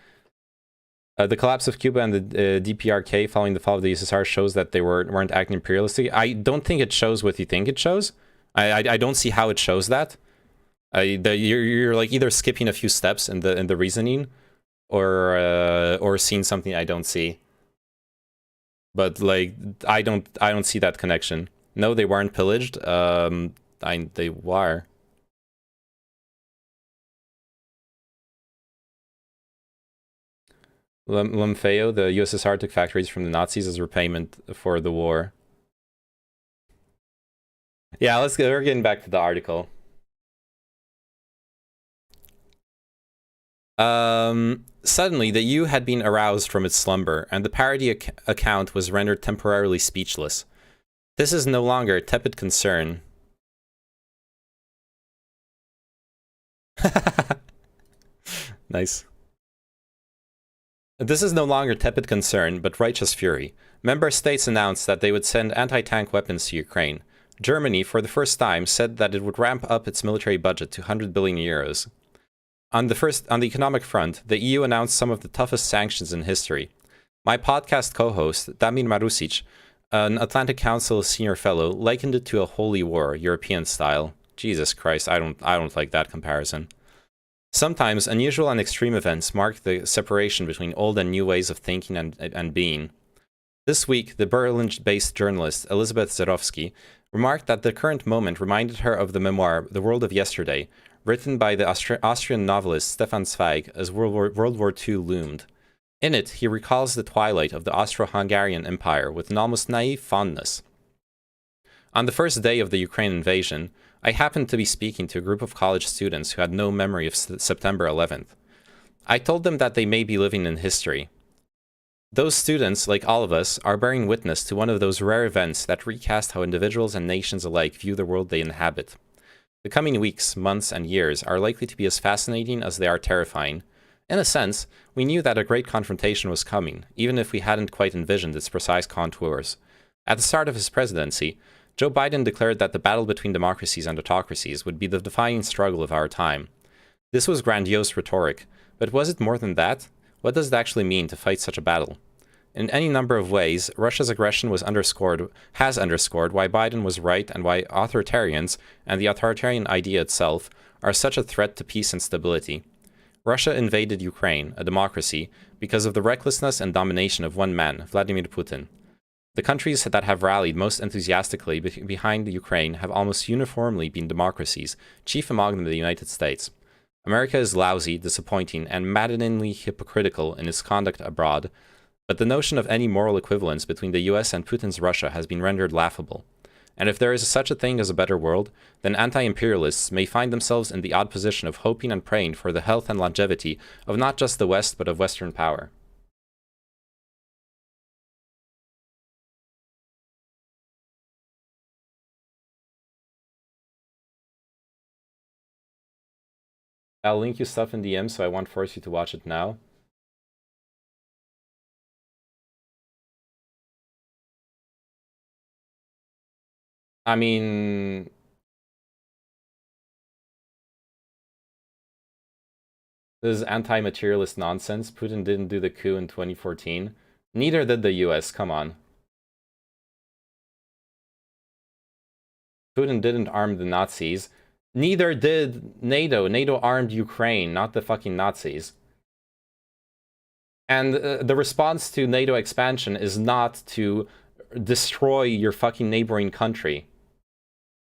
The collapse of Cuba and the DPRK following the fall of the USSR shows that they weren't acting imperialistically. I don't think it shows what you think it shows. I don't see how it shows that. You're like either skipping a few steps in the reasoning, or seeing something I don't see. But like I don't see that connection. No, they weren't pillaged. They were. Lemfeo, the USSR took factories from the Nazis as repayment for the war. Yeah, we're getting back to the article. Suddenly, the U had been aroused from its slumber, and the parody account was rendered temporarily speechless. This is no longer tepid concern. Nice. This is no longer tepid concern, but righteous fury. Member states announced that they would send anti-tank weapons to Ukraine. Germany, for the first time, said that it would ramp up its military budget to 100 billion euros. On the economic front, the EU announced some of the toughest sanctions in history. My podcast co-host, Damir Marusic, an Atlantic Council senior fellow, likened it to a holy war, European style. Jesus Christ, I don't like that comparison. Sometimes unusual and extreme events mark the separation between old and new ways of thinking and being. This week, the Berlin-based journalist Elizabeth Zerowski remarked that the current moment reminded her of the memoir The World of Yesterday, written by the Austrian novelist Stefan Zweig as World War II loomed. In it, he recalls the twilight of the Austro-Hungarian Empire with an almost naive fondness. On the first day of the Ukraine invasion, I happened to be speaking to a group of college students who had no memory of September 11th. I told them that they may be living in history. Those students, like all of us, are bearing witness to one of those rare events that recast how individuals and nations alike view the world they inhabit. The coming weeks, months, and years are likely to be as fascinating as they are terrifying. In a sense, we knew that a great confrontation was coming, even if we hadn't quite envisioned its precise contours. At the start of his presidency, Joe Biden declared that the battle between democracies and autocracies would be the defining struggle of our time. This was grandiose rhetoric, but was it more than that? What does it actually mean to fight such a battle? In any number of ways, Russia's aggression has underscored why Biden was right and why authoritarians, and the authoritarian idea itself, are such a threat to peace and stability. Russia invaded Ukraine, a democracy, because of the recklessness and domination of one man, Vladimir Putin. The countries that have rallied most enthusiastically behind Ukraine have almost uniformly been democracies, chief among them the United States. America is lousy, disappointing, and maddeningly hypocritical in its conduct abroad, but the notion of any moral equivalence between the US and Putin's Russia has been rendered laughable. And if there is such a thing as a better world, then anti-imperialists may find themselves in the odd position of hoping and praying for the health and longevity of not just the West, but of Western power. I'll link you stuff in DM, so I won't force you to watch it now. I mean... This is anti-materialist nonsense. Putin didn't do the coup in 2014. Neither did the US, come on. Putin didn't arm the Nazis. Neither did NATO. NATO armed Ukraine, not the fucking Nazis. And the response to NATO expansion is not to destroy your fucking neighboring country.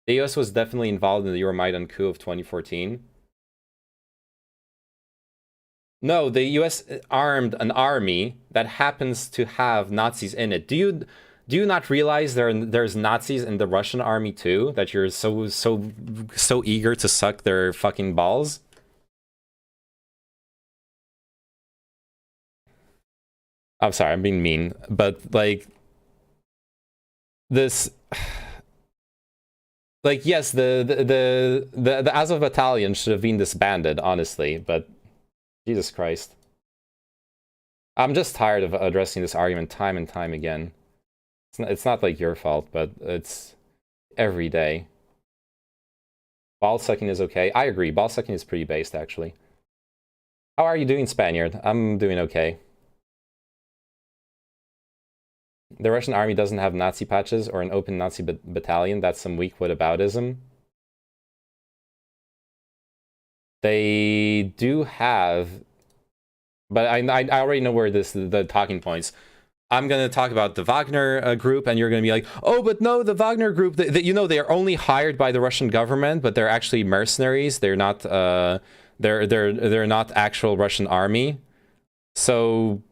The US was definitely involved in the Euromaidan coup of 2014. No, the US armed an army that happens to have Nazis in it. Do Do you not realize there's Nazis in the Russian army too? That you're so eager to suck their fucking balls? I'm sorry, I'm being mean, but like this, like yes, the Azov battalion should have been disbanded, honestly, but Jesus Christ. I'm just tired of addressing this argument time and time again. It's not like your fault, but it's every day. Ball sucking is okay. I agree, ball sucking is pretty based, actually. How are you doing, Spaniard? I'm doing okay. The Russian army doesn't have Nazi patches or an open Nazi battalion. That's some weak whataboutism. They do have... But I already know where the talking points. I'm going to talk about the Wagner group, and you're going to be like, oh, but no, the Wagner group, you know, they're only hired by the Russian government, but they're actually mercenaries. They're not, they're not actual Russian army. So,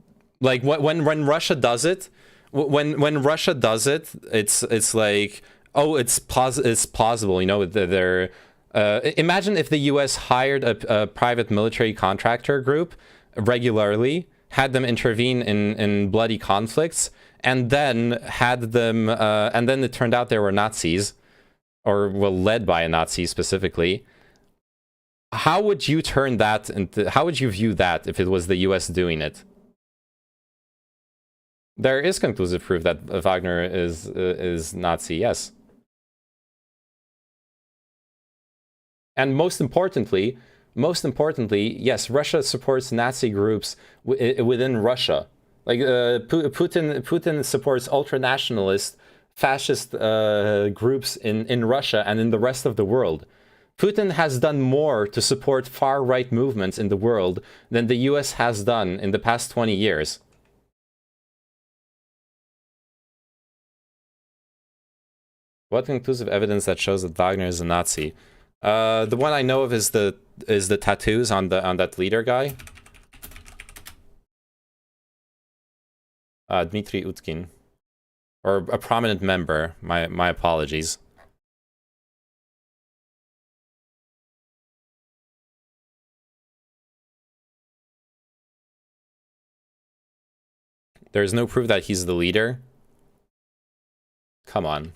like, when Russia does it, when Russia does it, it's like, oh, it's plausible, you know, they're... imagine if the US hired a private military contractor group regularly, had them intervene in bloody conflicts, and then had them, and then it turned out they were Nazis, or were led by a Nazi specifically. How would you turn that into, how would you view that if it was the US doing it? There is conclusive proof that Wagner is Nazi, yes. And most importantly, yes, Russia supports Nazi groups within Russia. Like Putin supports ultranationalist, fascist groups in Russia and in the rest of the world. Putin has done more to support far-right movements in the world than the US has done in the past 20 years. What conclusive evidence that shows that Wagner is a Nazi? The one I know of is the tattoos on that leader guy. Dmitry Utkin, or a prominent member. My apologies. There's no proof that he's the leader. Come on.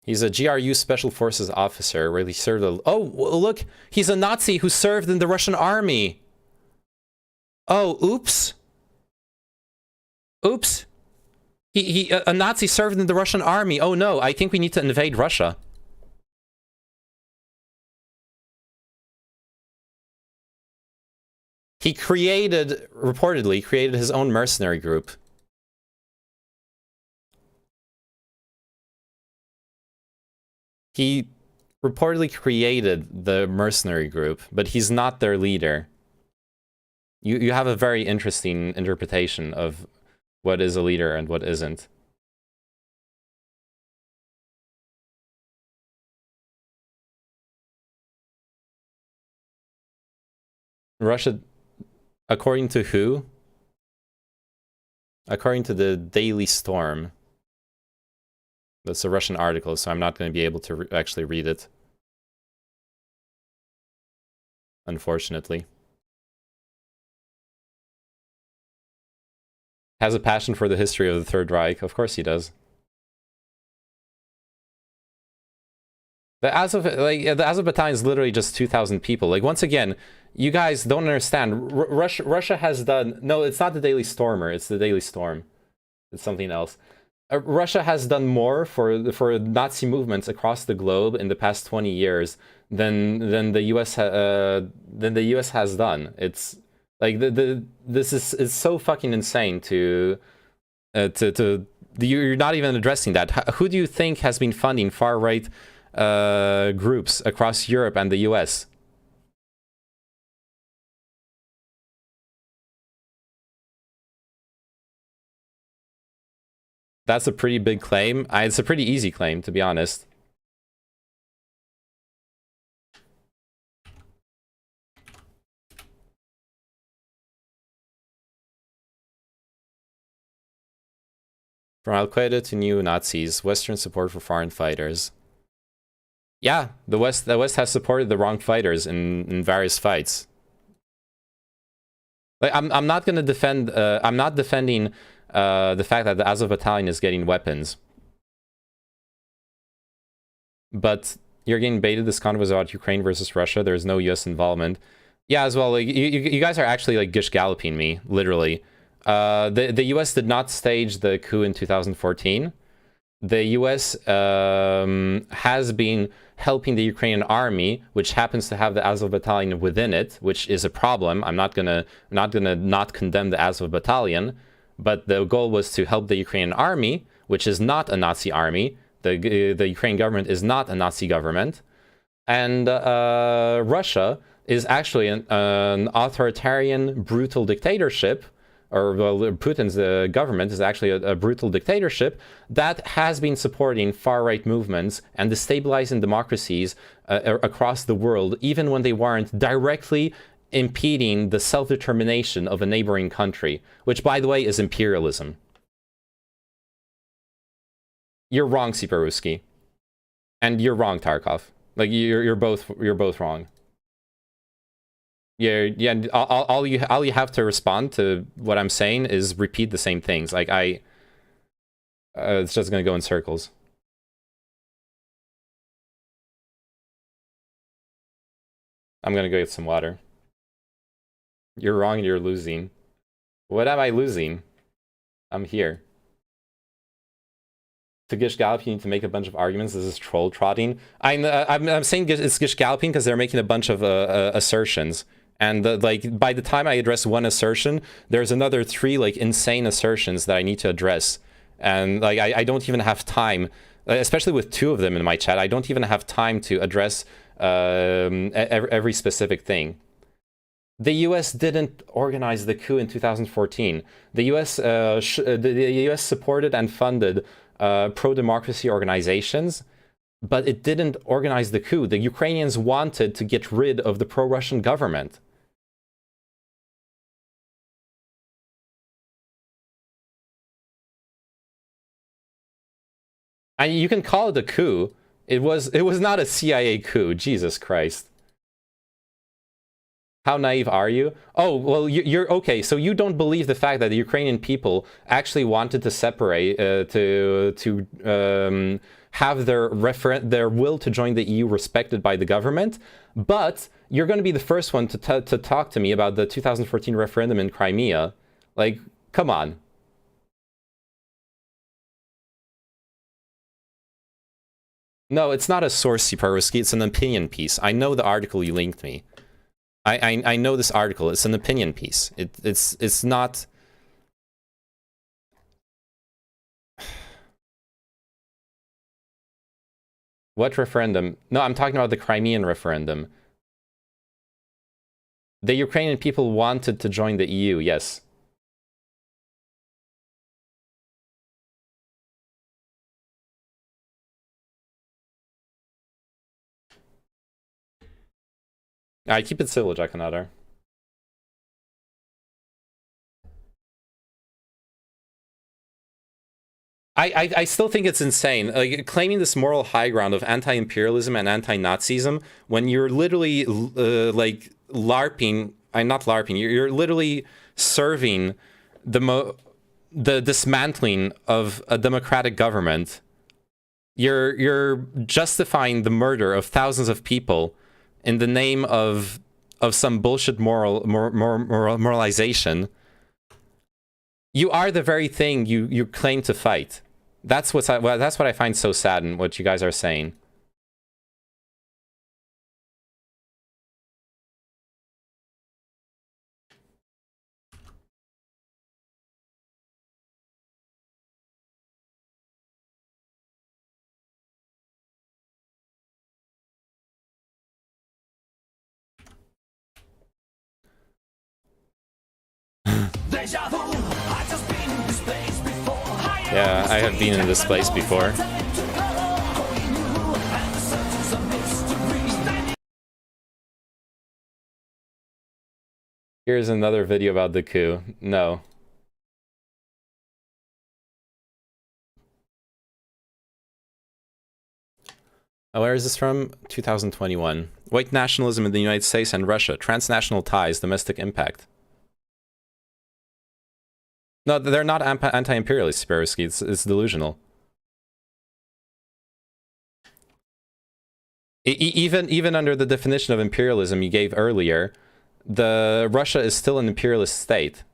He's a GRU Special Forces officer where he served a... Oh, look! He's a Nazi who served in the Russian army! Oh, oops! Oops! A Nazi served in the Russian army! Oh no, I think we need to invade Russia. He reportedly created his own mercenary group. He reportedly created the mercenary group, but he's not their leader. You have a very interesting interpretation of what is a leader and what isn't. Russia, according to who? According to the Daily Storm. That's a Russian article, so I'm not going to be able to actually read it. Unfortunately. Has a passion for the history of the Third Reich. Of course he does. The Azov battalion is literally just 2,000 people. Like, once again, you guys don't understand. Russia has done... No, it's not the Daily Stormer. It's the Daily Storm. It's something else. Russia has done more for Nazi movements across the globe in the past 20 years than the US has done. It's like this is so fucking insane to you're not even addressing that. Who do you think has been funding far right groups across Europe and the US? That's a pretty big claim. It's a pretty easy claim, to be honest. From Al Qaeda to neo-Nazis, Western support for foreign fighters. Yeah, the West has supported the wrong fighters in various fights. Like I'm not gonna defend. I'm not defending the fact that the Azov Battalion is getting weapons. But you're getting baited. This convo was about Ukraine versus Russia. There's no U.S. involvement. Yeah, as well. Like you guys are actually like gish galloping me, literally. The U.S. did not stage the coup in 2014. The U.S. Has been helping the Ukrainian army, which happens to have the Azov Battalion within it, which is a problem. I'm not gonna not condemn the Azov Battalion, but the goal was to help the Ukrainian army, which is not a Nazi army. The Ukrainian government is not a Nazi government, and Russia is actually an authoritarian, brutal dictatorship. Or well, Putin's government is actually a brutal dictatorship that has been supporting far-right movements and destabilizing democracies across the world, even when they weren't directly impeding the self-determination of a neighboring country, which, by the way, is imperialism. You're wrong, Siperuski. And you're wrong, Tarkov. Like, you're both wrong. Yeah. All you have to respond to what I'm saying is repeat the same things. Like it's just gonna go in circles. I'm gonna go get some water. You're wrong and you're losing. What am I losing? I'm here. To Gish Gallop, you need to make a bunch of arguments. This is troll trotting. I'm saying it's Gish Galloping because they're making a bunch of assertions. And like by the time I address one assertion, there's another 3 like insane assertions that I need to address. And like I don't even have time, especially with 2 of them in my chat. I don't even have time to address every specific thing. The U.S. didn't organize the coup in 2014. The U.S. supported and funded pro-democracy organizations, but it didn't organize the coup. The Ukrainians wanted to get rid of the pro-Russian government. And you can call it a coup. It was not a CIA coup. Jesus Christ. How naive are you? Oh, well, you're okay. So you don't believe the fact that the Ukrainian people actually wanted to separate, to have their will to join the EU respected by the government, but you're going to be the first one to talk to me about the 2014 referendum in Crimea. Like, come on. No, it's not a source, Siparuski. It's an opinion piece. I know the article you linked me. I know this article. It's an opinion piece. It's not. What referendum? No, I'm talking about the Crimean referendum. The Ukrainian people wanted to join the EU, yes. I keep it civil, Jackanader. I still think it's insane, like claiming this moral high ground of anti-imperialism and anti-Nazism when you're literally like LARPing. Not LARPing. You're literally serving the dismantling of a democratic government. You're justifying the murder of thousands of people in the name of some bullshit moralization. You are the very thing you claim to fight. That's what I find so sad in what you guys are saying. Yeah, I have been in this place before. Here's another video about the coup. No. Where is this from? 2021. White nationalism in the United States and Russia. Transnational ties, domestic impact. No, they're not anti-imperialist, Sparovsky. It's delusional. Even under the definition of imperialism you gave earlier, Russia is still an imperialist state.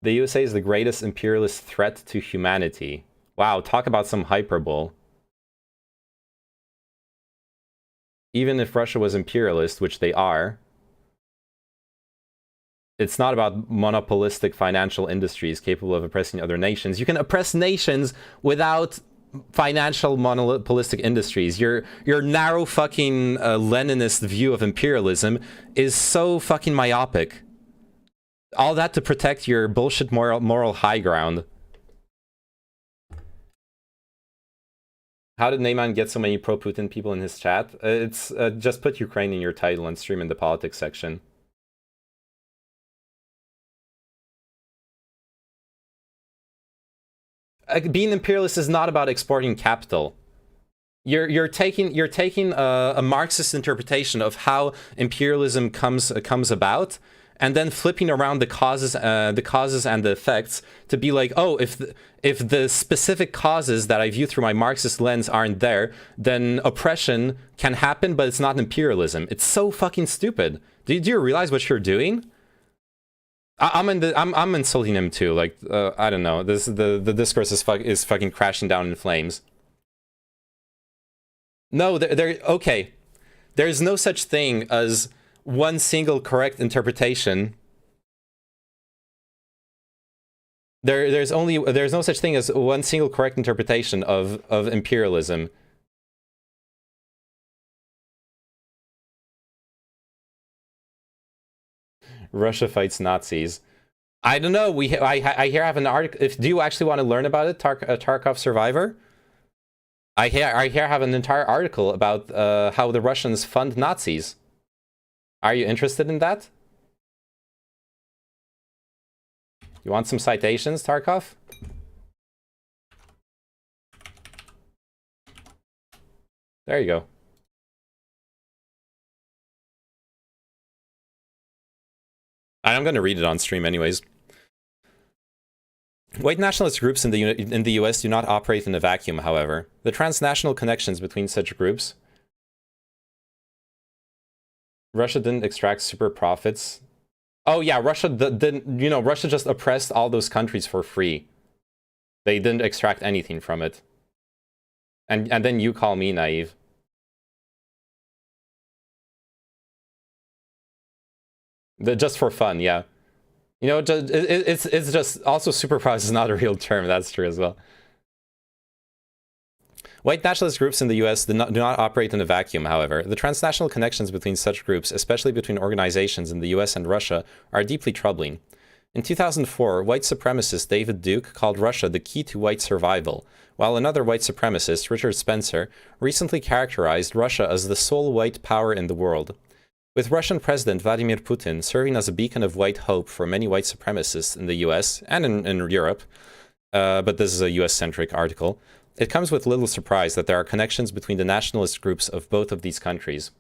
The USA is the greatest imperialist threat to humanity. Wow, talk about some hyperbole. Even if Russia was imperialist, which they are, it's not about monopolistic financial industries capable of oppressing other nations. You can oppress nations without financial monopolistic industries. Your narrow fucking Leninist view of imperialism is so fucking myopic. All that to protect your bullshit moral high ground. How did Neyman get so many pro-Putin people in his chat? It's just put Ukraine in your title and stream in the politics section. Being imperialist is not about exporting capital. You're taking a Marxist interpretation of how imperialism comes about, and then flipping around the causes and the effects to be like, oh, if the specific causes that I view through my Marxist lens aren't there, then oppression can happen, but it's not imperialism. It's so fucking stupid. Do you realize what you're doing? I'm insulting him too. Like I don't know. The discourse is fucking crashing down in flames. No, okay. There's no such thing as one single correct interpretation. There's no such thing as one single correct interpretation of imperialism. Russia fights Nazis. I don't know. I hear I have an article. Do you actually want to learn about it, Tarkov Survivor? I hear I have an entire article about how the Russians fund Nazis. Are you interested in that? You want some citations, Tarkov? There you go. I'm going to read it on stream anyways. White nationalist groups in the US do not operate in a vacuum, however. The transnational connections between such groups... Russia didn't extract super profits. Oh yeah, Russia didn't... You know, Russia just oppressed all those countries for free. They didn't extract anything from it. And then you call me naive. Just for fun, yeah. You know, it's just... Also, superpowers is not a real term, that's true as well. White nationalist groups in the US do not operate in a vacuum, however. The transnational connections between such groups, especially between organizations in the US and Russia, are deeply troubling. In 2004, white supremacist David Duke called Russia the key to white survival, while another white supremacist, Richard Spencer, recently characterized Russia as the sole white power in the world. With Russian President Vladimir Putin serving as a beacon of white hope for many white supremacists in the US and in Europe, but this is a US-centric article, it comes with little surprise that there are connections between the nationalist groups of both of these countries.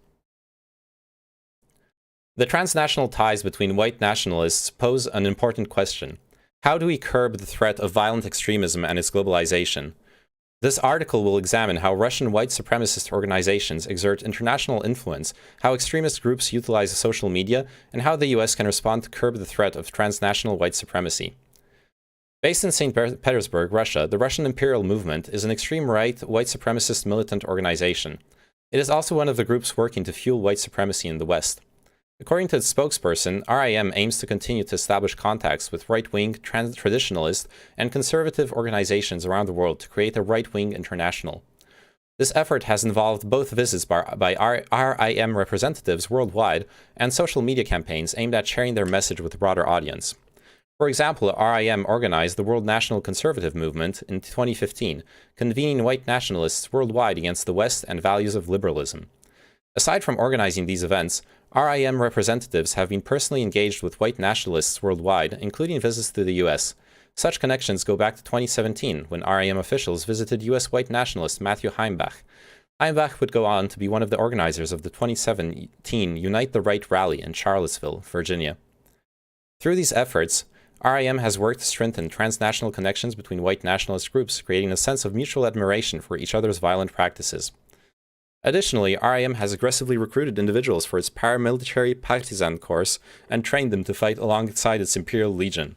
The transnational ties between white nationalists pose an important question. How do we curb the threat of violent extremism and its globalization? This article will examine how Russian white supremacist organizations exert international influence, how extremist groups utilize social media, and how the US can respond to curb the threat of transnational white supremacy. Based in St. Petersburg, Russia, the Russian Imperial Movement is an extreme-right, white supremacist militant organization. It is also one of the groups working to fuel white supremacy in the West. According to its spokesperson, RIM aims to continue to establish contacts with right-wing, traditionalist, and conservative organizations around the world to create a right-wing international. This effort has involved both visits by RIM representatives worldwide and social media campaigns aimed at sharing their message with a broader audience. For example, RIM organized the World National Conservative Movement in 2015, convening white nationalists worldwide against the West and values of liberalism. Aside from organizing these events, RIM representatives have been personally engaged with white nationalists worldwide, including visits to the US. Such connections go back to 2017, when RIM officials visited US white nationalist Matthew Heimbach. Heimbach would go on to be one of the organizers of the 2017 Unite the Right rally in Charlottesville, Virginia. Through these efforts, RIM has worked to strengthen transnational connections between white nationalist groups, creating a sense of mutual admiration for each other's violent practices. Additionally, RIM has aggressively recruited individuals for its paramilitary partisan corps and trained them to fight alongside its Imperial Legion.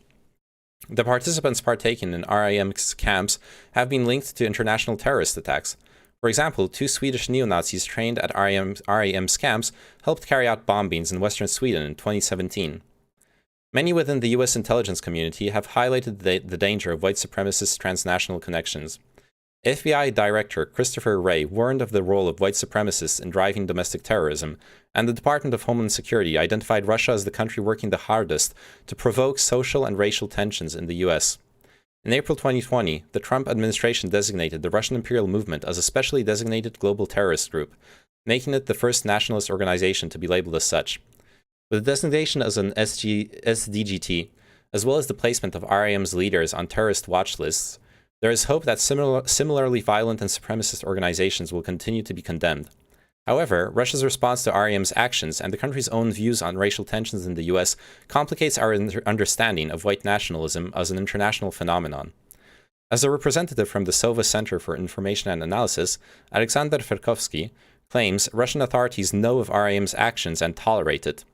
The participants partaking in RIM's camps have been linked to international terrorist attacks. For example, 2 Swedish neo-Nazis trained at RIM's camps helped carry out bombings in western Sweden in 2017. Many within the US intelligence community have highlighted the danger of white supremacist transnational connections. FBI Director Christopher Wray warned of the role of white supremacists in driving domestic terrorism, and the Department of Homeland Security identified Russia as the country working the hardest to provoke social and racial tensions in the US. In April 2020, the Trump administration designated the Russian Imperial Movement as a specially designated global terrorist group, making it the first nationalist organization to be labeled as such. With the designation as an SDGT, as well as the placement of RIM's leaders on terrorist watch lists, there is hope that similarly violent and supremacist organizations will continue to be condemned. However, Russia's response to RIM's actions and the country's own views on racial tensions in the US complicates our understanding of white nationalism as an international phenomenon. As a representative from the Sova Center for Information and Analysis, Alexander Ferkovsky claims Russian authorities know of RIM's actions and tolerate it.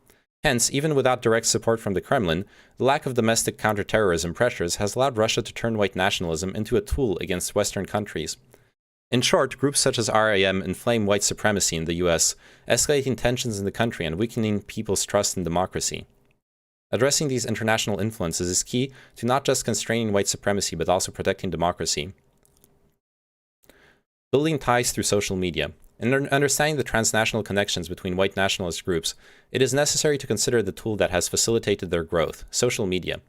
Hence, even without direct support from the Kremlin, the lack of domestic counterterrorism pressures has allowed Russia to turn white nationalism into a tool against Western countries. In short, groups such as RIM inflame white supremacy in the US, escalating tensions in the country and weakening people's trust in democracy. Addressing these international influences is key to not just constraining white supremacy, but also protecting democracy. Building ties through social media. In understanding the transnational connections between white nationalist groups, it is necessary to consider the tool that has facilitated their growth, social media.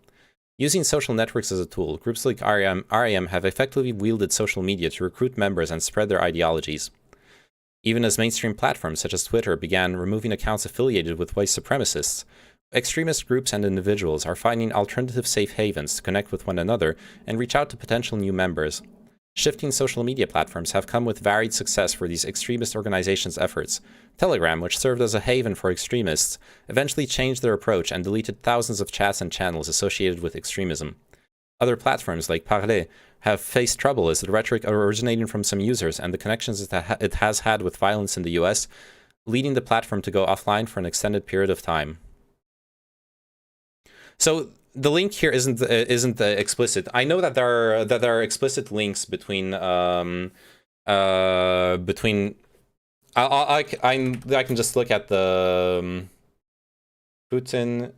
Using social networks as a tool, groups like RIM have effectively wielded social media to recruit members and spread their ideologies. Even as mainstream platforms such as Twitter began removing accounts affiliated with white supremacists, extremist groups and individuals are finding alternative safe havens to connect with one another and reach out to potential new members. Shifting social media platforms have come with varied success for these extremist organizations' efforts. Telegram, which served as a haven for extremists, eventually changed their approach and deleted thousands of chats and channels associated with extremism. Other platforms, like Parler, have faced trouble as the rhetoric originating from some users and the connections it has had with violence in the US, leading the platform to go offline for an extended period of time. So the link here isn't explicit. I know that there are explicit links between I can just look at the Putin.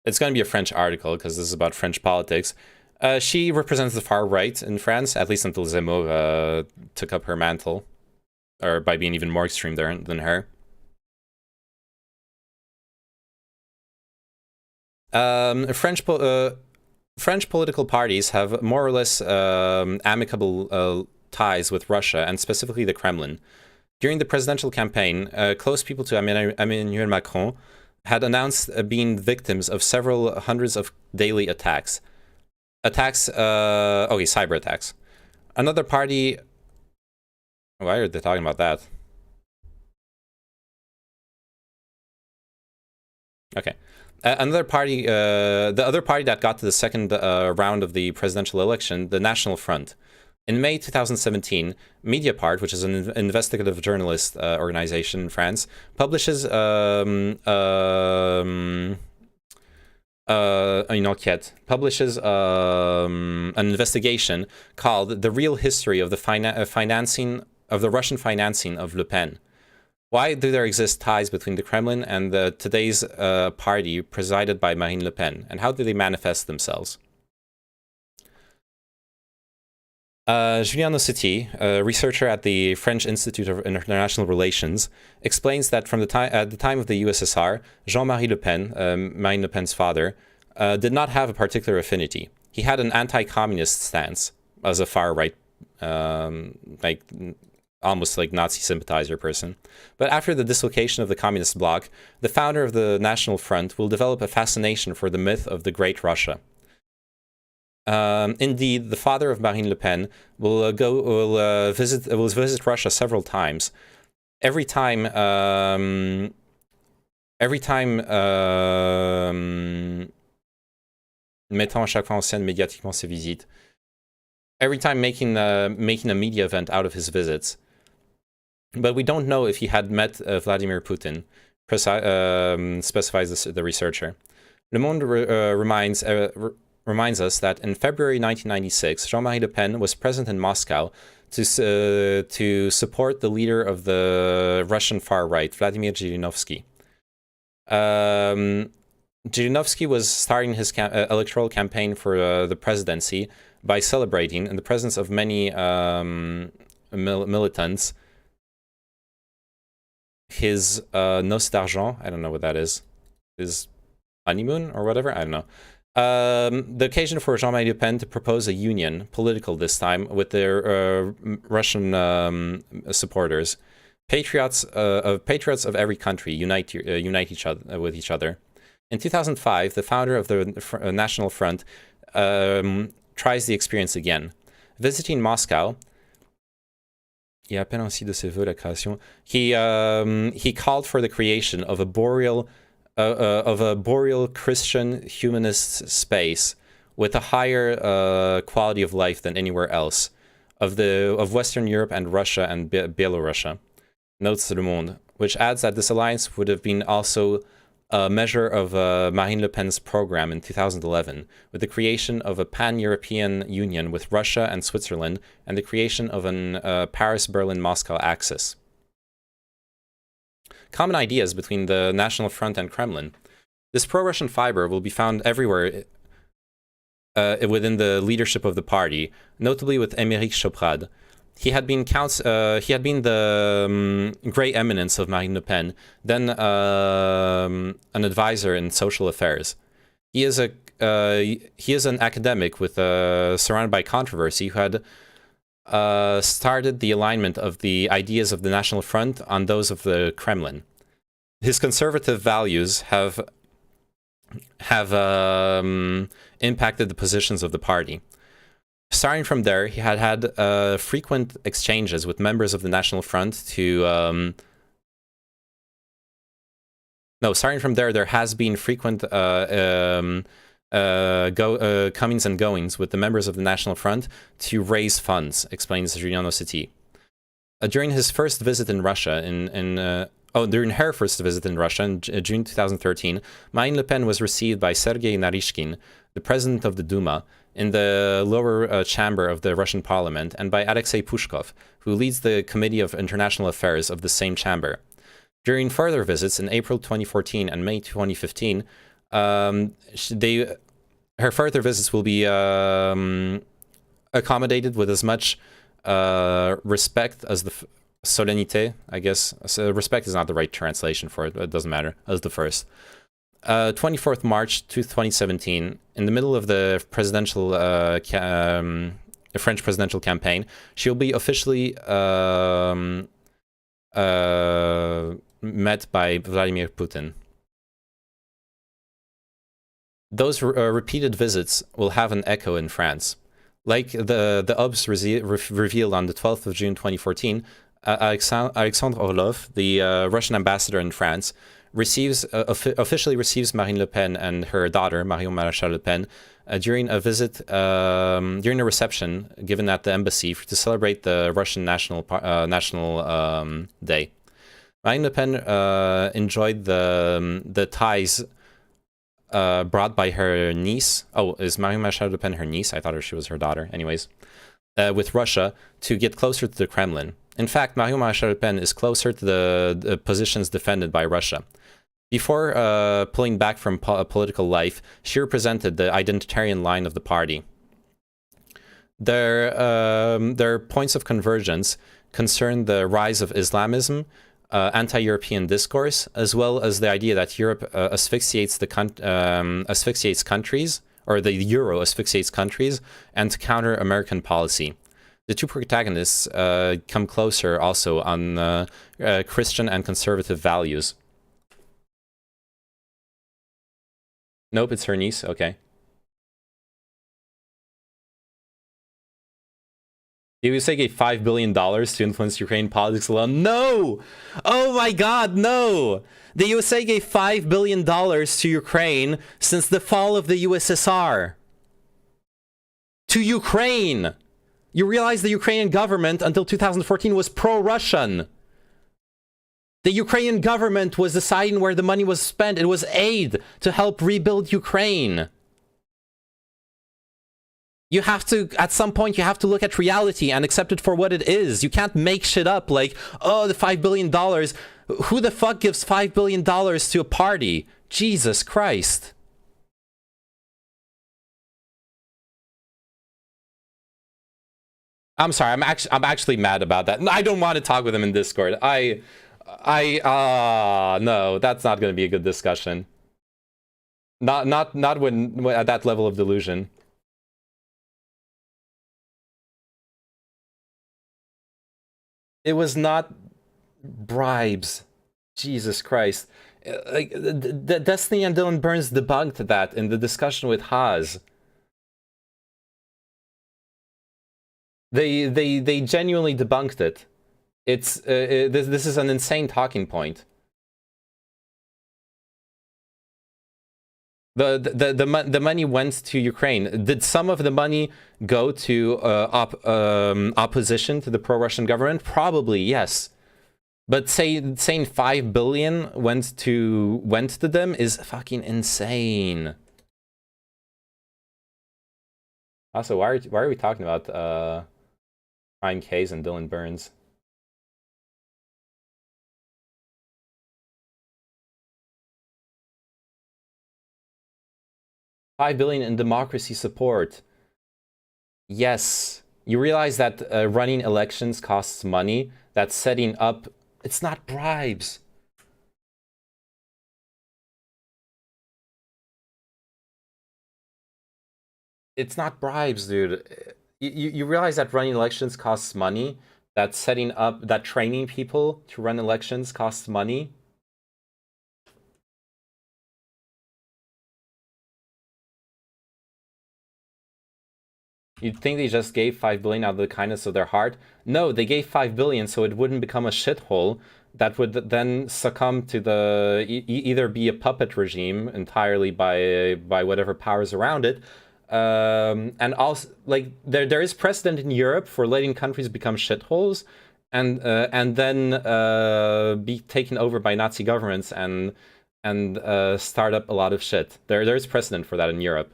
It's going to be a French article because this is about French politics. She represents the far right in France, at least until Zemmour took up her mantle, or by being even more extreme than her. French political parties have more or less amicable ties with Russia, and specifically the Kremlin. During the presidential campaign, close people to Emmanuel Macron had announced being victims of several hundreds of daily attacks. Cyber attacks. Another party... Why are they talking about that? Okay. Another party, the other party that got to the second round of the presidential election, the National Front. In May 2017, Mediapart, which is an investigative journalist organization in France, publishes an investigation called "The Real History of the Financing of the Russian Financing of Le Pen." Why do there exist ties between the Kremlin and today's party presided by Marine Le Pen, and how do they manifest themselves? Julien Nossetti, a researcher at the French Institute of International Relations, explains that from at the time of the USSR, Jean-Marie Le Pen, Marine Le Pen's father, did not have a particular affinity. he had an anti-communist stance as a far-right, like almost like Nazi sympathizer person. But after the dislocation of the communist bloc, the founder of the National Front will develop a fascination for the myth of the Great Russia. Indeed, the father of Marine Le Pen will visit Russia several times. Every time mettant à chaque fois en scène médiatiquement ses visites. Every time making a media event out of his visits. But we don't know if he had met Vladimir Putin, specifies the researcher. Le Monde reminds us that in February 1996, Jean-Marie Le Pen was present in Moscow to support the leader of the Russian far-right, Vladimir Zhirinovsky. Zhirinovsky was starting his electoral campaign for the presidency by celebrating, in the presence of many militants, his noces d'argent. I don't know what that is. His honeymoon or whatever? I don't know. The occasion for Jean-Marie Le Pen to propose a union, political this time, with their Russian supporters. Patriots of every country unite each other with each other. In 2005, the founder of the National Front tries the experience again. Visiting Moscow, il appelle ainsi de ses vœux la création. He called for the creation of a boreal Christian humanist space with a higher quality of life than anywhere else, of Western Europe and Russia and Belarusia. Notes Le Monde, which adds that this alliance would have been also a measure of Marine Le Pen's program in 2011, with the creation of a pan-European union with Russia and Switzerland, and the creation of an Paris-Berlin-Moscow axis. Common ideas between the National Front and Kremlin. This pro-Russian fiber will be found everywhere within the leadership of the party, notably with Émeric Choprade. He had been the great eminence of Marine Le Pen, then an advisor in social affairs. He is an academic with surrounded by controversy who had started the alignment of the ideas of the National Front on those of the Kremlin. His conservative values have impacted the positions of the party. Starting from there, he had frequent exchanges with members of the National Front starting from there has been frequent comings and goings with the members of the National Front to raise funds, explains Julien Nossetti. During his first visit in Russia, during her first visit in Russia in June 2013, Marine Le Pen was received by Sergei Narishkin, the president of the Duma, in the lower chamber of the Russian parliament, and by Alexei Pushkov, who leads the Committee of International Affairs of the same chamber. During further visits in April 2014 and May 2015, her further visits will be accommodated with as much respect as the solennité, I guess. So respect is not the right translation for it, but it doesn't matter, as the first. 24th March 2017, in the middle of the presidential French presidential campaign, she'll be officially met by Vladimir Putin. Those repeated visits will have an echo in France. Like the OBS revealed on the 12th of June 2014, Alexandre Orlov, the Russian ambassador in France, officially receives Marine Le Pen and her daughter, Marion Maréchal Le Pen, during a reception given at the embassy to celebrate the Russian National Day. Marine Le Pen enjoyed the ties brought by her niece. Oh, is Marion Maréchal Le Pen her niece? I thought she was her daughter. Anyways, with Russia to get closer to the Kremlin. In fact, Marion Maréchal Le Pen is closer to the positions defended by Russia. Before pulling back from political life, she represented the identitarian line of the party. Their points of convergence concern the rise of Islamism, anti-European discourse, as well as the idea that Europe asphyxiates countries, or the euro asphyxiates countries, and to counter American policy. The two protagonists come closer also on Christian and conservative values. Nope, it's her niece. Okay. The USA gave $5 billion to influence Ukraine politics alone. No! Oh my god, no! The USA gave $5 billion to Ukraine since the fall of the USSR. To Ukraine! You realize the Ukrainian government until 2014 was pro-Russian. The Ukrainian government was deciding where the money was spent. It was aid to help rebuild Ukraine. You have to, at some point, you have to look at reality and accept it for what it is. You can't make shit up like, oh, the $5 billion. Who the fuck gives $5 billion to a party? Jesus Christ. I'm sorry, I'm actually mad about that. I don't want to talk with him in Discord. No, that's not going to be a good discussion. Not when at that level of delusion. It was not bribes. Jesus Christ. Like, Destiny and Dylan Burns debunked that in the discussion with Haas. They genuinely debunked it. It's this is an insane talking point. The money went to Ukraine. Did some of the money go to opposition to the pro-Russian government? Probably, yes. But saying $5 billion went to them is fucking insane. Also, why are we talking about Ryan Case and Dylan Burns? $5 billion in democracy support. Yes. You realize that running elections costs money? That setting up... It's not bribes. It's not bribes, dude. You realize that running elections costs money? That setting up... That training people to run elections costs money? You'd think they just gave $5 billion out of the kindness of their heart. No, they gave $5 billion so it wouldn't become a shithole that would then succumb to the either be a puppet regime entirely by whatever powers around it, and also like there is precedent in Europe for letting countries become shitholes and then be taken over by Nazi governments and start up a lot of shit. There's precedent for that in Europe.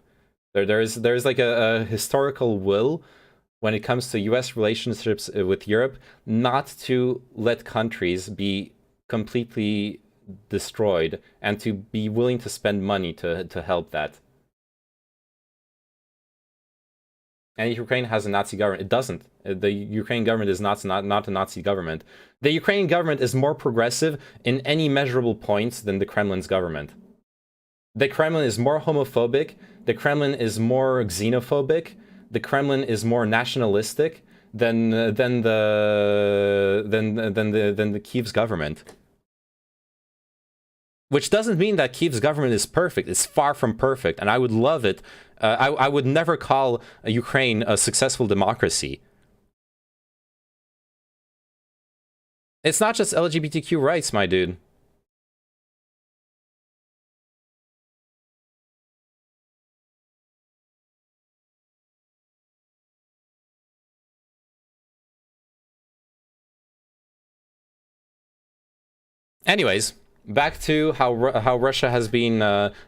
There's like a historical will when it comes to US relationships with Europe not to let countries be completely destroyed and to be willing to spend money to help that. And Ukraine has a Nazi government. It doesn't. The Ukrainian government is not a Nazi government. The Ukrainian government is more progressive in any measurable points than the Kremlin's government. The Kremlin is more homophobic. The Kremlin is more xenophobic. The Kremlin is more nationalistic than the Kiev's government. Which doesn't mean that Kiev's government is perfect. It's far from perfect, and I would love it. I would never call Ukraine a successful democracy. It's not just LGBTQ rights, my dude. Anyways, back to how Russia has been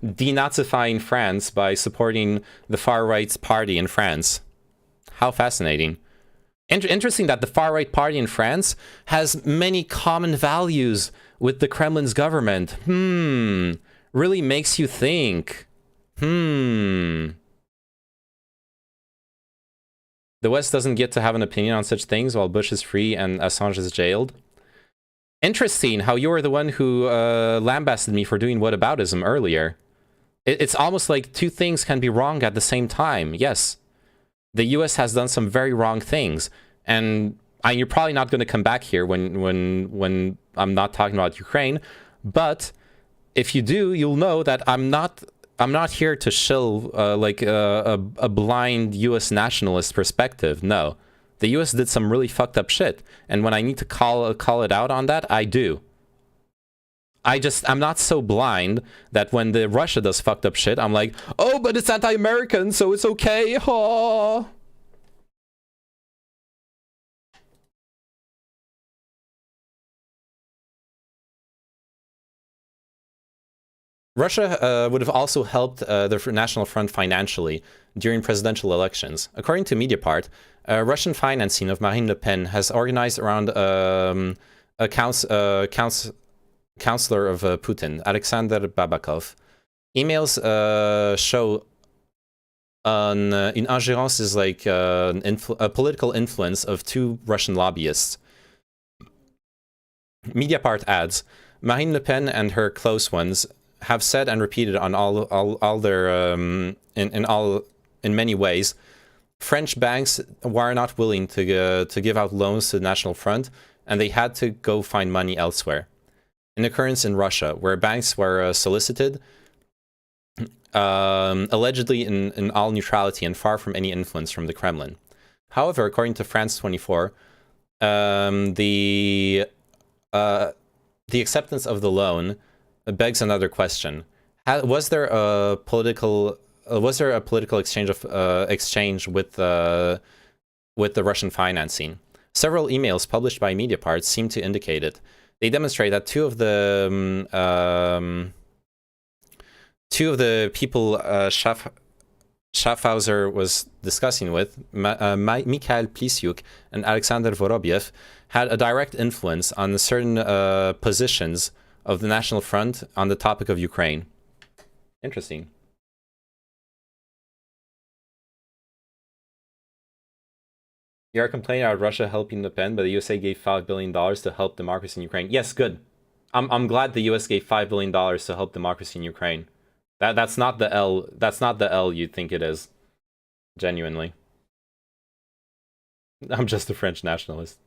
denazifying France by supporting the far-right party in France. How fascinating. Interesting that the far-right party in France has many common values with the Kremlin's government. Really makes you think. The West doesn't get to have an opinion on such things while Bush is free and Assange is jailed. Interesting how you were the one who lambasted me for doing whataboutism earlier. It's almost like two things can be wrong at the same time. Yes, the U.S. has done some very wrong things, and you're probably not going to come back here when I'm not talking about Ukraine, but if you do, you'll know that I'm not here to shill like a blind U.S. nationalist perspective. No, the U.S. did some really fucked up shit, and when I need to call it out on that, I do. I'm not so blind that when the Russia does fucked up shit, I'm like, oh, but it's anti-American, so it's okay. Oh. Russia would have also helped the National Front financially during presidential elections. According to Mediapart, Russian financing of Marine Le Pen has organized around a counselor of Putin, Alexander Babakov. Emails show une ingérence is like a political influence of two Russian lobbyists. Mediapart adds, Marine Le Pen and her close ones have said and repeated on all their in many ways, French banks were not willing to give out loans to the National Front, and they had to go find money elsewhere. An occurrence in Russia where banks were solicited, allegedly in all neutrality and far from any influence from the Kremlin. However, according to France 24, the acceptance of the loan begs another question: was there a political exchange with the Russian financing? Several emails published by Mediapart seem to indicate it. They demonstrate that two of the people Schaffhauser was discussing with, Mikhail Plisyuk and Alexander Vorobyev, had a direct influence on certain positions of the National Front on the topic of Ukraine. Interesting. You are complaining about Russia helping Le Pen, but the USA gave $5 billion to help democracy in Ukraine. Yes, good. I'm glad the US gave $5 billion to help democracy in Ukraine. That's not the L. That's not the L you'd think it is. Genuinely. I'm just a French nationalist.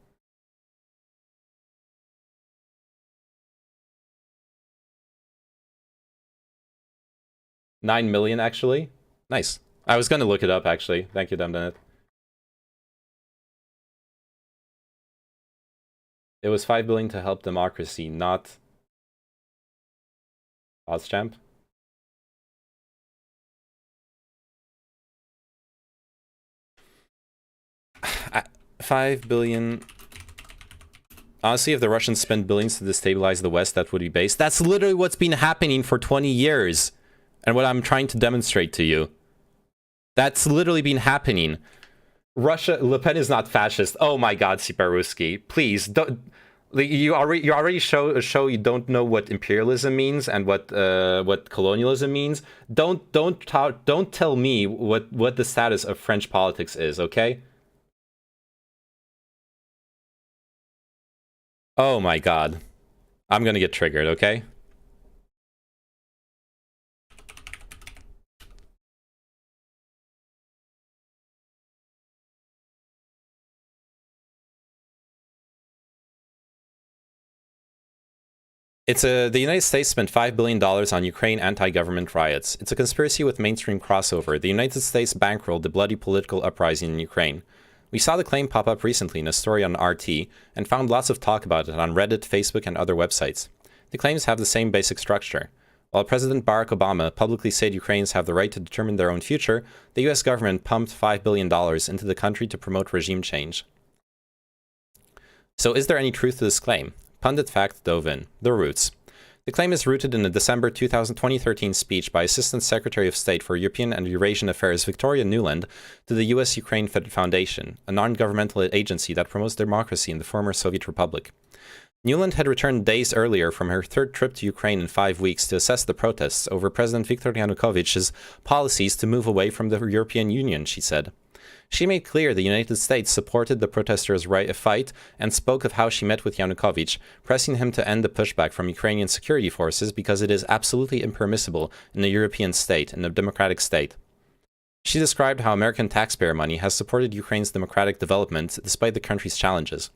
$9 million, actually? Nice. I was going to look it up, actually. Thank you, Dumdanet. It was $5 billion to help democracy, not Ozchamp. $5 billion. Honestly, if the Russians spend billions to destabilize the West, that would be base. That's literally what's been happening for 20 years. And what I'm trying to demonstrate to you. That's literally been happening. Russia, Le Pen is not fascist. Oh my God, Siparuski, please don't. You already show you don't know what imperialism means and what colonialism means. Don't tell me what the status of French politics is, okay? Oh my God, I'm gonna get triggered, okay? The United States spent $5 billion on Ukraine anti-government riots. It's a conspiracy with mainstream crossover. The United States bankrolled the bloody political uprising in Ukraine. We saw the claim pop up recently in a story on RT, and found lots of talk about it on Reddit, Facebook, and other websites. The claims have the same basic structure. While President Barack Obama publicly said Ukrainians have the right to determine their own future, the US government pumped $5 billion into the country to promote regime change. So is there any truth to this claim? Pundit fact dove in. The roots. The claim is rooted in a December 2013 speech by Assistant Secretary of State for European and Eurasian Affairs Victoria Nuland to the US-Ukraine Foundation, a non-governmental agency that promotes democracy in the former Soviet Republic. Nuland had returned days earlier from her third trip to Ukraine in 5 weeks to assess the protests over President Viktor Yanukovych's policies to move away from the European Union, she said. She made clear the United States supported the protesters' fight and spoke of how she met with Yanukovych, pressing him to end the pushback from Ukrainian security forces because it is absolutely impermissible in a European state, in a democratic state. She described how American taxpayer money has supported Ukraine's democratic development despite the country's challenges.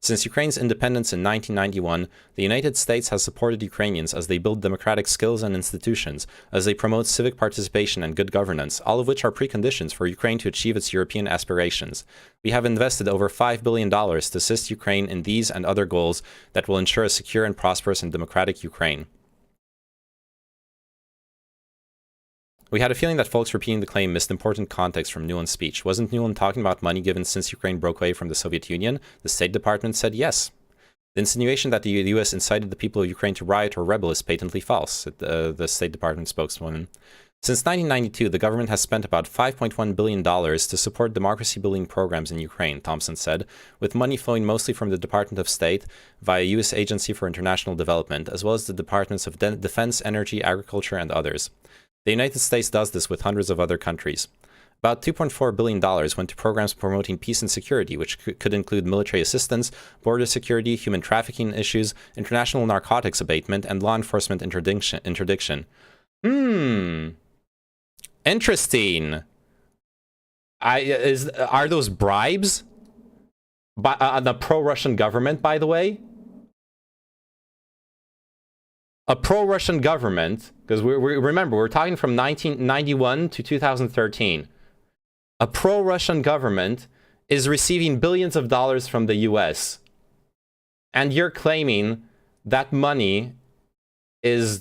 Since Ukraine's independence in 1991, the United States has supported Ukrainians as they build democratic skills and institutions, as they promote civic participation and good governance, all of which are preconditions for Ukraine to achieve its European aspirations. We have invested over $5 billion to assist Ukraine in these and other goals that will ensure a secure and prosperous and democratic Ukraine. We had a feeling that folks repeating the claim missed important context from Nuland's speech. Wasn't Nuland talking about money given since Ukraine broke away from the Soviet Union? The State Department said yes. The insinuation that the US incited the people of Ukraine to riot or rebel is patently false, said the State Department spokeswoman. Since 1992, the government has spent about $5.1 billion to support democracy-building programs in Ukraine, Thompson said, with money flowing mostly from the Department of State via U.S. Agency for International Development, as well as the Departments of Defense, Energy, Agriculture, and others. The United States does this with hundreds of other countries. About $2.4 billion went to programs promoting peace and security, which could include military assistance, border security, human trafficking issues, international narcotics abatement, and law enforcement interdiction. Interesting. Are those bribes? The pro-Russian government, by the way? A pro-Russian government, because remember, we're talking from 1991 to 2013. A pro-Russian government is receiving billions of dollars from the US. And you're claiming that money is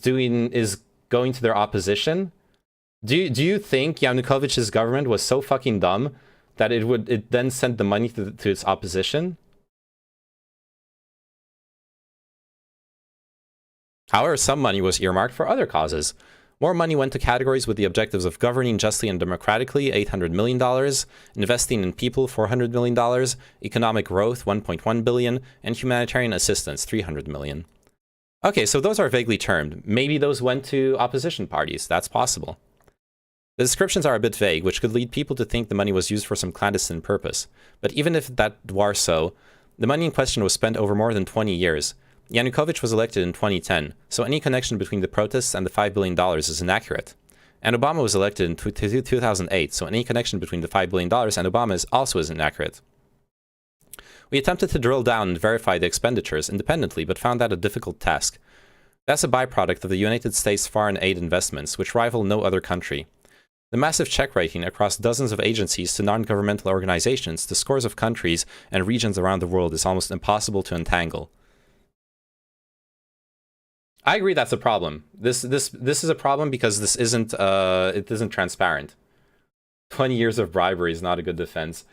going to their opposition? Do you think Yanukovych's government was so fucking dumb that it then sent the money to its opposition? However, some money was earmarked for other causes. More money went to categories with the objectives of governing justly and democratically, $800 million, investing in people, $400 million, economic growth, $1.1 billion, and humanitarian assistance, $300 million. Okay, so those are vaguely termed. Maybe those went to opposition parties. That's possible. The descriptions are a bit vague, which could lead people to think the money was used for some clandestine purpose. But even if that were so, the money in question was spent over more than 20 years. Yanukovych was elected in 2010, so any connection between the protests and the $5 billion is inaccurate. And Obama was elected in 2008, so any connection between the $5 billion and Obama also is inaccurate. We attempted to drill down and verify the expenditures independently, but found that a difficult task. That's a byproduct of the United States foreign aid investments, which rival no other country. The massive check writing across dozens of agencies to non-governmental organizations to scores of countries and regions around the world is almost impossible to untangle. I agree that's a problem. This is a problem because this isn't it isn't transparent. 20 years of bribery is not a good defense.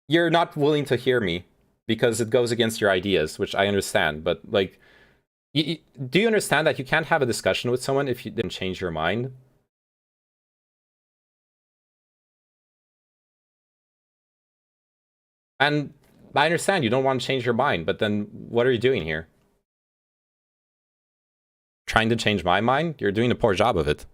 You're not willing to hear me because it goes against your ideas, which I understand, but like do you understand that you can't have a discussion with someone if you didn't change your mind? And I understand you don't want to change your mind, but then what are you doing here? Trying to change my mind? You're doing a poor job of it.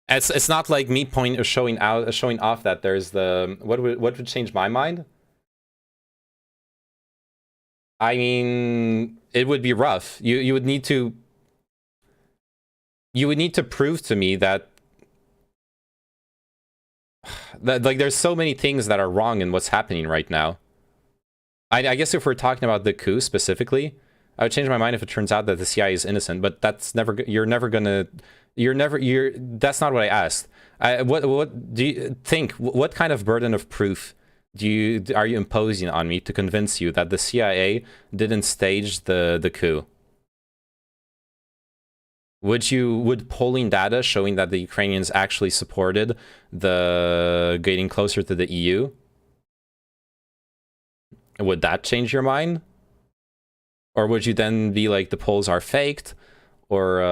It's not like me showing off that there's the what would change my mind? I mean, it would be rough. You would need to prove to me that like there's so many things that are wrong in what's happening right now. I guess if we're talking about the coup specifically, I would change my mind if it turns out that the CIA is innocent, but that's never that's not what I asked. What do you think, what kind of burden of proof are you imposing on me to convince you that the CIA didn't stage the coup? Would polling data showing that the Ukrainians actually supported the getting closer to the EU, would that change your mind? Or would you then be like, the polls are faked? Or